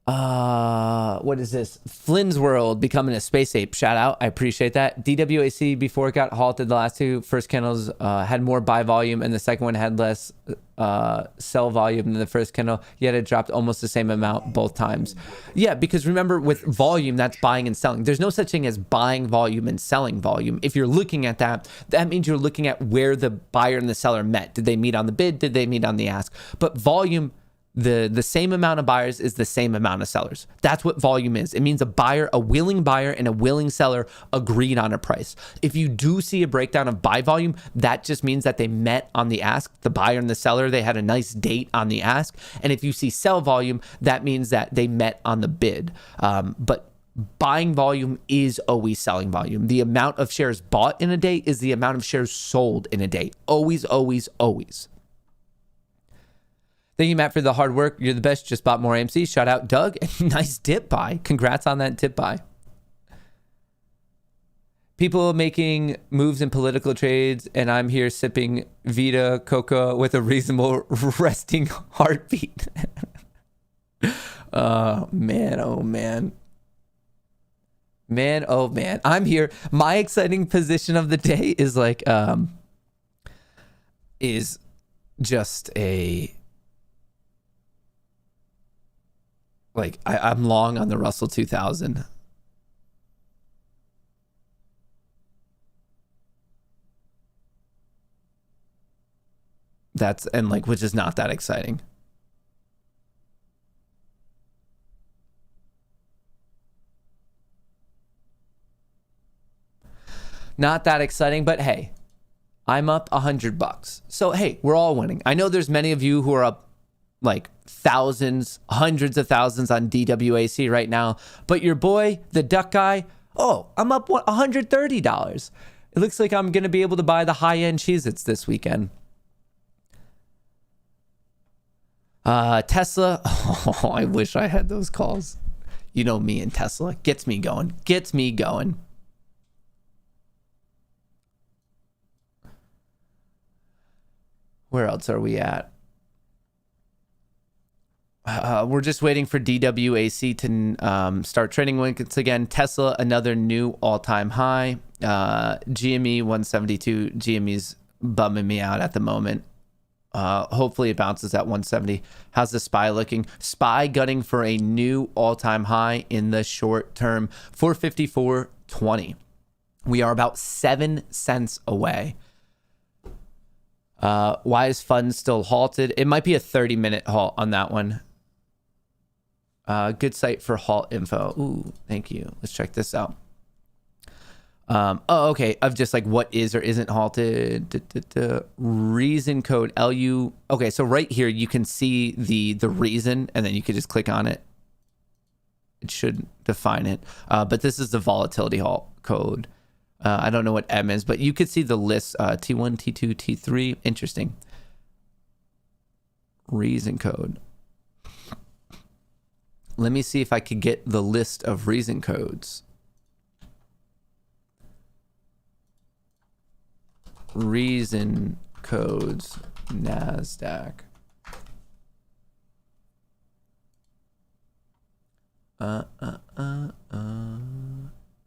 S4: What is this? Flynn's World becoming a space ape. Shout out. I appreciate that. DWAC, before it got halted, the last two first candles had more buy volume and the second one had less sell volume than the first candle, yet it dropped almost the same amount both times. Yeah, because remember with volume, that's buying and selling. There's no such thing as buying volume and selling volume. If you're looking at that, that means you're looking at where the buyer and the seller met. Did they meet on the bid? Did they meet on the ask? But volume, the same amount of buyers is the same amount of sellers. That's what volume is. It means a willing buyer and a willing seller agreed on a price. If you do see a breakdown of buy volume, that just means that they met on the ask. The buyer and the seller, they had a nice date on the ask. And if you see sell volume, that means that they met on the bid. But buying volume is always selling volume. The amount of shares bought in a day is the amount of shares sold in a day. Always, always, always. Thank you, Matt, for the hard work. You're the best. Just bought more AMC. Shout out, Doug. Nice dip buy. Congrats on that dip buy. People making moves in political trades, and I'm here sipping Vita Coca with a reasonable resting heartbeat. Man, oh, man. Man, oh, man. I'm here. My exciting position of the day is like, is just a... Like, I'm long on the Russell 2000. And like, which is not that exciting. Not that exciting, but hey, I'm up $100. So hey, we're all winning. I know there's many of you who are up like thousands, hundreds of thousands on DWAC right now. But your boy, the duck guy, oh, I'm up $130. It looks like I'm going to be able to buy the high-end Cheez-Its this weekend. Tesla, oh, I wish I had those calls. You know me and Tesla. Gets me going. Gets me going. Where else are we at? We're just waiting for DWAC to start trading once again. Tesla, another new all-time high. GME 172. GME's bumming me out at the moment. Hopefully it bounces at 170. How's the SPY looking? SPY gunning for a new all-time high in the short term. 454.20. We are about 7 cents away. Why is funds still halted? It might be a 30-minute halt on that one. Good site for halt info. Ooh, thank you. Let's check this out. Okay. Of just like what is or isn't halted. Reason code LU. Okay, so right here you can see the reason, and then you can just click on it. It should define it. But this is the volatility halt code. I don't know what M is, but you could see the list. T1, T2, T3. Interesting. Reason code. Let me see if I could get the list of reason codes. Reason codes, NASDAQ.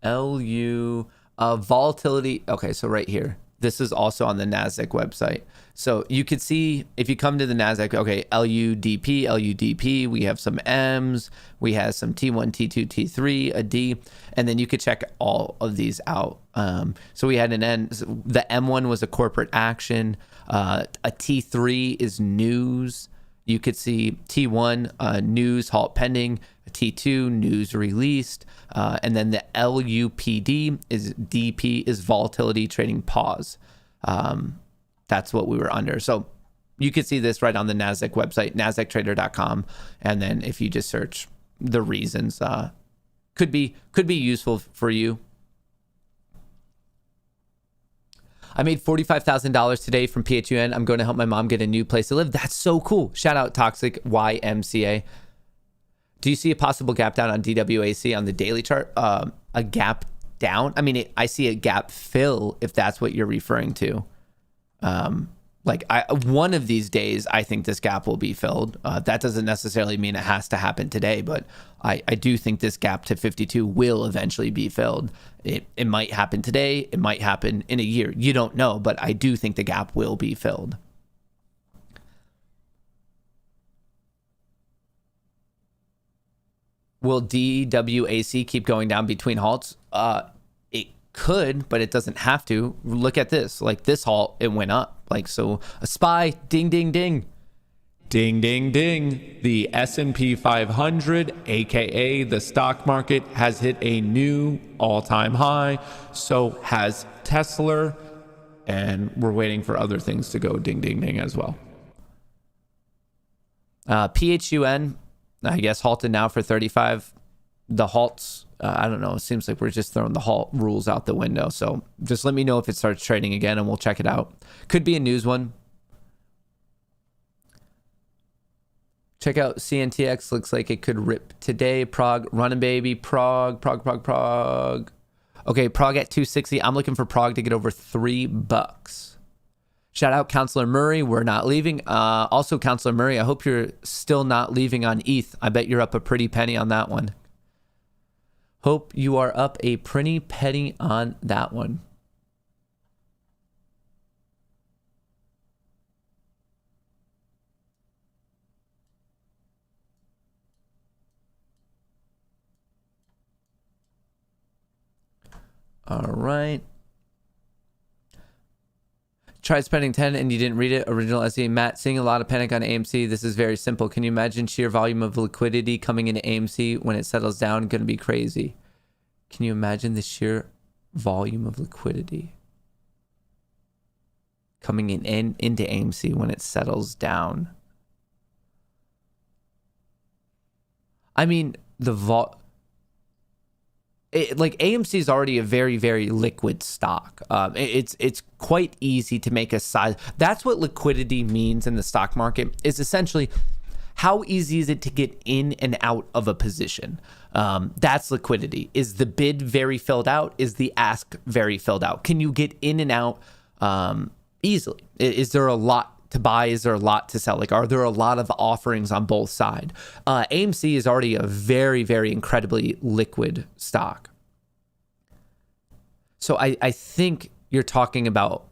S4: LU, volatility. Okay, so right here. This is also on the NASDAQ website. So you could see if you come to the NASDAQ, okay, LUDP, we have some M's, we have some T1, T2, T3, a D, and then you could check all of these out. So we had an N, the M1 was a corporate action, a T3 is news. You could see T1, news halt pending, T2, news released, and then the LUPD is DP is volatility trading pause. That's what we were under. So you could see this right on the NASDAQ website, NASDAQtrader.com. And then if you just search the reasons, could be useful for you. I made $45,000 today from PHUN. I'm going to help my mom get a new place to live. That's so cool. Shout out Toxic YMCA. Do you see a possible gap down on DWAC on the daily chart? A gap down? I mean, I see a gap fill if that's what you're referring to. One of these days, I think this gap will be filled. That doesn't necessarily mean it has to happen today, but I do think this gap to 52 will eventually be filled. It might happen today. It might happen in a year. You don't know, but I do think the gap will be filled. Will DWAC keep going down between halts? It could, but it doesn't have to. Look at this. Like this halt, it went up. Like, so a SPY, ding, ding, ding.
S3: Ding, ding, ding. The S&P 500, aka the stock market, has hit a new all-time high. So has Tesla. And we're waiting for other things to go ding, ding, ding as well.
S4: PHUN, I guess, halted now for 35. The halts, I don't know. It seems like we're just throwing the halt rules out the window. So just let me know if it starts trading again and we'll check it out. Could be a news one. Check out CNTX. Looks like it could rip today. Prague, running baby. Prague. Okay, Prague at 260. I'm looking for Prague to get over $3. Shout out Counselor Murray. We're not leaving. Also, Counselor Murray, I hope you're still not leaving on ETH. I bet you're up a pretty penny on that one. Hope you are up a pretty penny on that one. All right. Tried spending 10 and you didn't read it. Original SE. Matt, seeing a lot of panic on AMC. This is very simple. Can you imagine sheer volume of liquidity coming into AMC when it settles down? Going to be crazy. Can you imagine the sheer volume of liquidity coming into AMC when it settles down? I mean, like AMC is already a very, very liquid stock. It's quite easy to make a size. That's what liquidity means in the stock market, is essentially how easy is it to get in and out of a position. That's liquidity. Is the bid very filled out? Is the ask very filled out? Can you get in and out easily? Is there a lot to buy? Is there a lot to sell? Like, are there a lot of offerings on both sides? AMC is already a very, very incredibly liquid stock. So I think you're talking about,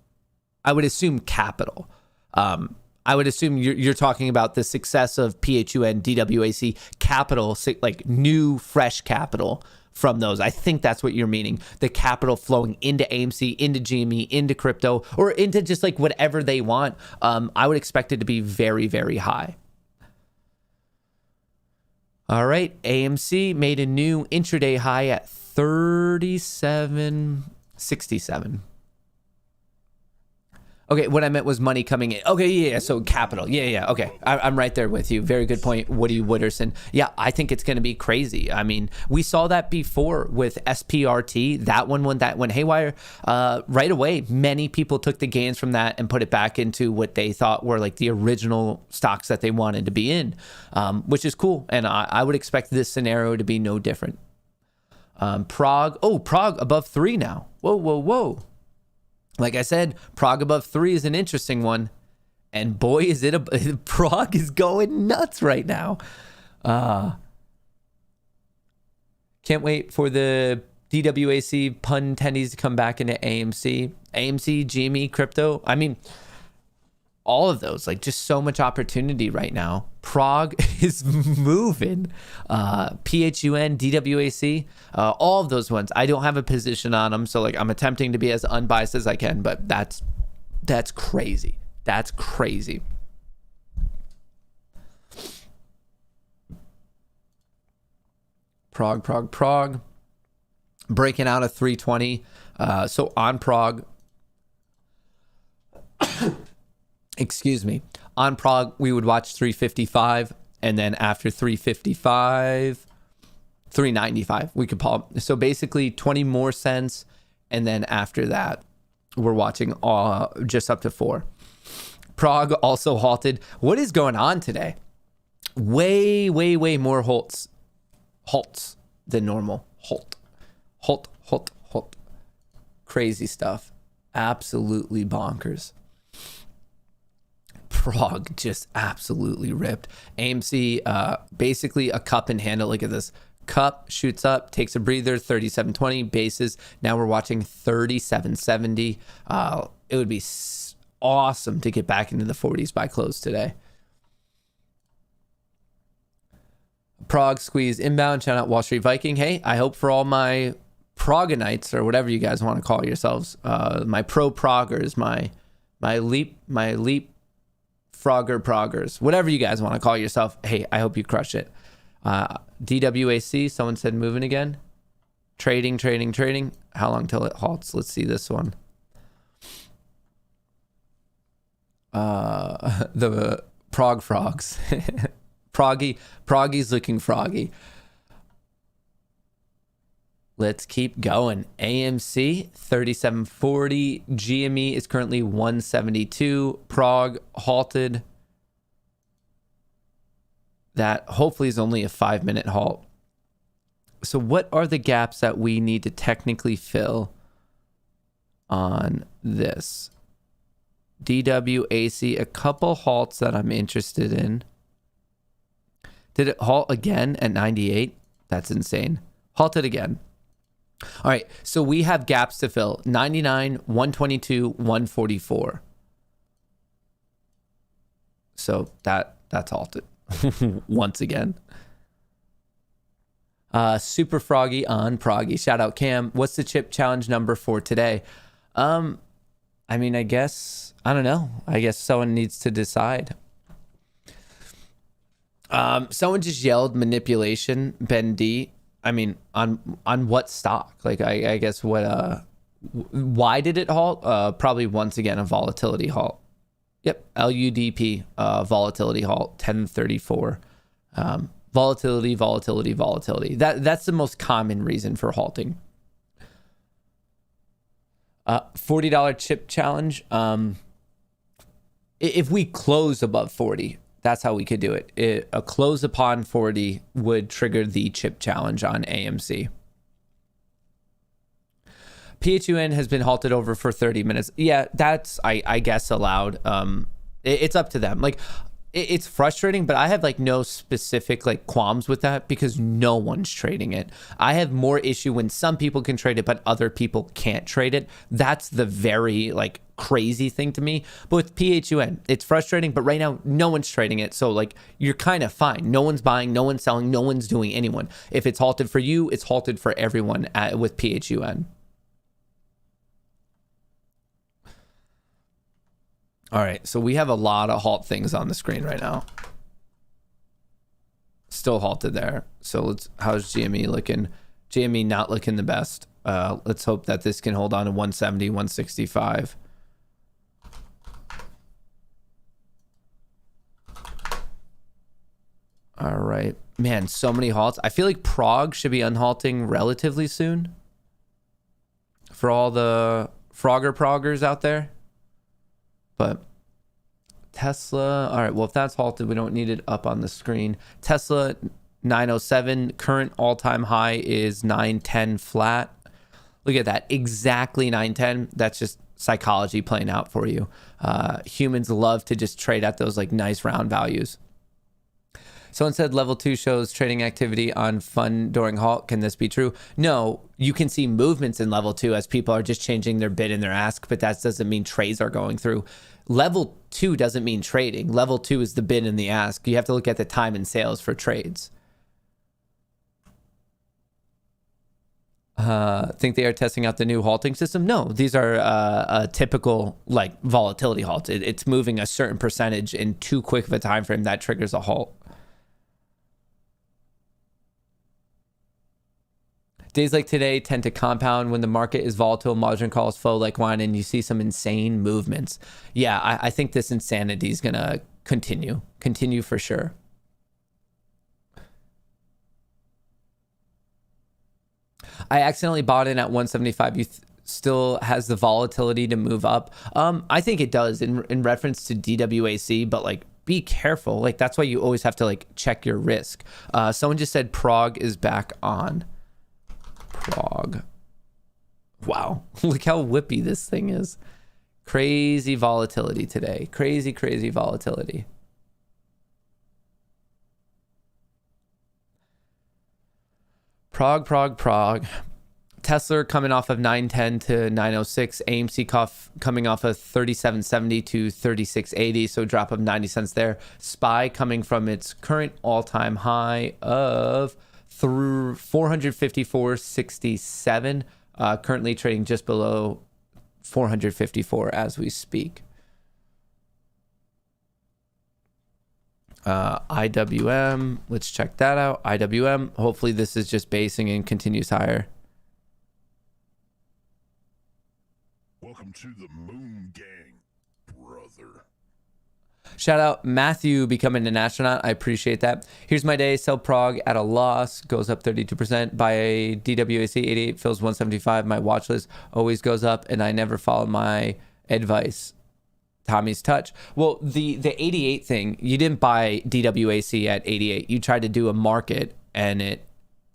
S4: I would assume, capital. I would assume you're talking about the success of PHUN, DWAC, capital, like new, fresh capital from those. I think that's what you're meaning. The capital flowing into AMC, into GME, into crypto, or into just like whatever they want. I would expect it to be very, very high. All right. AMC made a new intraday high at 37. 67. Okay, what I meant was money coming in. Okay, yeah, so capital. Yeah, okay. I'm right there with you. Very good point, Woody Wooderson. Yeah, I think it's going to be crazy. I mean, we saw that before with SPRT. That one, when that went haywire, right away, many people took the gains from that and put it back into what they thought were like the original stocks that they wanted to be in, which is cool. And I would expect this scenario to be no different. Prague above 3 now. Whoa. Like I said, Prague above 3 is an interesting one. And boy, is it Prague is going nuts right now. Can't wait for the DWAC pun tendies to come back into AMC, GME, crypto. I mean, all of those, like just so much opportunity right now. Prague is moving. PHUN, DWAC, all of those ones. I don't have a position on them, so like I'm attempting to be as unbiased as I can, but that's crazy. That's crazy. Prague. Breaking out of 320. So on Prague. Excuse me. On Prague, we would watch 355, and then after 355, 395, we could pop. So basically 20 more cents, and then after that, we're watching just up to 4. Prague also halted. What is going on today? Way more halts than normal. Halt. Crazy stuff. Absolutely bonkers. Prague just absolutely ripped. AMC, basically a cup and handle. Look at this. Cup shoots up, takes a breather, 37.20 bases. Now we're watching 37.70. It would be awesome to get back into the 40s by close today. Prague squeeze inbound. Shout out Wall Street Viking. Hey, I hope for all my Praganites, or whatever you guys want to call yourselves, my pro Proggers, my leap Proggers, whatever you guys want to call yourself. Hey, I hope you crush it. DWAC, someone said moving again. Trading. How long till it halts? Let's see this one. The Prague frogs. Proggy's looking froggy. Let's keep going. AMC 37.40. GME is currently 172. Prague halted. That hopefully is only a 5-minute halt. So what are the gaps that we need to technically fill on this? DWAC, a couple halts that I'm interested in. Did it halt again at 98? That's insane. Halted again. All right, so we have gaps to fill. 99, 122, 144. So that's halted once again. Super Froggy on Proggy. Shout out Cam. What's the chip challenge number for today? I mean, I guess, I don't know. I guess someone needs to decide. Someone just yelled manipulation, Ben D. I mean, on what stock? Like, I guess what, why did it halt? Probably once again, a volatility halt. Yep. LUDP, volatility halt, 1034. Volatility. That's the most common reason for halting. $40 chip challenge. If we close above 40, that's how we could do it. A close upon 40 would trigger the chip challenge on AMC. PHUN has been halted over for 30 minutes. Yeah, that's, I guess, allowed. It's up to them. Like, it's frustrating, but I have like no specific like qualms with that because no one's trading it. I have more issue when some people can trade it, but other people can't trade it. That's the very like crazy thing to me. But with PHUN, it's frustrating, but right now no one's trading it. So like you're kind of fine. No one's buying, no one's selling, no one's doing anyone. If it's halted for you, it's halted for everyone with PHUN. All right, so we have a lot of halt things on the screen right now. Still halted there. So how's GME looking? GME not looking the best. Let's hope that this can hold on to 170, 165. All right. Man, so many halts. I feel like Prague should be unhalting relatively soon. For all the Proggers out there. But Tesla, all right, well, if that's halted, we don't need it up on the screen. Tesla 907, current all-time high is 910 flat. Look at that, exactly 910. That's just psychology playing out for you. Humans love to just trade at those like nice round values. Someone said level 2 shows trading activity on fund during halt. Can this be true? No, you can see movements in level 2 as people are just changing their bid and their ask, but that doesn't mean trades are going through. Level 2 doesn't mean trading. Level 2 is the bid and the ask. You have to look at the time and sales for trades. Think they are testing out the new halting system? No, these are a typical like volatility halt. It's moving a certain percentage in too quick of a time frame that triggers a halt. Days like today tend to compound when the market is volatile, margin calls flow like wine, and you see some insane movements. Yeah, I think this insanity is going to continue for sure. I accidentally bought in at 175. Still has the volatility to move up. I think it does in reference to DWAC, but like be careful. Like that's why you always have to like check your risk. Someone just said Prague is back on. Prague. Wow. Look how whippy this thing is. Crazy volatility today. Crazy volatility. Prague. Tesla coming off of 910 to 906. AMC coming off of 3770 to 3680. So drop of 90 cents there. SPY coming from its current all-time high of through 454.67, currently trading just below 454 as we speak. IWM, let's check that out. IWM, hopefully this is just basing and continues higher.
S5: Welcome to the Moon Gang, brother.
S4: Shout out Matthew becoming an astronaut. I appreciate that. Here's my day. Sell Prague at a loss. Goes up 32%. Buy a DWAC 88. Fills 175. My watch list always goes up, and I never follow my advice. Tommy's touch. Well, the 88 thing, you didn't buy DWAC at 88. You tried to do a market, and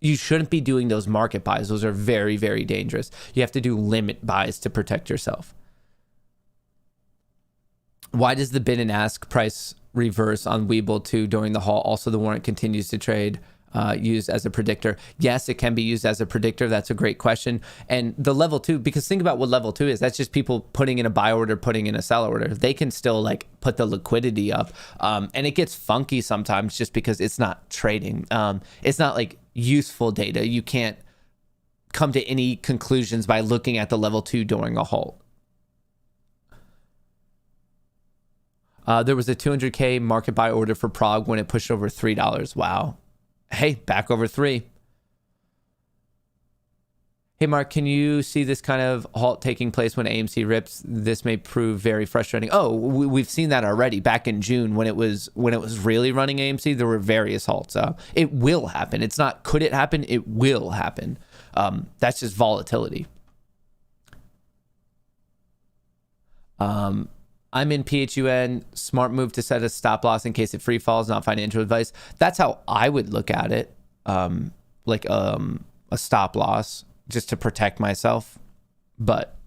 S4: you shouldn't be doing those market buys. Those are very, very dangerous. You have to do limit buys to protect yourself. Why does the bid and ask price reverse on Webull 2 during the halt? Also, the warrant continues to trade, used as a predictor. Yes, it can be used as a predictor. That's a great question. And the level 2, because think about what level 2 is. That's just people putting in a buy order, putting in a sell order. They can still like put the liquidity up. And it gets funky sometimes just because it's not trading. It's not like useful data. You can't come to any conclusions by looking at the level 2 during a halt. There was a 200K market buy order for Prague when it pushed over $3. Wow. Hey, back over 3. Hey, Mark, can you see this kind of halt taking place when AMC rips? This may prove very frustrating. Oh, we've seen that already. Back in June when it was really running AMC, there were various halts. It will happen. It's not could it happen? It will happen. That's just volatility. I'm in PHUN. Smart move to set a stop loss in case it free falls, not financial advice. That's how I would look at it. Like a stop loss just to protect myself. But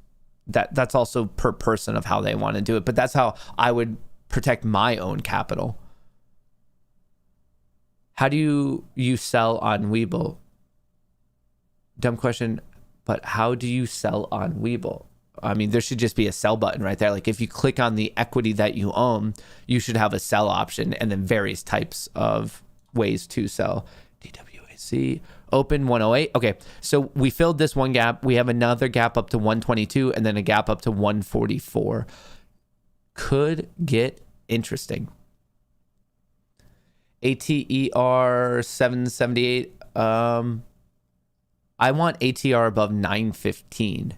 S4: that's also per person of how they want to do it. But that's how I would protect my own capital. How do you sell on Webull? Dumb question, but how do you sell on Webull? I mean, there should just be a sell button right there. Like if you click on the equity that you own, you should have a sell option and then various types of ways to sell. DWAC open 108. Okay, so we filled this one gap. We have another gap up to 122 and then a gap up to 144. Could get interesting. ATER 778. I want ATR above 915.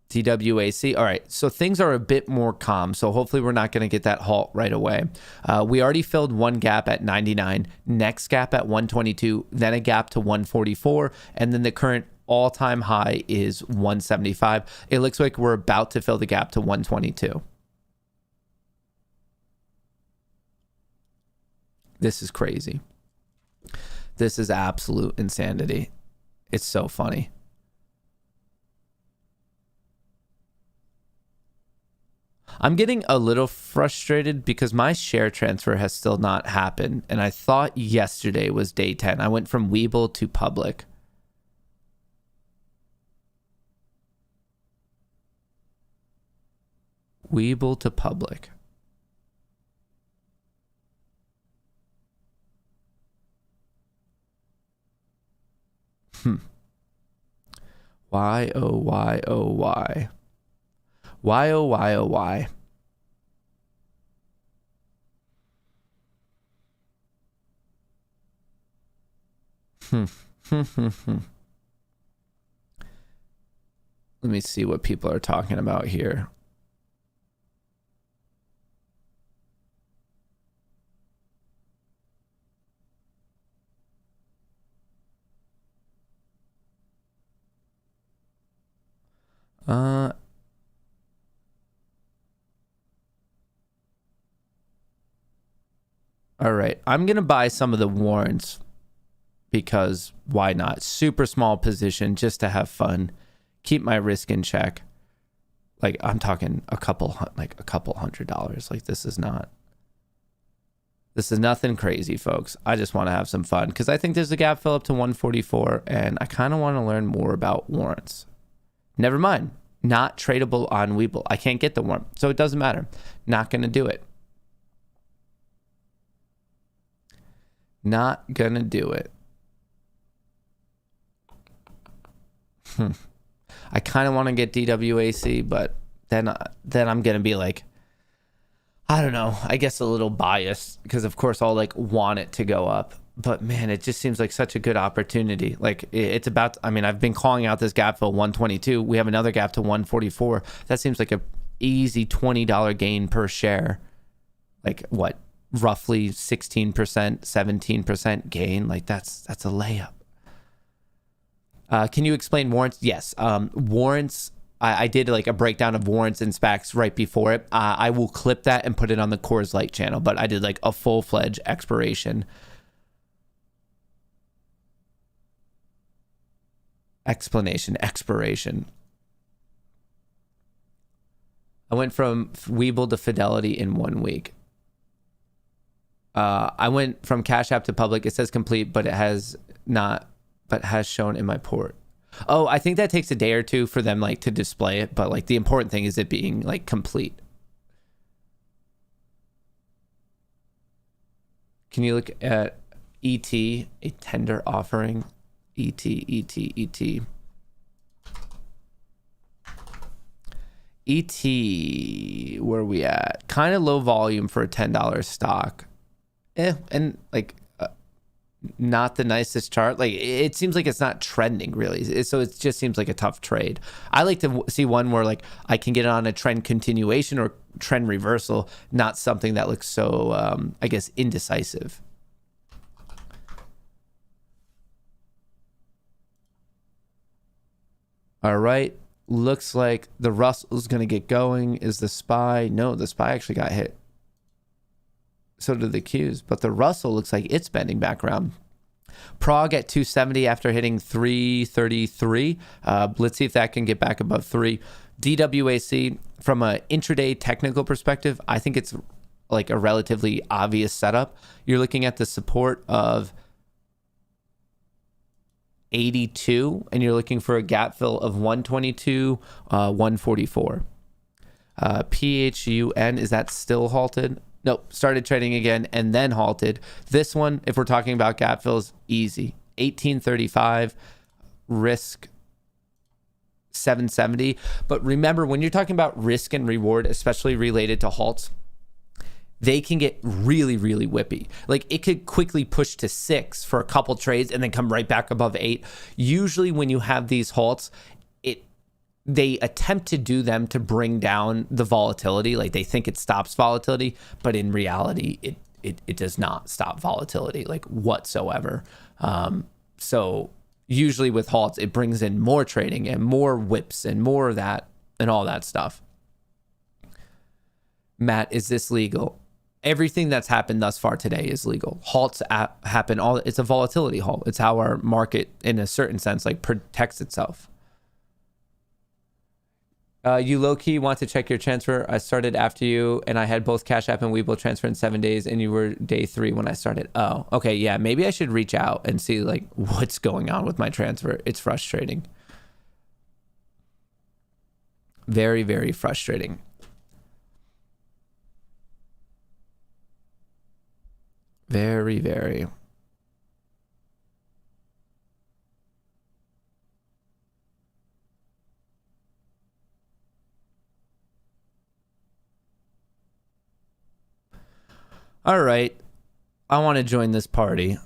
S4: DWAC. All right, so things are a bit more calm. So hopefully we're not going to get that halt right away. We already filled one gap at 99, next gap at 122, then a gap to 144, and then the current all-time high is 175. It looks like we're about to fill the gap to 122. This is crazy. This is absolute insanity. It's so funny. I'm getting a little frustrated because my share transfer has still not happened. And I thought yesterday was day 10. I went from Webull to public. Webull to public. Why, oh, why, oh, why? Why, oh, why, oh, why? Let me see what people are talking about here. All right, I'm going to buy some of the warrants because why not? Super small position just to have fun. Keep my risk in check. Like I'm talking a couple $100. Like this is nothing crazy, folks. I just want to have some fun because I think there's a gap fill up to 144 and I kind of want to learn more about warrants. Never mind. Not tradable on Webull. I can't get the warrant, so it doesn't matter. Not going to do it. Not going to do it. I kind of want to get DWAC, but then I'm going to be like, I don't know. I guess a little biased because, of course, I'll like want it to go up. But man, it just seems like such a good opportunity. Like it's about, I mean, I've been calling out this gap fill 122. We have another gap to 144. That seems like a easy $20 gain per share. Like what? Roughly 16%, 17% gain. Like that's a layup. Can you explain warrants? Yes. Warrants. I did like a breakdown of warrants and SPACs right before it. I will clip that and put it on the Kohrs Light channel, but I did like a full-fledged expiration. Expiration. I went from Webull to Fidelity in 1 week. I went from Cash App to public. It says complete, but it has not, but has shown in my port. Oh, I think that takes a day or two for them like to display it, but like the important thing is it being like complete. Can you look at ET, a tender offering? ET. Where are we at? Kind of low volume for a $10 stock. And like not the nicest chart. Like it seems like it's not trending really. So it just seems like a tough trade. I like to see one where like I can get on a trend continuation or trend reversal, not something that looks so, I guess, indecisive. All right. Looks like the Russell's going to get going. Is the SPY? No, the SPY actually got hit. So did the Qs, but the Russell looks like it's bending back around. Prague at 270 after hitting 333. Let's see if that can get back above 3. DWAC, from an intraday technical perspective, I think it's like a relatively obvious setup. You're looking at the support of 82, and you're looking for a gap fill of 122, 144. PHUN, is that still halted? Nope, started trading again and then halted. This one, if we're talking about gap fills, easy. 1835, risk 770. But remember, when you're talking about risk and reward, especially related to halts, they can get really, really whippy. Like it could quickly push to 6 for a couple trades and then come right back above 8. Usually when you have these halts, they attempt to do them to bring down the volatility. Like they think it stops volatility, but in reality, it does not stop volatility like whatsoever. So usually with halts, it brings in more trading and more whips and more of that and all that stuff. Matt, is this legal? Everything that's happened thus far today is legal. Halts happen it's a volatility halt. It's how our market, in a certain sense, like protects itself. You low-key want to check your transfer. I started after you, and I had both Cash App and Webull transfer in 7 days, and you were day 3 when I started. Oh, okay, yeah. Maybe I should reach out and see like what's going on with my transfer. It's frustrating. Very, very frustrating. Very, very. All right, I want to join this party.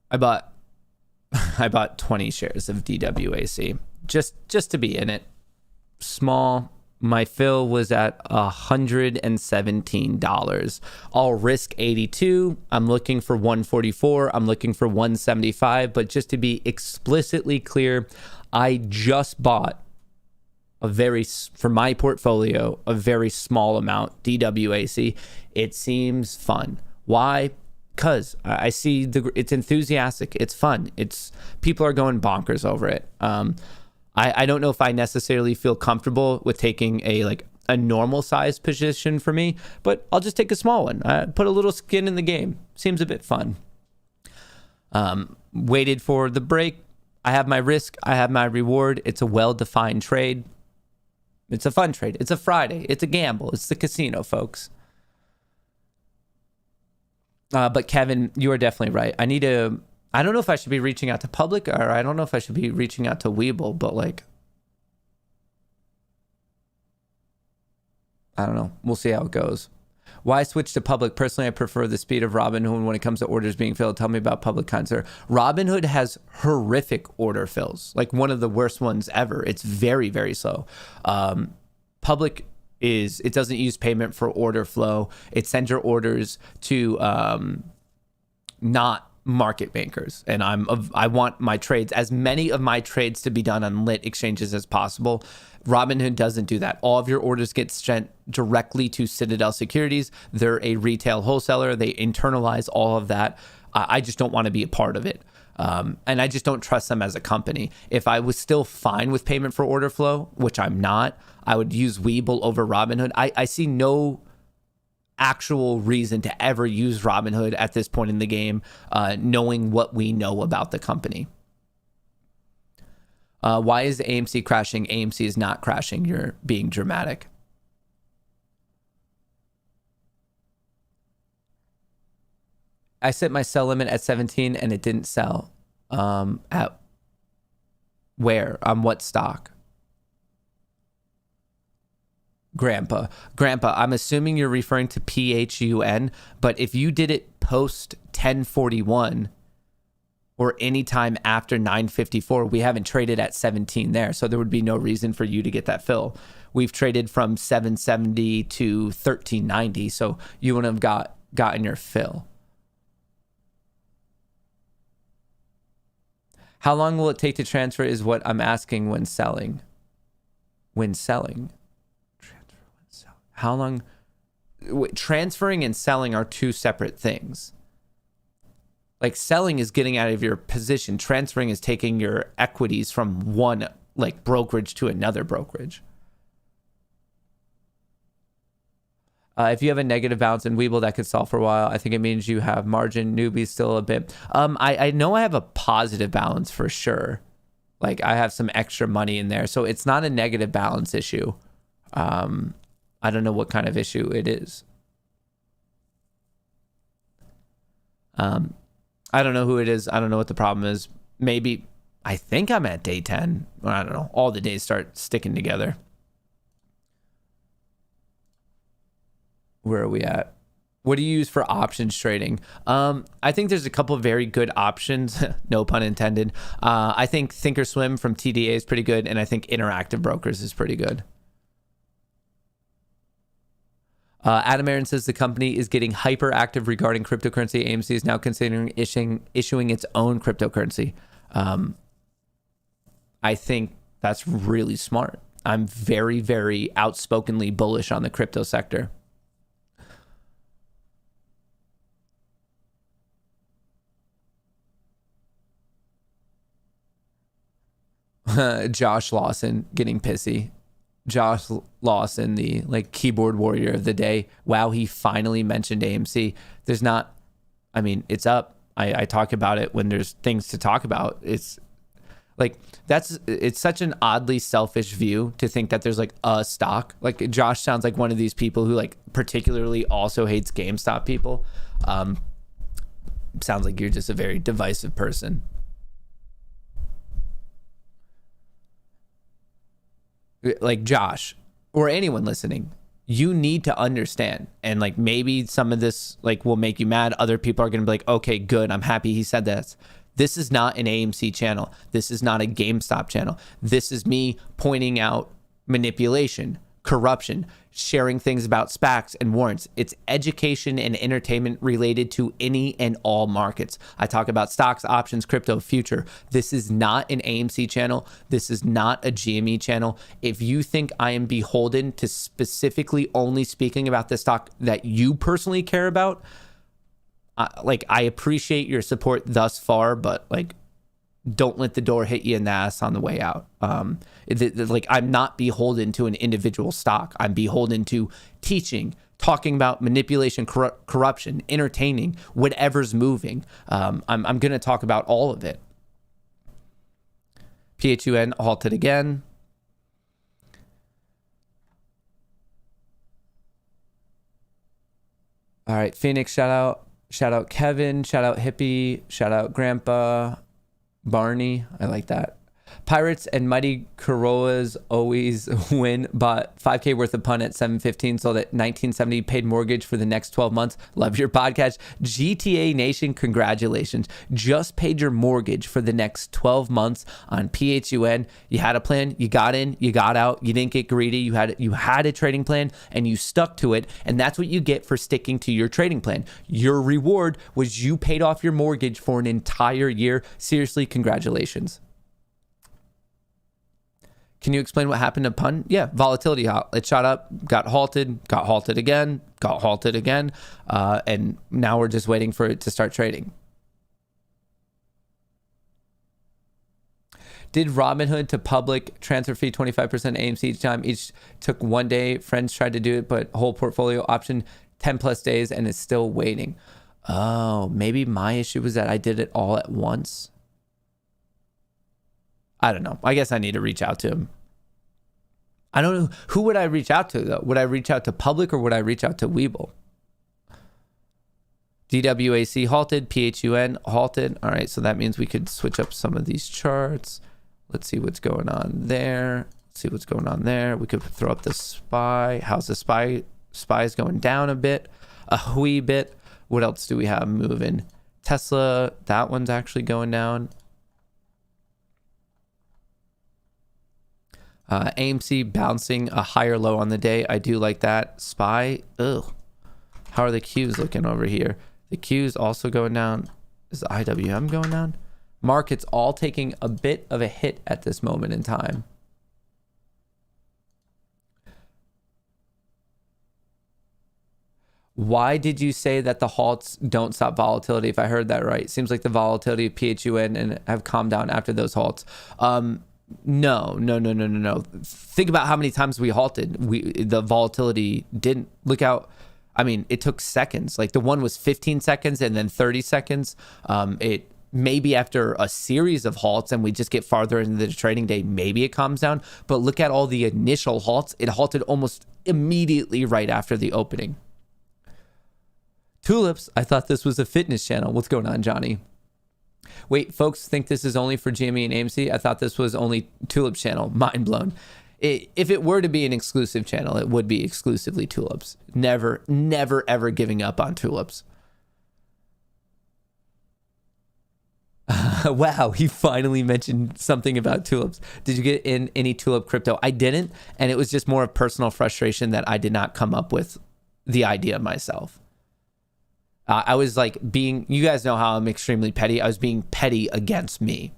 S4: I bought 20 shares of DWAC just to be in it. Small. My fill was at $117. I'll risk 82. I'm looking for 144. I'm looking for 175. But just to be explicitly clear, I just bought for my portfolio, a very small amount, DWAC. It seems fun. Why? Because I see it's enthusiastic. It's fun. People are going bonkers over it. I don't know if I necessarily feel comfortable with taking a normal size position for me, but I'll just take a small one. Put a little skin in the game. Seems a bit fun. Waited for the break. I have my risk. I have my reward. It's a well-defined trade. It's a fun trade. It's a Friday. It's a gamble. It's the casino, folks. But Kevin, you are definitely right. I don't know if I should be reaching out to public, or I don't know if I should be reaching out to Webull, but I don't know. We'll see how it goes. Why switch to public? Personally, I prefer the speed of Robinhood when it comes to orders being filled. Tell me about public concert. Robinhood has horrific order fills, like one of the worst ones ever. It's very, very slow. Public it doesn't use payment for order flow. It sends your orders to not market makers, and I want my trades, as many of my trades, to be done on lit exchanges as possible. Robinhood doesn't do that. All of your orders get sent directly to Citadel Securities. They're a retail wholesaler. They internalize all of that. I just don't want to be a part of it. And I just don't trust them as a company. If I was still fine with payment for order flow, which I'm not, I would use Webull over Robinhood. I see no actual reason to ever use Robinhood at this point in the game, knowing what we know about the company. Why is AMC crashing? AMC is not crashing. You're being dramatic. I set my sell limit at 17 and it didn't sell. At where? On what stock? Grandpa, I'm assuming you're referring to PHUN, but if you did it post 1041 or anytime after 954, we haven't traded at 17 there, so there would be no reason for you to get that fill. We've traded from 770 to 1390, so you wouldn't have gotten your fill. How long will it take to transfer is what I'm asking when selling. How long? Transferring and selling are two separate things. Like selling is getting out of your position. Transferring is taking your equities from one brokerage to another brokerage. If you have a negative balance in Webull, that could solve for a while. I think it means you have margin. Newbie still a bit. I know I have a positive balance for sure. I have some extra money in there. So it's not a negative balance issue. I don't know what kind of issue it is. I don't know who it is. I don't know what the problem is. Maybe, I think I'm at day 10. I don't know. All the days start sticking together. Where are we at? What do you use for options trading? I think there's a couple of very good options, no pun intended. I think Thinkorswim from TDA is pretty good, and I think Interactive Brokers is pretty good. Adam Aaron says the company is getting hyperactive regarding cryptocurrency. AMC is now considering issuing its own cryptocurrency. I think that's really smart. I'm very, very outspokenly bullish on the crypto sector. Josh Lawson getting pissy. Josh Lawson, the keyboard warrior of the day. Wow, he finally mentioned AMC. There's not, I mean, it's up. I talk about it when there's things to talk about. It's it's such an oddly selfish view to think that there's a stock. Josh sounds like one of these people who particularly also hates GameStop people. Sounds like you're just a very divisive person. Josh or anyone listening, you need to understand, and maybe some of this will make you mad. Other people are going to be like, okay, good, I'm happy he said this. This is not an AMC channel. This is not a GameStop channel. This is me pointing out manipulation, corruption, sharing things about SPACs and warrants. It's education and entertainment related to any and all markets. I talk about stocks, options, crypto, future. This is not an AMC channel. This is not a GME channel. If you think I am beholden to specifically only speaking about the stock that you personally care about, I appreciate your support thus far, but don't let the door hit you in the ass on the way out. I'm not beholden to an individual stock. I'm beholden to teaching, talking about manipulation, corruption, entertaining, whatever's moving. I'm going to talk about all of it. PHUN halted again. All right, Phoenix, shout out. Shout out Kevin. Shout out Hippie. Shout out Grandpa Barney. I like that. Pirates and Mighty Corollas always win. Bought 5K worth of pun at 715. Sold at 1970. Paid mortgage for the next 12 months. Love your podcast. GTA Nation, congratulations. Just paid your mortgage for the next 12 months on PHUN. You had a plan. You got in. You got out. You didn't get greedy. You had a trading plan and you stuck to it. And that's what you get for sticking to your trading plan. Your reward was you paid off your mortgage for an entire year. Seriously, congratulations. Can you explain what happened to pun? Yeah, volatility halt. It shot up, got halted again, and now we're just waiting for it to start trading. Did Robinhood to public transfer fee 25% AMC each time? Each took 1 day. Friends tried to do it, but whole portfolio option 10 plus days and it's still waiting. Oh, maybe my issue was that I did it all at once. I don't know. I guess I need to reach out to him. I don't know. Who would I reach out to, though? Would I reach out to public or would I reach out to Weeble? DWAC halted. PHUN halted. All right. So that means we could switch up some of these charts. Let's see what's going on there. Let's see what's going on there. We could throw up the SPY. How's the SPY? SPY's going down a bit, a wee bit. What else do we have moving? Tesla, that one's actually going down. AMC bouncing a higher low on the day. I do like that. SPY, ugh. How are the Qs looking over here? The Qs also going down. Is the IWM going down? Markets all taking a bit of a hit at this moment in time. Why did you say that the halts don't stop volatility? If I heard that right, seems like the volatility of PHUN and have calmed down after those halts. No. Think about how many times we halted. The volatility didn't. Look out. I mean, it took seconds. The one was 15 seconds and then 30 seconds. It maybe after a series of halts and we just get farther into the trading day, maybe it calms down. But look at all the initial halts. It halted almost immediately right after the opening. Tulips, I thought this was a fitness channel. What's going on, Johnny? Wait, folks think this is only for GME and AMC? I thought this was only Tulip's channel. Mind blown. If it were to be an exclusive channel, it would be exclusively tulips. Never, never, ever giving up on tulips. Wow, he finally mentioned something about tulips. Did you get in any tulip crypto? I didn't, and it was just more of personal frustration that I did not come up with the idea myself. I was like you guys know how I'm extremely petty. I was being petty against me.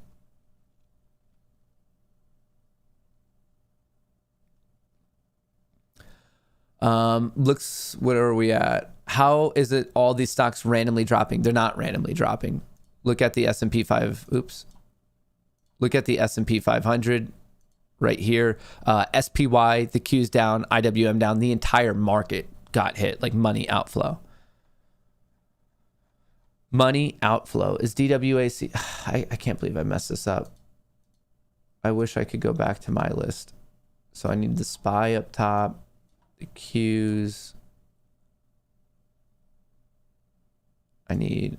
S4: What are we at? How is it all these stocks randomly dropping? They're not randomly dropping. Look at the S&P 5. Oops. Look at the S&P 500 right here. SPY, the Q's down, IWM down. The entire market got hit, like money outflow. Money outflow. Is DWAC... I can't believe I messed this up. I wish I could go back to my list. So I need the SPY up top, the Q's. I need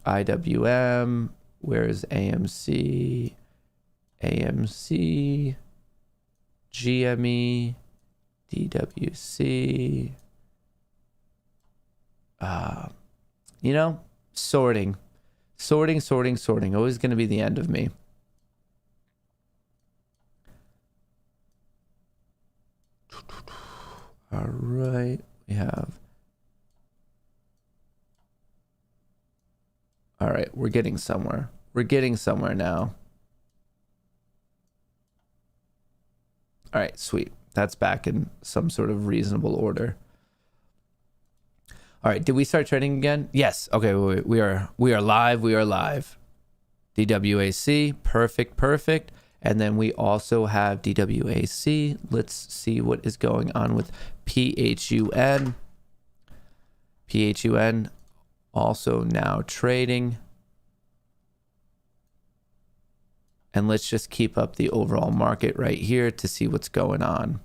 S4: IWM. Where's AMC? AMC. GME. DWC. You know, sorting. Always going to be the end of me. All right. We have... All right, we're getting somewhere. We're getting somewhere now. All right, sweet. That's back in some sort of reasonable order. All right, did we start trading again? Yes. Okay, we are live. We are live. DWAC, perfect. And then we also have DWAC. Let's see what is going on with PHUN. PHUN also now trading. And let's just keep up the overall market right here to see what's going on.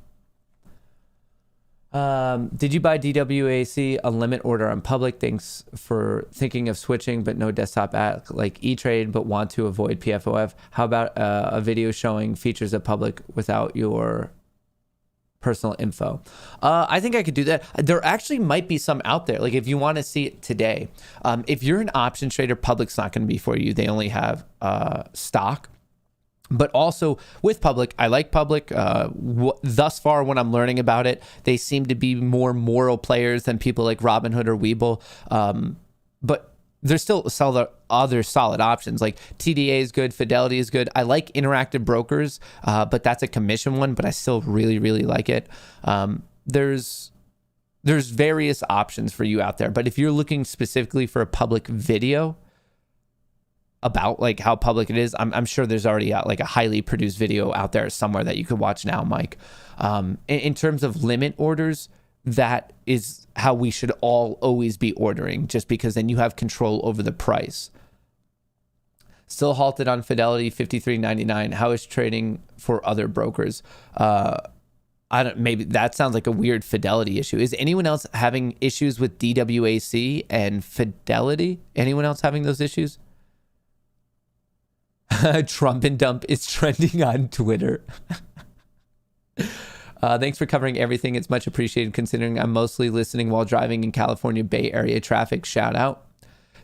S4: Did you buy DWAC a limit order on public? Thanks for thinking of switching, but no desktop app like E-Trade, but want to avoid PFOF. How about a video showing features of public without your personal info? I think I could do that. There actually might be some out there. Like if you want to see it today, if you're an option trader, public's not going to be for you. They only have stock. But also with public, I like public. Thus far, when I'm learning about it, they seem to be more moral players than people like Robinhood or Webull. But there's still other solid options. Like TDA is good, Fidelity is good. I like Interactive Brokers, but that's a commission one. But I still really, really like it. There's various options for you out there. But if you're looking specifically for a public video about like how public it is, I'm sure there's already like a highly produced video out there somewhere that you could watch now, Mike. In terms of limit orders, that is how we should all always be ordering, just because then you have control over the price. Still halted on Fidelity, 53.99. How is trading for other brokers? Maybe that sounds like a weird Fidelity issue. Is anyone else having issues with DWAC and Fidelity? Anyone else having those issues? Trump and Dump is trending on Twitter. Thanks for covering everything. It's much appreciated considering I'm mostly listening while driving in California Bay Area traffic. Shout out.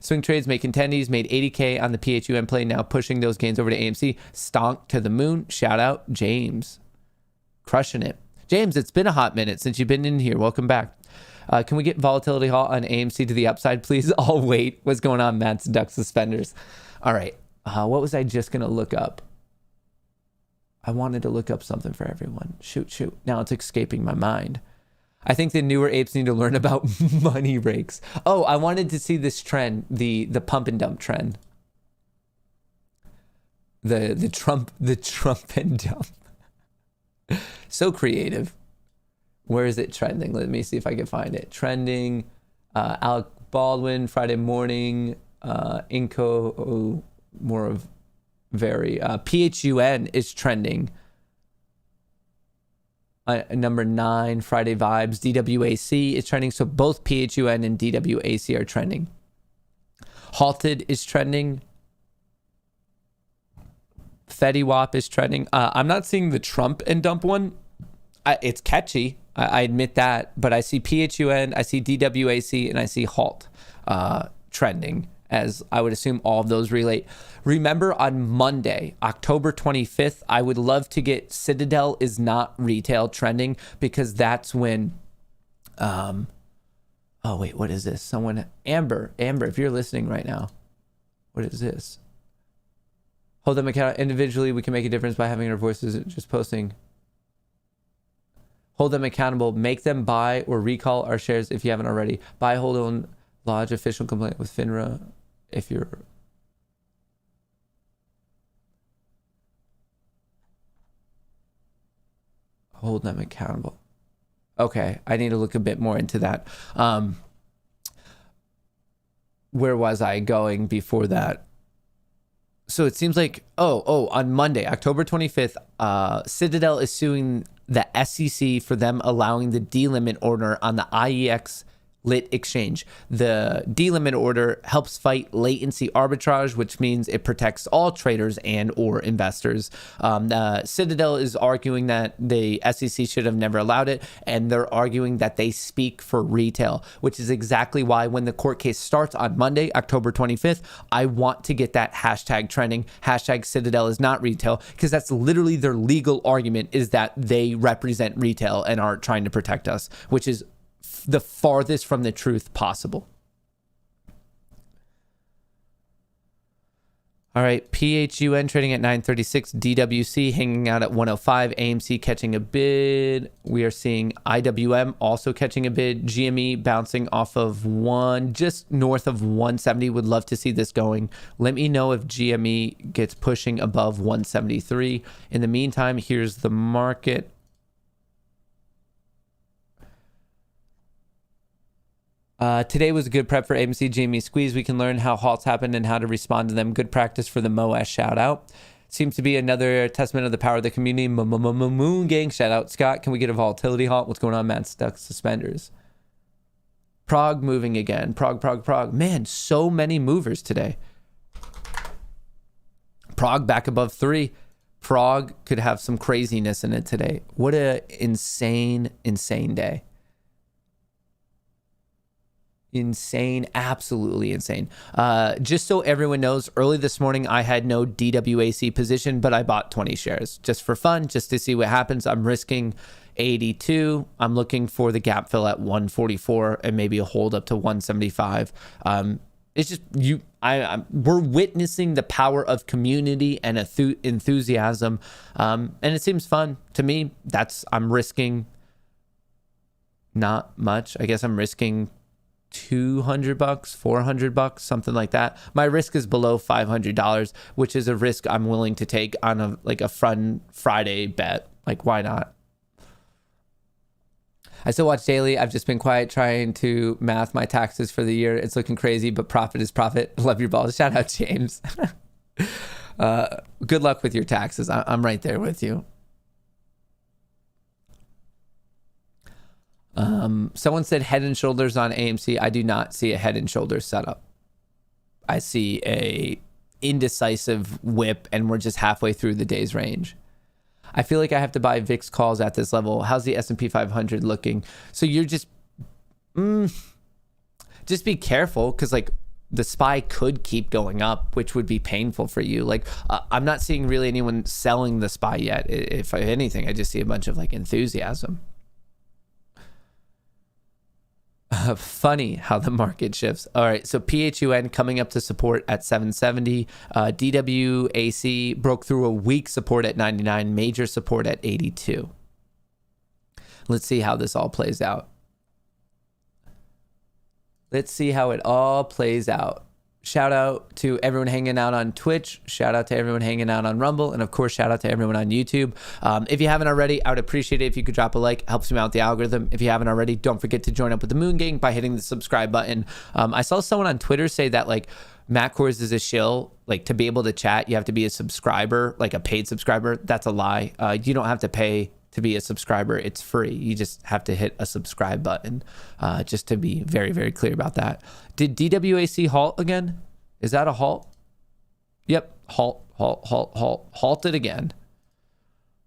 S4: Swing trades making tendies, made 80K on the PHUN play, now pushing those gains over to AMC. Stonk to the moon. Shout out James. Crushing it. James, it's been a hot minute since you've been in here. Welcome back. Can we get Volatility Halt on AMC to the upside, please? I'll wait. What's going on, Matt's duck suspenders? All right. What was I just going to look up? I wanted to look up something for everyone. Shoot. Now it's escaping my mind. I think the newer apes need to learn about money rakes. Oh, I wanted to see this trend, the pump and dump trend. The Trump and dump. So creative. Where is it trending? Let me see if I can find it. Trending. Alec Baldwin, Friday morning. Inco. More of very PHUN is trending. Number 9, Friday vibes. DWAC is trending. So both PHUN and DWAC are trending. Halted is trending. Fetty Wap is trending. I'm not seeing the Trump and dump one. It's catchy. I admit that. But I see PHUN, I see DWAC, and I see Halt trending, as I would assume all of those relate. Remember on Monday, October 25th, I would love to get Citadel is not retail trending, because that's when... oh, wait, what is this? Someone... Amber, if you're listening right now, what is this? Hold them account individually. We can make a difference by having our voices just posting. Hold them accountable. Make them buy or recall our shares if you haven't already. Buy, hold on, lodge official complaint with FINRA if you're... Hold them accountable. Okay, I need to look a bit more into that. Where was I going before that? So it seems like, on Monday, October 25th, Citadel is suing the SEC for them allowing the delimit order on the IEX lit exchange. The delimit order helps fight latency arbitrage, which means it protects all traders and or investors. Citadel is arguing that the SEC should have never allowed it, and they're arguing that they speak for retail, which is exactly why when the court case starts on Monday, October 25th, I want to get that hashtag trending, hashtag Citadel is not retail, because that's literally their legal argument, is that they represent retail and are trying to protect us, which is the farthest from the truth possible. All right, PHUN trading at 936, DWC hanging out at 105, AMC catching a bid. We are seeing IWM also catching a bid, GME bouncing off of just north of 170. Would love to see this going. Let me know if GME gets pushing above 173. In the meantime, here's the market. Today was a good prep for AMC GME squeeze. We can learn how halts happen and how to respond to them. Good practice for the MOAS shout out. Seems to be another testament of the power of the community. Moon gang shout out. Scott, can we get a volatility halt? What's going on, man? Stuck suspenders. Prague moving again. Prague. Man, so many movers today. Prague back above 3. Prague could have some craziness in it today. What a insane day. Insane, absolutely insane. Just so everyone knows, early this morning I had no DWAC position, but I bought 20 shares just for fun, just to see what happens. I'm risking 82. I'm looking for the gap fill at 144 and maybe a hold up to 175. It's just we're witnessing the power of community and enthusiasm, and it seems fun to me. I'm risking not much. I guess I'm risking $200, $400, something like that. My risk is below $500, which is a risk I'm willing to take on a fun Friday bet. Like, why not? I still watch daily. I've just been quiet trying to math my taxes for the year. It's looking crazy, but profit is profit. Love your balls. Shout out, James. Good luck with your taxes. I'm right there with you. Someone said head and shoulders on AMC. I do not see a head and shoulders setup. I see a indecisive whip, and we're just halfway through the day's range. I feel like I have to buy VIX calls at this level. How's the S&P 500 looking? So you're just be careful, because like the SPY could keep going up, which would be painful for you. Like I'm not seeing really anyone selling the SPY yet. If anything, I just see a bunch of like enthusiasm. Funny how the market shifts. All right, so PHUN coming up to support at 770. DWAC broke through a weak support at 99, major support at 82. Let's see how this all plays out. Let's see how it all plays out. Shout out to everyone hanging out on Twitch. Shout out to everyone hanging out on Rumble. And of course, shout out to everyone on YouTube. If you haven't already, I would appreciate it if you could drop a like. It helps me out with the algorithm. If you haven't already, don't forget to join up with the Moon Gang by hitting the subscribe button. I saw someone on Twitter say that like Matt Kohrs is a shill. Like to be able to chat, you have to be a subscriber, like a paid subscriber. That's a lie. You don't have to pay to be a subscriber. It's free. You just have to hit a subscribe button, just to be very, very clear about that. Did DWAC halt again? Is that a halt? Yep, Halted again.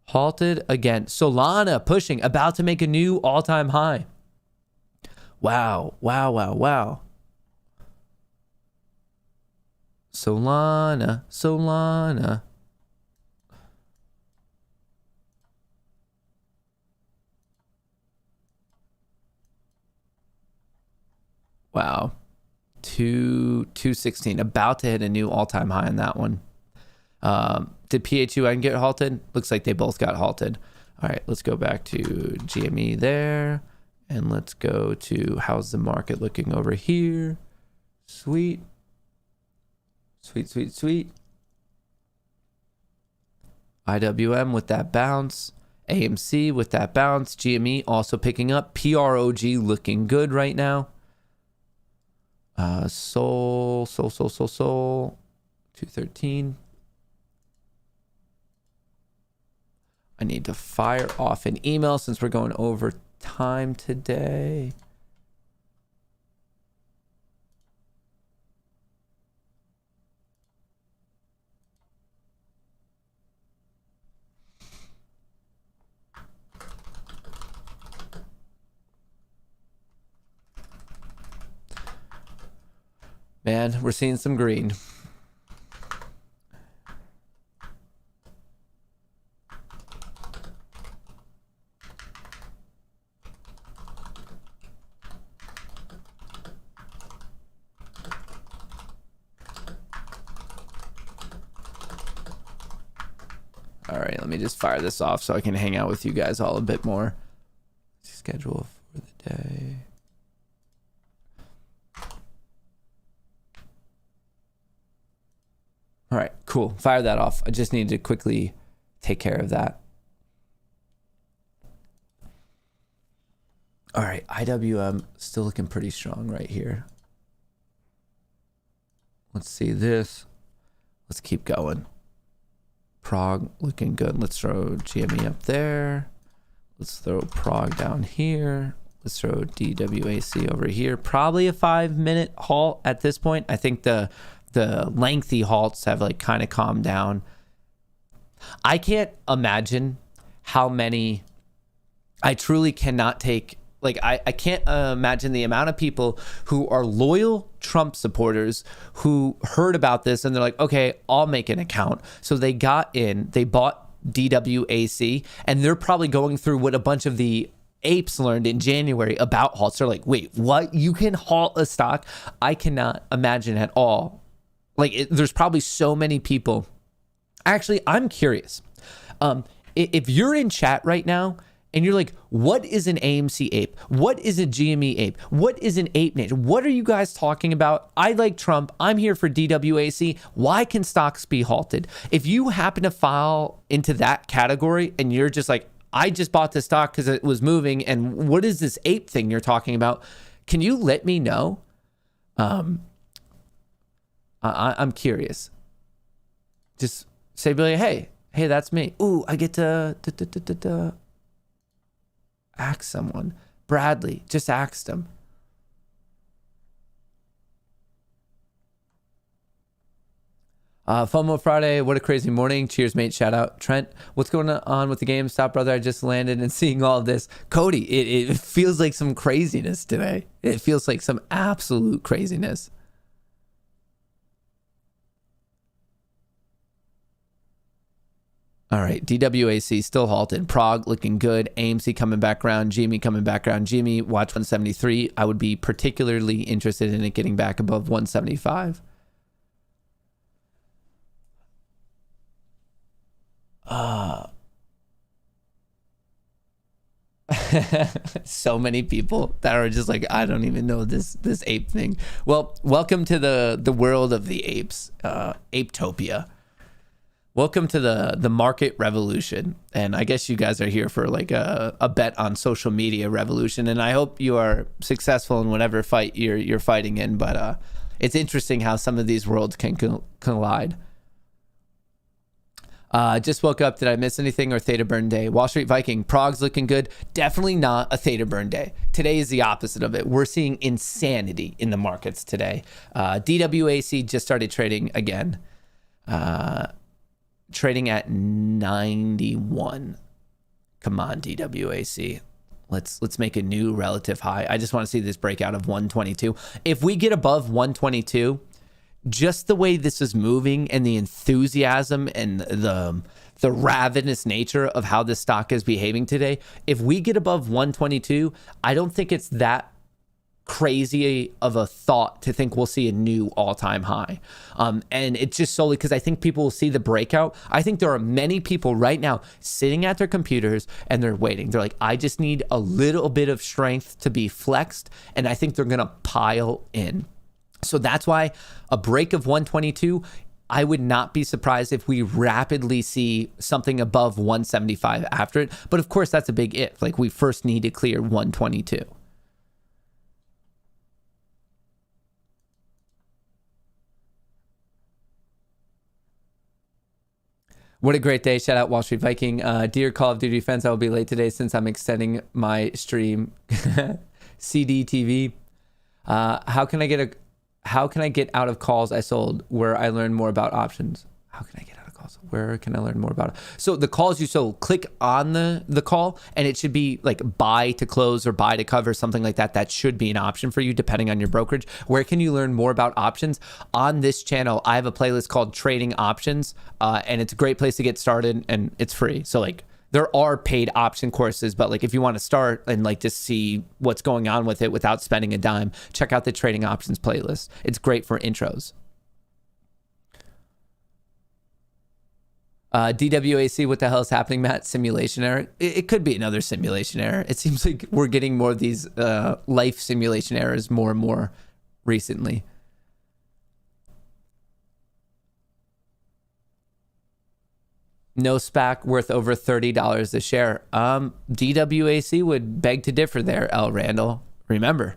S4: Halted again. Solana pushing, about to make a new all-time high. Wow. Solana. Wow. 216, about to hit a new all-time high on that one. Did PHUN get halted? Looks like they both got halted. All right, let's go back to GME there. And let's go to how's the market looking over here. Sweet. IWM with that bounce. AMC with that bounce. GME also picking up. PROG looking good right now. Sol 213. I need to fire off an email since we're going over time today. Man, we're seeing some green. All right, let me just fire this off so I can hang out with you guys all a bit more. Schedule for the day. All right, cool. Fire that off. I just need to quickly take care of that. All right, IWM still looking pretty strong right here. Let's see this. Let's keep going. Prague looking good. Let's throw GME up there. Let's throw Prague down here. Let's throw DWAC over here. Probably a 5-minute halt at this point. I think the lengthy halts have like kind of calmed down. I can't imagine how many, I truly cannot take, like I can't imagine the amount of people who are loyal Trump supporters who heard about this and they're like, okay, I'll make an account. So they got in, they bought DWAC, and they're probably going through what a bunch of the apes learned in January about halts. They're like, wait, what? You can halt a stock? I cannot imagine at all. Like, there's probably so many people. Actually, I'm curious. If you're in chat right now and you're like, what is an AMC ape? What is a GME ape? What is an ape nation? What are you guys talking about? I like Trump. I'm here for DWAC. Why can stocks be halted? If you happen to fall into that category and you're just like, I just bought this stock because it was moving, and what is this ape thing you're talking about? Can you let me know? I'm curious. Just say, Billy, hey, that's me. Ooh, I get to ask someone. Bradley, just asked him. FOMO Friday, what a crazy morning. Cheers, mate. Shout out. Trent, what's going on with the game? Stop, brother. I just landed and seeing all of this. Cody, it feels like some craziness today. It feels like some absolute craziness. All right, DWAC still halted. Prague looking good. AMC coming back around. GME coming back around. GME, watch 173. I would be particularly interested in it getting back above 175. So many people that are just like, I don't even know this ape thing. Well, welcome to the world of the apes, Apetopia. Welcome to the market revolution. And I guess you guys are here for like a bet on social media revolution. And I hope you are successful in whatever fight you're fighting in. But it's interesting how some of these worlds can collide. Just woke up. Did I miss anything or Theta Burn Day? Wall Street Viking, Prague's looking good. Definitely not a Theta Burn Day. Today is the opposite of it. We're seeing insanity in the markets today. DWAC just started trading again. Trading at 91. Come on, DWAC. Let's make a new relative high. I just want to see this breakout of 122. If we get above 122, just the way this is moving and the enthusiasm and the ravenous nature of how this stock is behaving today, if we get above 122, I don't think it's that crazy of a thought to think we'll see a new all-time high. And it's just solely because I think people will see the breakout. I think there are many people right now sitting at their computers and they're waiting. They're like, I just need a little bit of strength to be flexed. And I think they're going to pile in. So that's why a break of 122, I would not be surprised if we rapidly see something above 175 after it. But of course, that's a big if. Like, we first need to clear 122. What a great day. Shout out Wall Street Viking. Dear Call of Duty fans, I will be late today since I'm extending my stream. CDTV. How can I get out of calls I sold where I learn more about options? How can I get out of calls? Where can I learn more about it? So the calls you sold, click on the call and it should be like buy to close or buy to cover, something like that. That should be an option for you depending on your brokerage. Where can you learn more about options? On this channel, I have a playlist called Trading Options, and it's a great place to get started and it's free. So like, there are paid option courses, but like if you want to start and like just see what's going on with it without spending a dime, check out the Trading Options playlist. It's great for intros. DWAC, what the hell is happening, Matt? Simulation error? It could be another simulation error. It seems like we're getting more of these life simulation errors more and more recently. No SPAC worth over $30 a share. DWAC would beg to differ there, L. Randall. Remember,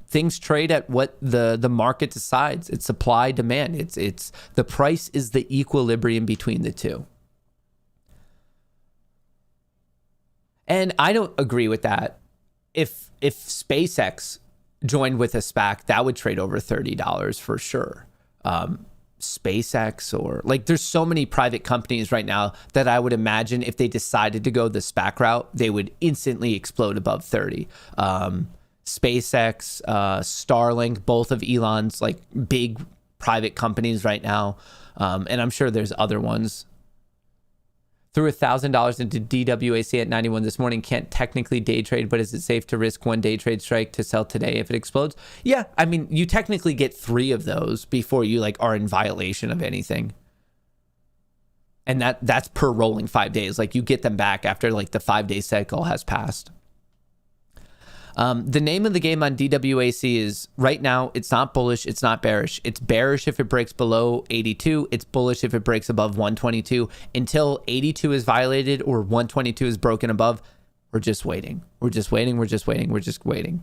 S4: things trade at what the market decides. It's supply demand. It's the price is the equilibrium between the two. And I don't agree with that. If SpaceX joined with a SPAC, that would trade over $30 for sure. SpaceX or like there's so many private companies right now that I would imagine if they decided to go the SPAC route, they would instantly explode above 30. SpaceX, Starlink, both of Elon's like big private companies right now. And I'm sure there's other ones. Threw $1,000 into DWAC at 91 this morning. Can't technically day trade, but is it safe to risk one day trade strike to sell today if it explodes? Yeah, I mean, you technically get 3 of those before you like are in violation of anything. And that's per rolling 5 days. Like you get them back after like the 5-day cycle has passed. The name of the game on DWAC is right now, it's not bullish, it's not bearish. It's bearish if it breaks below 82. It's bullish if it breaks above 122. Until 82 is violated or 122 is broken above, we're just waiting. We're just waiting. We're just waiting. We're just waiting.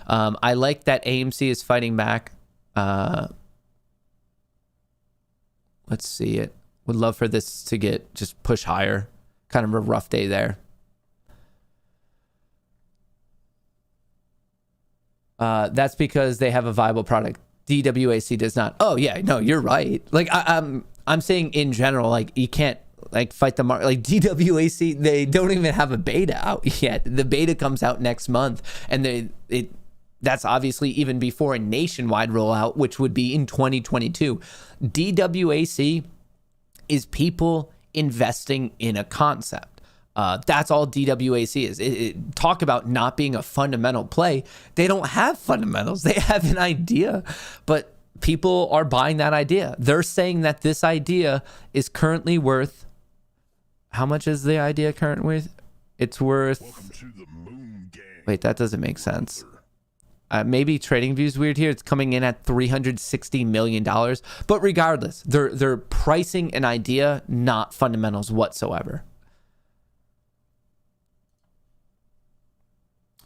S4: I like that AMC is fighting back. Let's see it. Would love for this to get just push higher. Kind of a rough day there. That's because they have a viable product. DWAC does not. Oh yeah, no, you're right. Like I'm saying in general, like you can't like fight the market. Like DWAC, they don't even have a beta out yet. The beta comes out next month, and that's obviously even before a nationwide rollout, which would be in 2022. DWAC is people investing in a concept. That's all DWAC is. Talk about not being a fundamental play. They don't have fundamentals. They have an idea, but people are buying that idea. They're saying that this idea is currently worth, how much is the idea currently worth? It's worth,
S5: Welcome to the Moon Gang.
S4: wait, that doesn't make sense. Maybe TradingView's weird here. It's coming in at $360 million. But regardless, they're pricing an idea, not fundamentals whatsoever.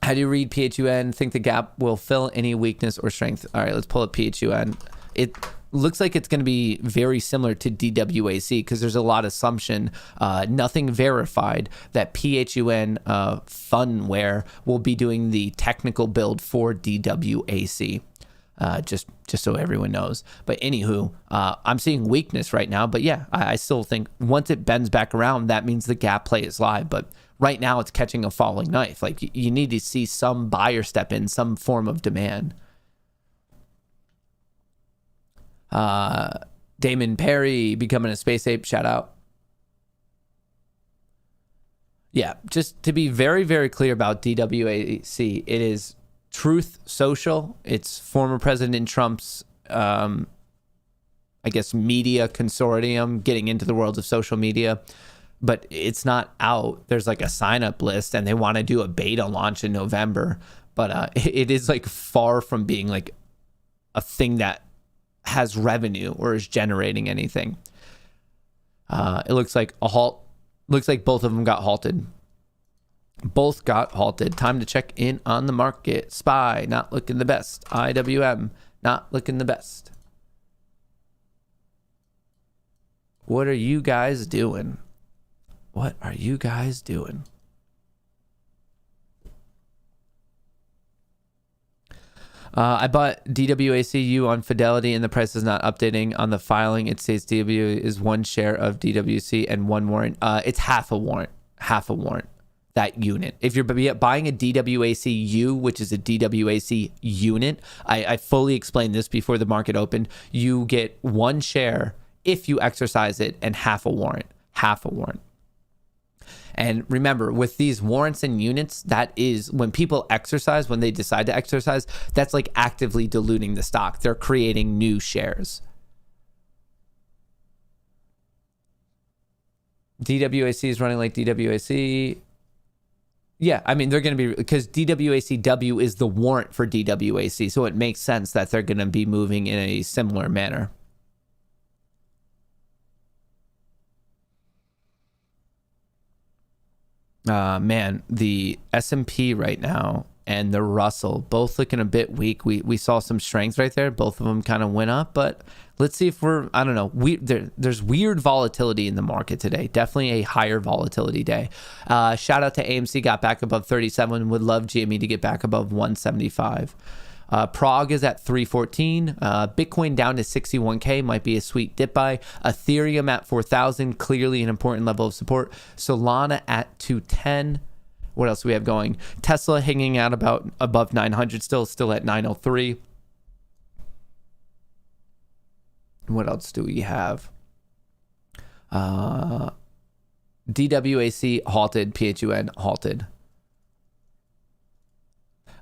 S4: How do you read PHUN? Think the gap will fill any weakness or strength? All right, let's pull up PHUN. It looks like it's going to be very similar to DWAC because there's a lot of assumption, nothing verified, that PHUN Funware will be doing the technical build for DWAC. Just so everyone knows. But anywho, I'm seeing weakness right now. But yeah, I still think once it bends back around, that means the gap play is live. But right now it's catching a falling knife. Like you need to see some buyer step in, some form of demand. Damon Perry becoming a space ape, shout out. Yeah, just to be very, very clear about DWAC, it is Truth Social. It's former President Trump's, I guess, media consortium getting into the world of social media. But it's not out. There's like a sign-up list, and they want to do a beta launch in November. But it is like far from being like a thing that has revenue or is generating anything. It looks like a halt. Looks like both of them got halted. Both got halted. Time to check in on the market. SPY, not looking the best. IWM, not looking the best. What are you guys doing? What are you guys doing? I bought DWACU on Fidelity and the price is not updating on the filing. It says DW is one share of DWC and one warrant. It's half a warrant, that unit. If you're buying a DWACU, which is a DWAC unit, I fully explained this before the market opened. You get one share if you exercise it and half a warrant. And remember, with these warrants and units, that is when people exercise, when they decide to exercise, that's like actively diluting the stock. They're creating new shares. DWAC is running like DWAC. Yeah, I mean, they're going to be, because DWACW is the warrant for DWAC. So it makes sense that they're going to be moving in a similar manner. Man, the S&P right now and the Russell both looking a bit weak. We saw some strength right there. Both of them kind of went up, but let's see if I don't know. There's weird volatility in the market today. Definitely a higher volatility day. Shout out to AMC, got back above 37. Would love GME to get back above 175. Prague is at 314. Bitcoin down to 61K, might be a sweet dip buy. Ethereum at 4,000, clearly an important level of support. Solana at 210. What else do we have going? Tesla hanging out about above 900, still at 903. What else do we have? DWAC halted, PHUN halted.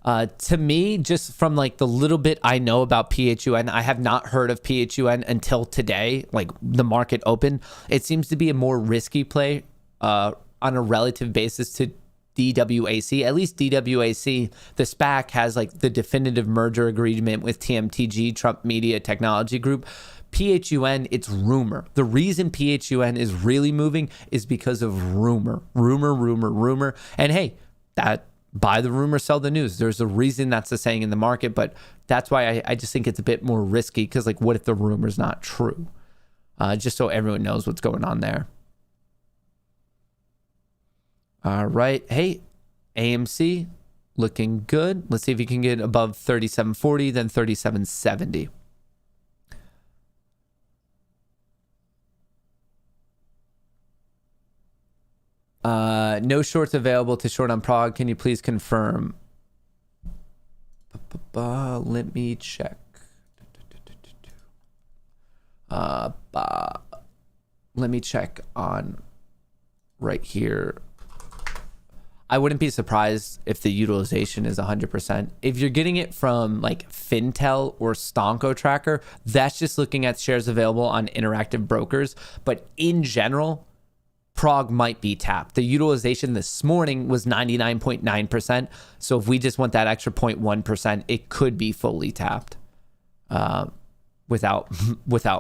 S4: To me, just from like the little bit I know about PHUN, I have not heard of PHUN until today, like the market open. It seems to be a more risky play on a relative basis to DWAC. At least DWAC, the SPAC has like the definitive merger agreement with TMTG, Trump Media Technology Group. PHUN, it's rumor. The reason PHUN is really moving is because of rumor. And hey, that buy the rumor, sell the news. There's a reason that's the saying in the market, but that's why I just think it's a bit more risky, because like, what if the rumor's not true? Just so everyone knows what's going on there. All right. Hey, AMC looking good. Let's see if you can get above 3740, then 3770. No shorts available to short on Prague. Can you please confirm? Let me check. Let me check on right here. I wouldn't be surprised if the utilization is 100%. If you're getting it from like Fintel or Stonko Tracker, that's just looking at shares available on interactive brokers. But in general, Prague might be tapped. The utilization this morning was 99.9%. So if we just want that extra 0.1%, it could be fully tapped without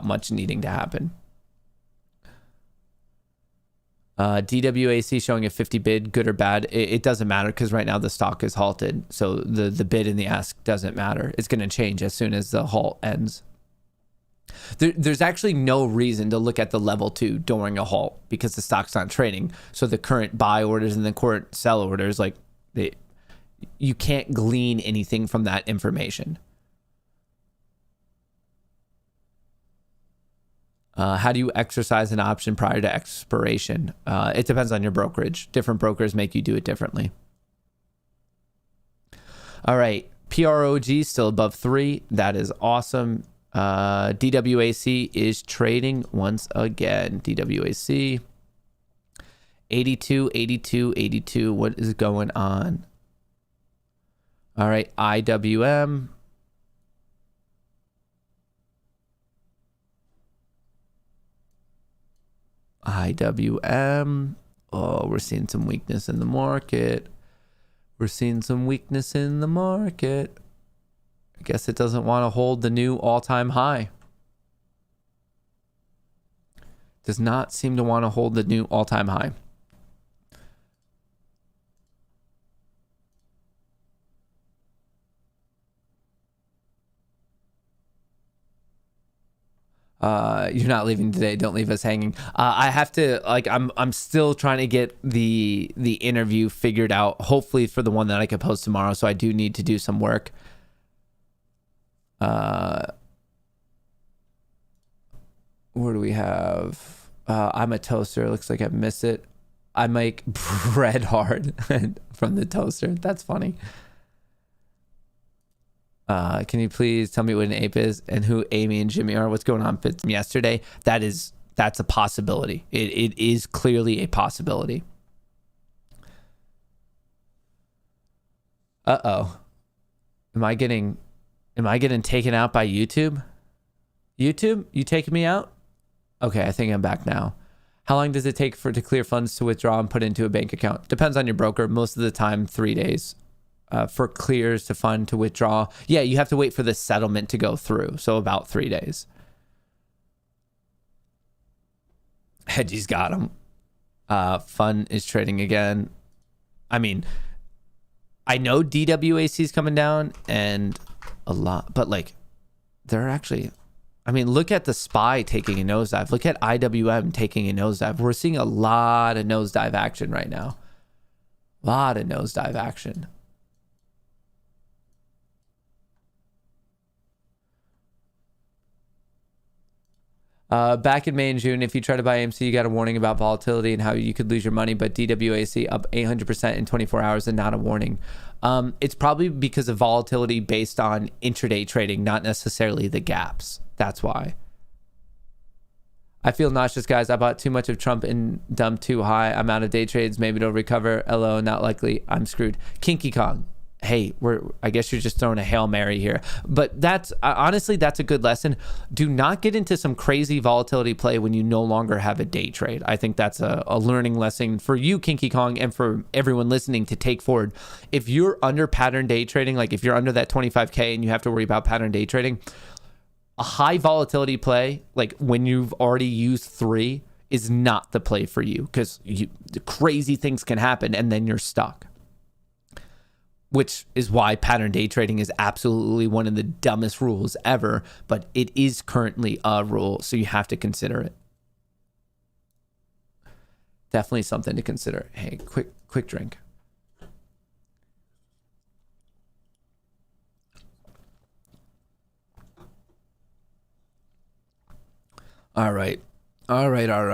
S4: much needing to happen. DWAC showing a 50 bid, good or bad. It doesn't matter, because right now the stock is halted. So the bid and the ask doesn't matter. It's going to change as soon as the halt ends. There's actually no reason to look at the level 2 during a halt, because the stock's not trading. So the current buy orders and the current sell orders, you can't glean anything from that information. How do you exercise an option prior to expiration? It depends on your brokerage. Different brokers make you do it differently. All right. PROG still above 3. That is awesome. DWAC is trading once again. DWAC 82, 82, 82. What is going on? All right. IWM. IWM. Oh, we're seeing some weakness in the market. We're seeing some weakness in the market. I guess it doesn't want to hold the new all-time high. Does not seem to want to hold the new all-time high. You're not leaving today. Don't leave us hanging. I have to, like, I'm still trying to get the interview figured out, hopefully for the one that I can post tomorrow. So I do need to do some work. Where do we have? I'm a toaster. Looks like I missed it. I make bread hard from the toaster. That's funny. Can you please tell me what an ape is and who Amy and Jimmy are? What's going on from yesterday? That's a possibility. It is clearly a possibility. Uh-oh. Am I getting taken out by YouTube? YouTube, you taking me out? Okay, I think I'm back now. How long does it take to clear funds to withdraw and put into a bank account? Depends on your broker. Most of the time, 3 days. For clears to fund to withdraw. Yeah, you have to wait for the settlement to go through. So about 3 days. Hedgie's got him. Fun is trading again. I mean, I know DWAC is coming down and a lot, but like they're actually, I mean, look at the SPY taking a nosedive. Look at IWM taking a nosedive. We're seeing a lot of nosedive action right now. A lot of nosedive action. Back in May and June, if you try to buy AMC, you got a warning about volatility and how you could lose your money, but DWAC up 800% in 24 hours and not a warning. It's probably because of volatility based on intraday trading, not necessarily the gaps. That's why. I feel nauseous, guys. I bought too much of Trump and dumped too high. I'm out of day trades. Maybe it'll recover. LO, not likely. I'm screwed. Kinky Kong. Hey, I guess you're just throwing a Hail Mary here. But that's honestly, that's a good lesson. Do not get into some crazy volatility play when you no longer have a day trade. I think that's a learning lesson for you, Kinky Kong, and for everyone listening to take forward. If you're under pattern day trading, like if you're under that 25K and you have to worry about pattern day trading, a high volatility play, like when you've already used 3, is not the play for you because crazy things can happen and then you're stuck. Which is why pattern day trading is absolutely one of the dumbest rules ever, but it is currently a rule, so you have to consider it. Definitely something to consider. Hey, quick drink. All right. DWAC,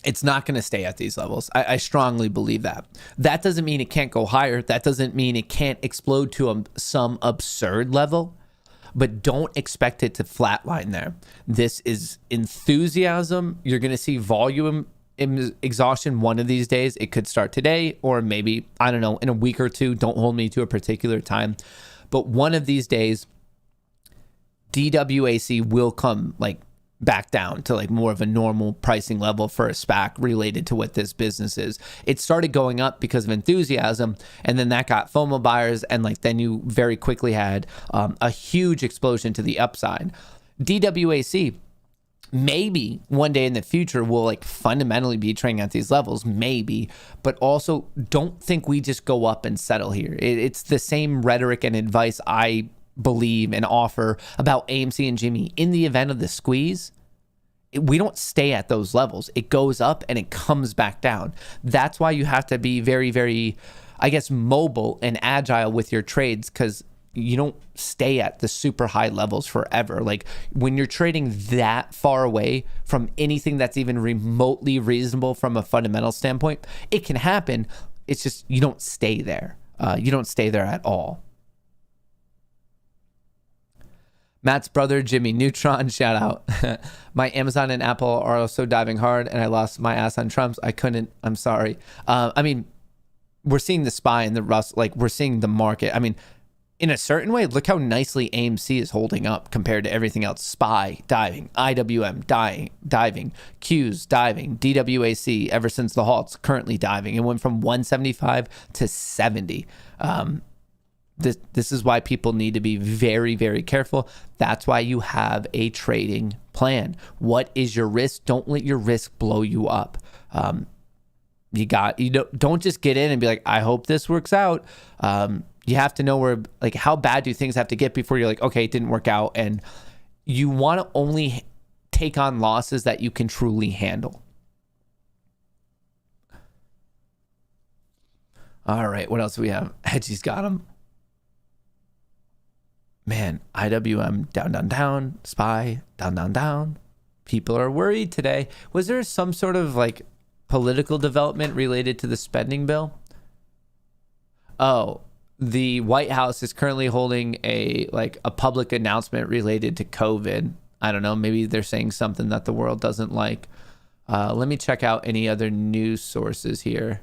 S4: it's not going to stay at these levels. I strongly believe that. That doesn't mean it can't go higher. That doesn't mean it can't explode to some absurd level, but don't expect it to flatline there. This is enthusiasm. You're going to see volume exhaustion one of these days. It could start today or maybe, I don't know, in a week or two. Don't hold me to a particular time. But one of these days, DWAC will come like back down to like more of a normal pricing level for a SPAC related to what this business is. It started going up because of enthusiasm, and then that got FOMO buyers, and like then you very quickly had a huge explosion to the upside. DWAC maybe one day in the future will like fundamentally be trading at these levels, maybe, but also don't think we just go up and settle here. It's the same rhetoric and advice I believe and offer about AMC and Jimmy. In the event of the squeeze, we don't stay at those levels. It goes up and it comes back down. That's why you have to be very, very, I guess, mobile and agile with your trades, because stay at the super high levels forever. Like when you're trading that far away from anything that's even remotely reasonable from a fundamental standpoint, it can happen. It's just you don't stay there. You don't stay there at all. Matt's brother, Jimmy Neutron, shout out. My Amazon and Apple are also diving hard, and I lost my ass on Trump's. I couldn't. I'm sorry. I mean, we're seeing the SPY and the Rust. Like, we're seeing the market. I mean, in a certain way, look how nicely AMC is holding up compared to everything else. SPY diving, IWM diving, Qs diving, DWAC ever since the halts currently diving. It went from 175 to 70. This is why people need to be very, very careful. That's why you have a trading plan. What is your risk? Don't let your risk blow you up. Don't just get in and be like, I hope this works out. You have to know where, like, how bad do things have to get before you're like, okay, it didn't work out. And you want to only take on losses that you can truly handle. All right, what else do we have? Hedgie's got him. Man, IWM down, SPY down. People are worried today. Was there some sort of like political development related to the spending bill? Oh, the White House is currently holding a public announcement related to COVID. I don't know. Maybe they're saying something that the world doesn't like. Let me check out any other news sources here.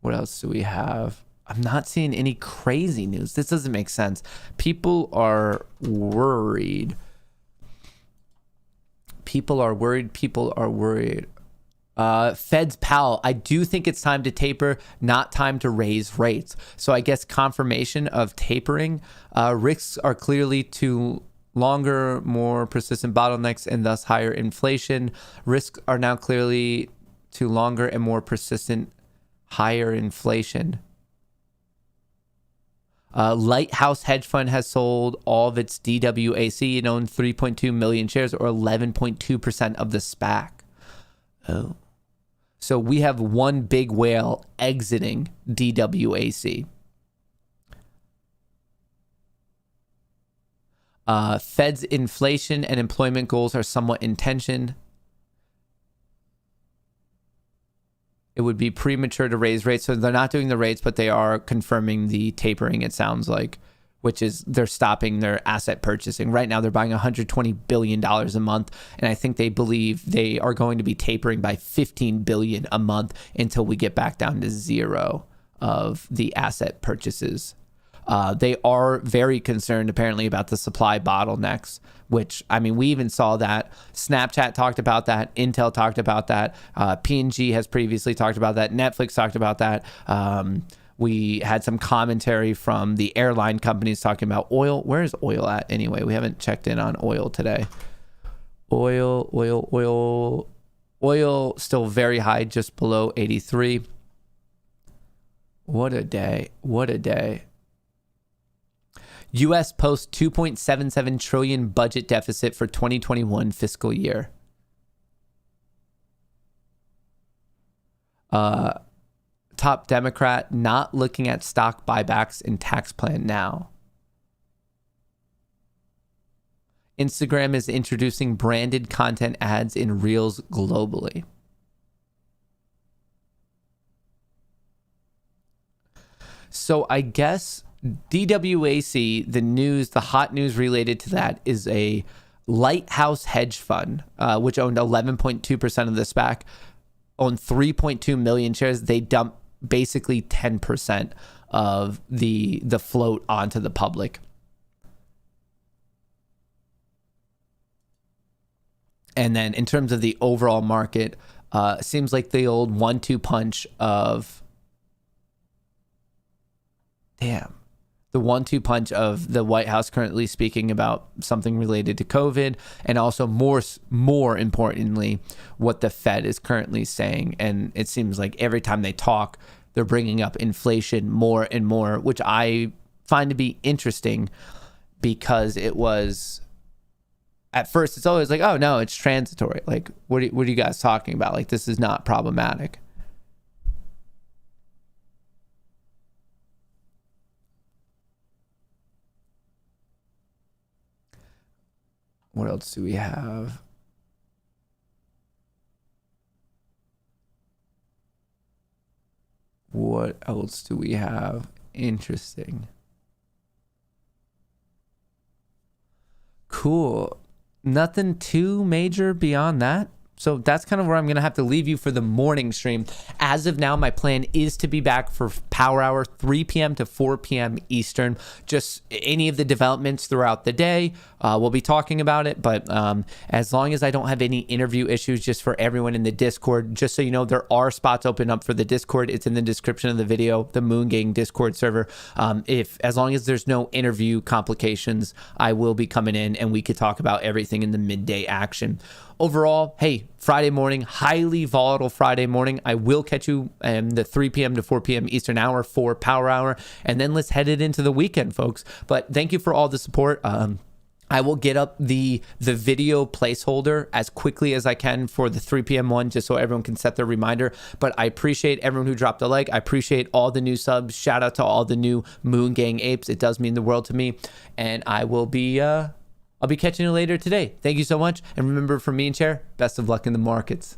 S4: What else do we have? I'm not seeing any crazy news. This doesn't make sense. People are worried. Fed's pal, I do think it's time to taper, not time to raise rates. So I guess confirmation of tapering. Risks are clearly to longer, more persistent bottlenecks and thus higher inflation. Risks are now clearly to longer and more persistent higher inflation. Lighthouse Hedge Fund has sold all of its DWAC and owned 3.2 million shares, or 11.2% of the SPAC. Oh. So we have one big whale exiting DWAC. Fed's inflation and employment goals are somewhat in tension. It would be premature to raise rates. So they're not doing the rates, but they are confirming the tapering, it sounds like, which is they're stopping their asset purchasing. Right now, they're buying $120 billion a month. And I think they believe they are going to be tapering by $15 billion a month until we get back down to zero of the asset purchases. They are very concerned, apparently, about the supply bottlenecks, which, I mean, we even saw that. Snapchat talked about that. Intel talked about that. P&G has previously talked about that. Netflix talked about that. We had some commentary from the airline companies talking about oil. Where is oil at anyway? We haven't checked in on oil today. Oil still very high, just below 83. What a day. U.S. posts 2.77 trillion budget deficit for 2021 fiscal year. Top Democrat not looking at stock buybacks and tax plan now. Instagram is introducing branded content ads in Reels globally. So I guess DWAC, the hot news related to that is a Lighthouse Hedge Fund, which owned 11.2% of the SPAC, owned 3.2 million shares. They dumped basically 10% of the float onto the public. And then in terms of the overall market, seems like the old 1-2 punch of the 1-2 punch of the White House currently speaking about something related to COVID, and also more importantly, what the Fed is currently saying. And it seems like every time they talk, they're bringing up inflation more and more, which I find to be interesting. because it was, at first it's always like, oh no, it's transitory. Like, what are you guys talking about? Like, this is not problematic. What else do we have? What else do we have? Interesting. Cool. Nothing too major beyond that. So that's kind of where I'm going to have to leave you for the morning stream. As of now, my plan is to be back for Power Hour, 3 p.m. to 4 p.m. Eastern. Just any of the developments throughout the day, we'll be talking about it. But as long as I don't have any interview issues, just for everyone in the Discord, just so you know, there are spots open up for the Discord. It's in the description of the video, the Moon Gang Discord server. As long as there's no interview complications, I will be coming in and we could talk about everything in the midday action. Overall, hey, Friday morning, highly volatile Friday morning. I will catch you in the 3 p.m. to 4 p.m. Eastern hour for Power Hour. And then let's head it into the weekend, folks. But thank you for all the support. I will get up the video placeholder as quickly as I can for the 3 p.m. one, just so everyone can set their reminder. But I appreciate everyone who dropped a like. I appreciate all the new subs. Shout out to all the new Moon Gang apes. It does mean the world to me. And I will be... I'll be catching you later today. Thank you so much. And remember, from me and Chair, best of luck in the markets.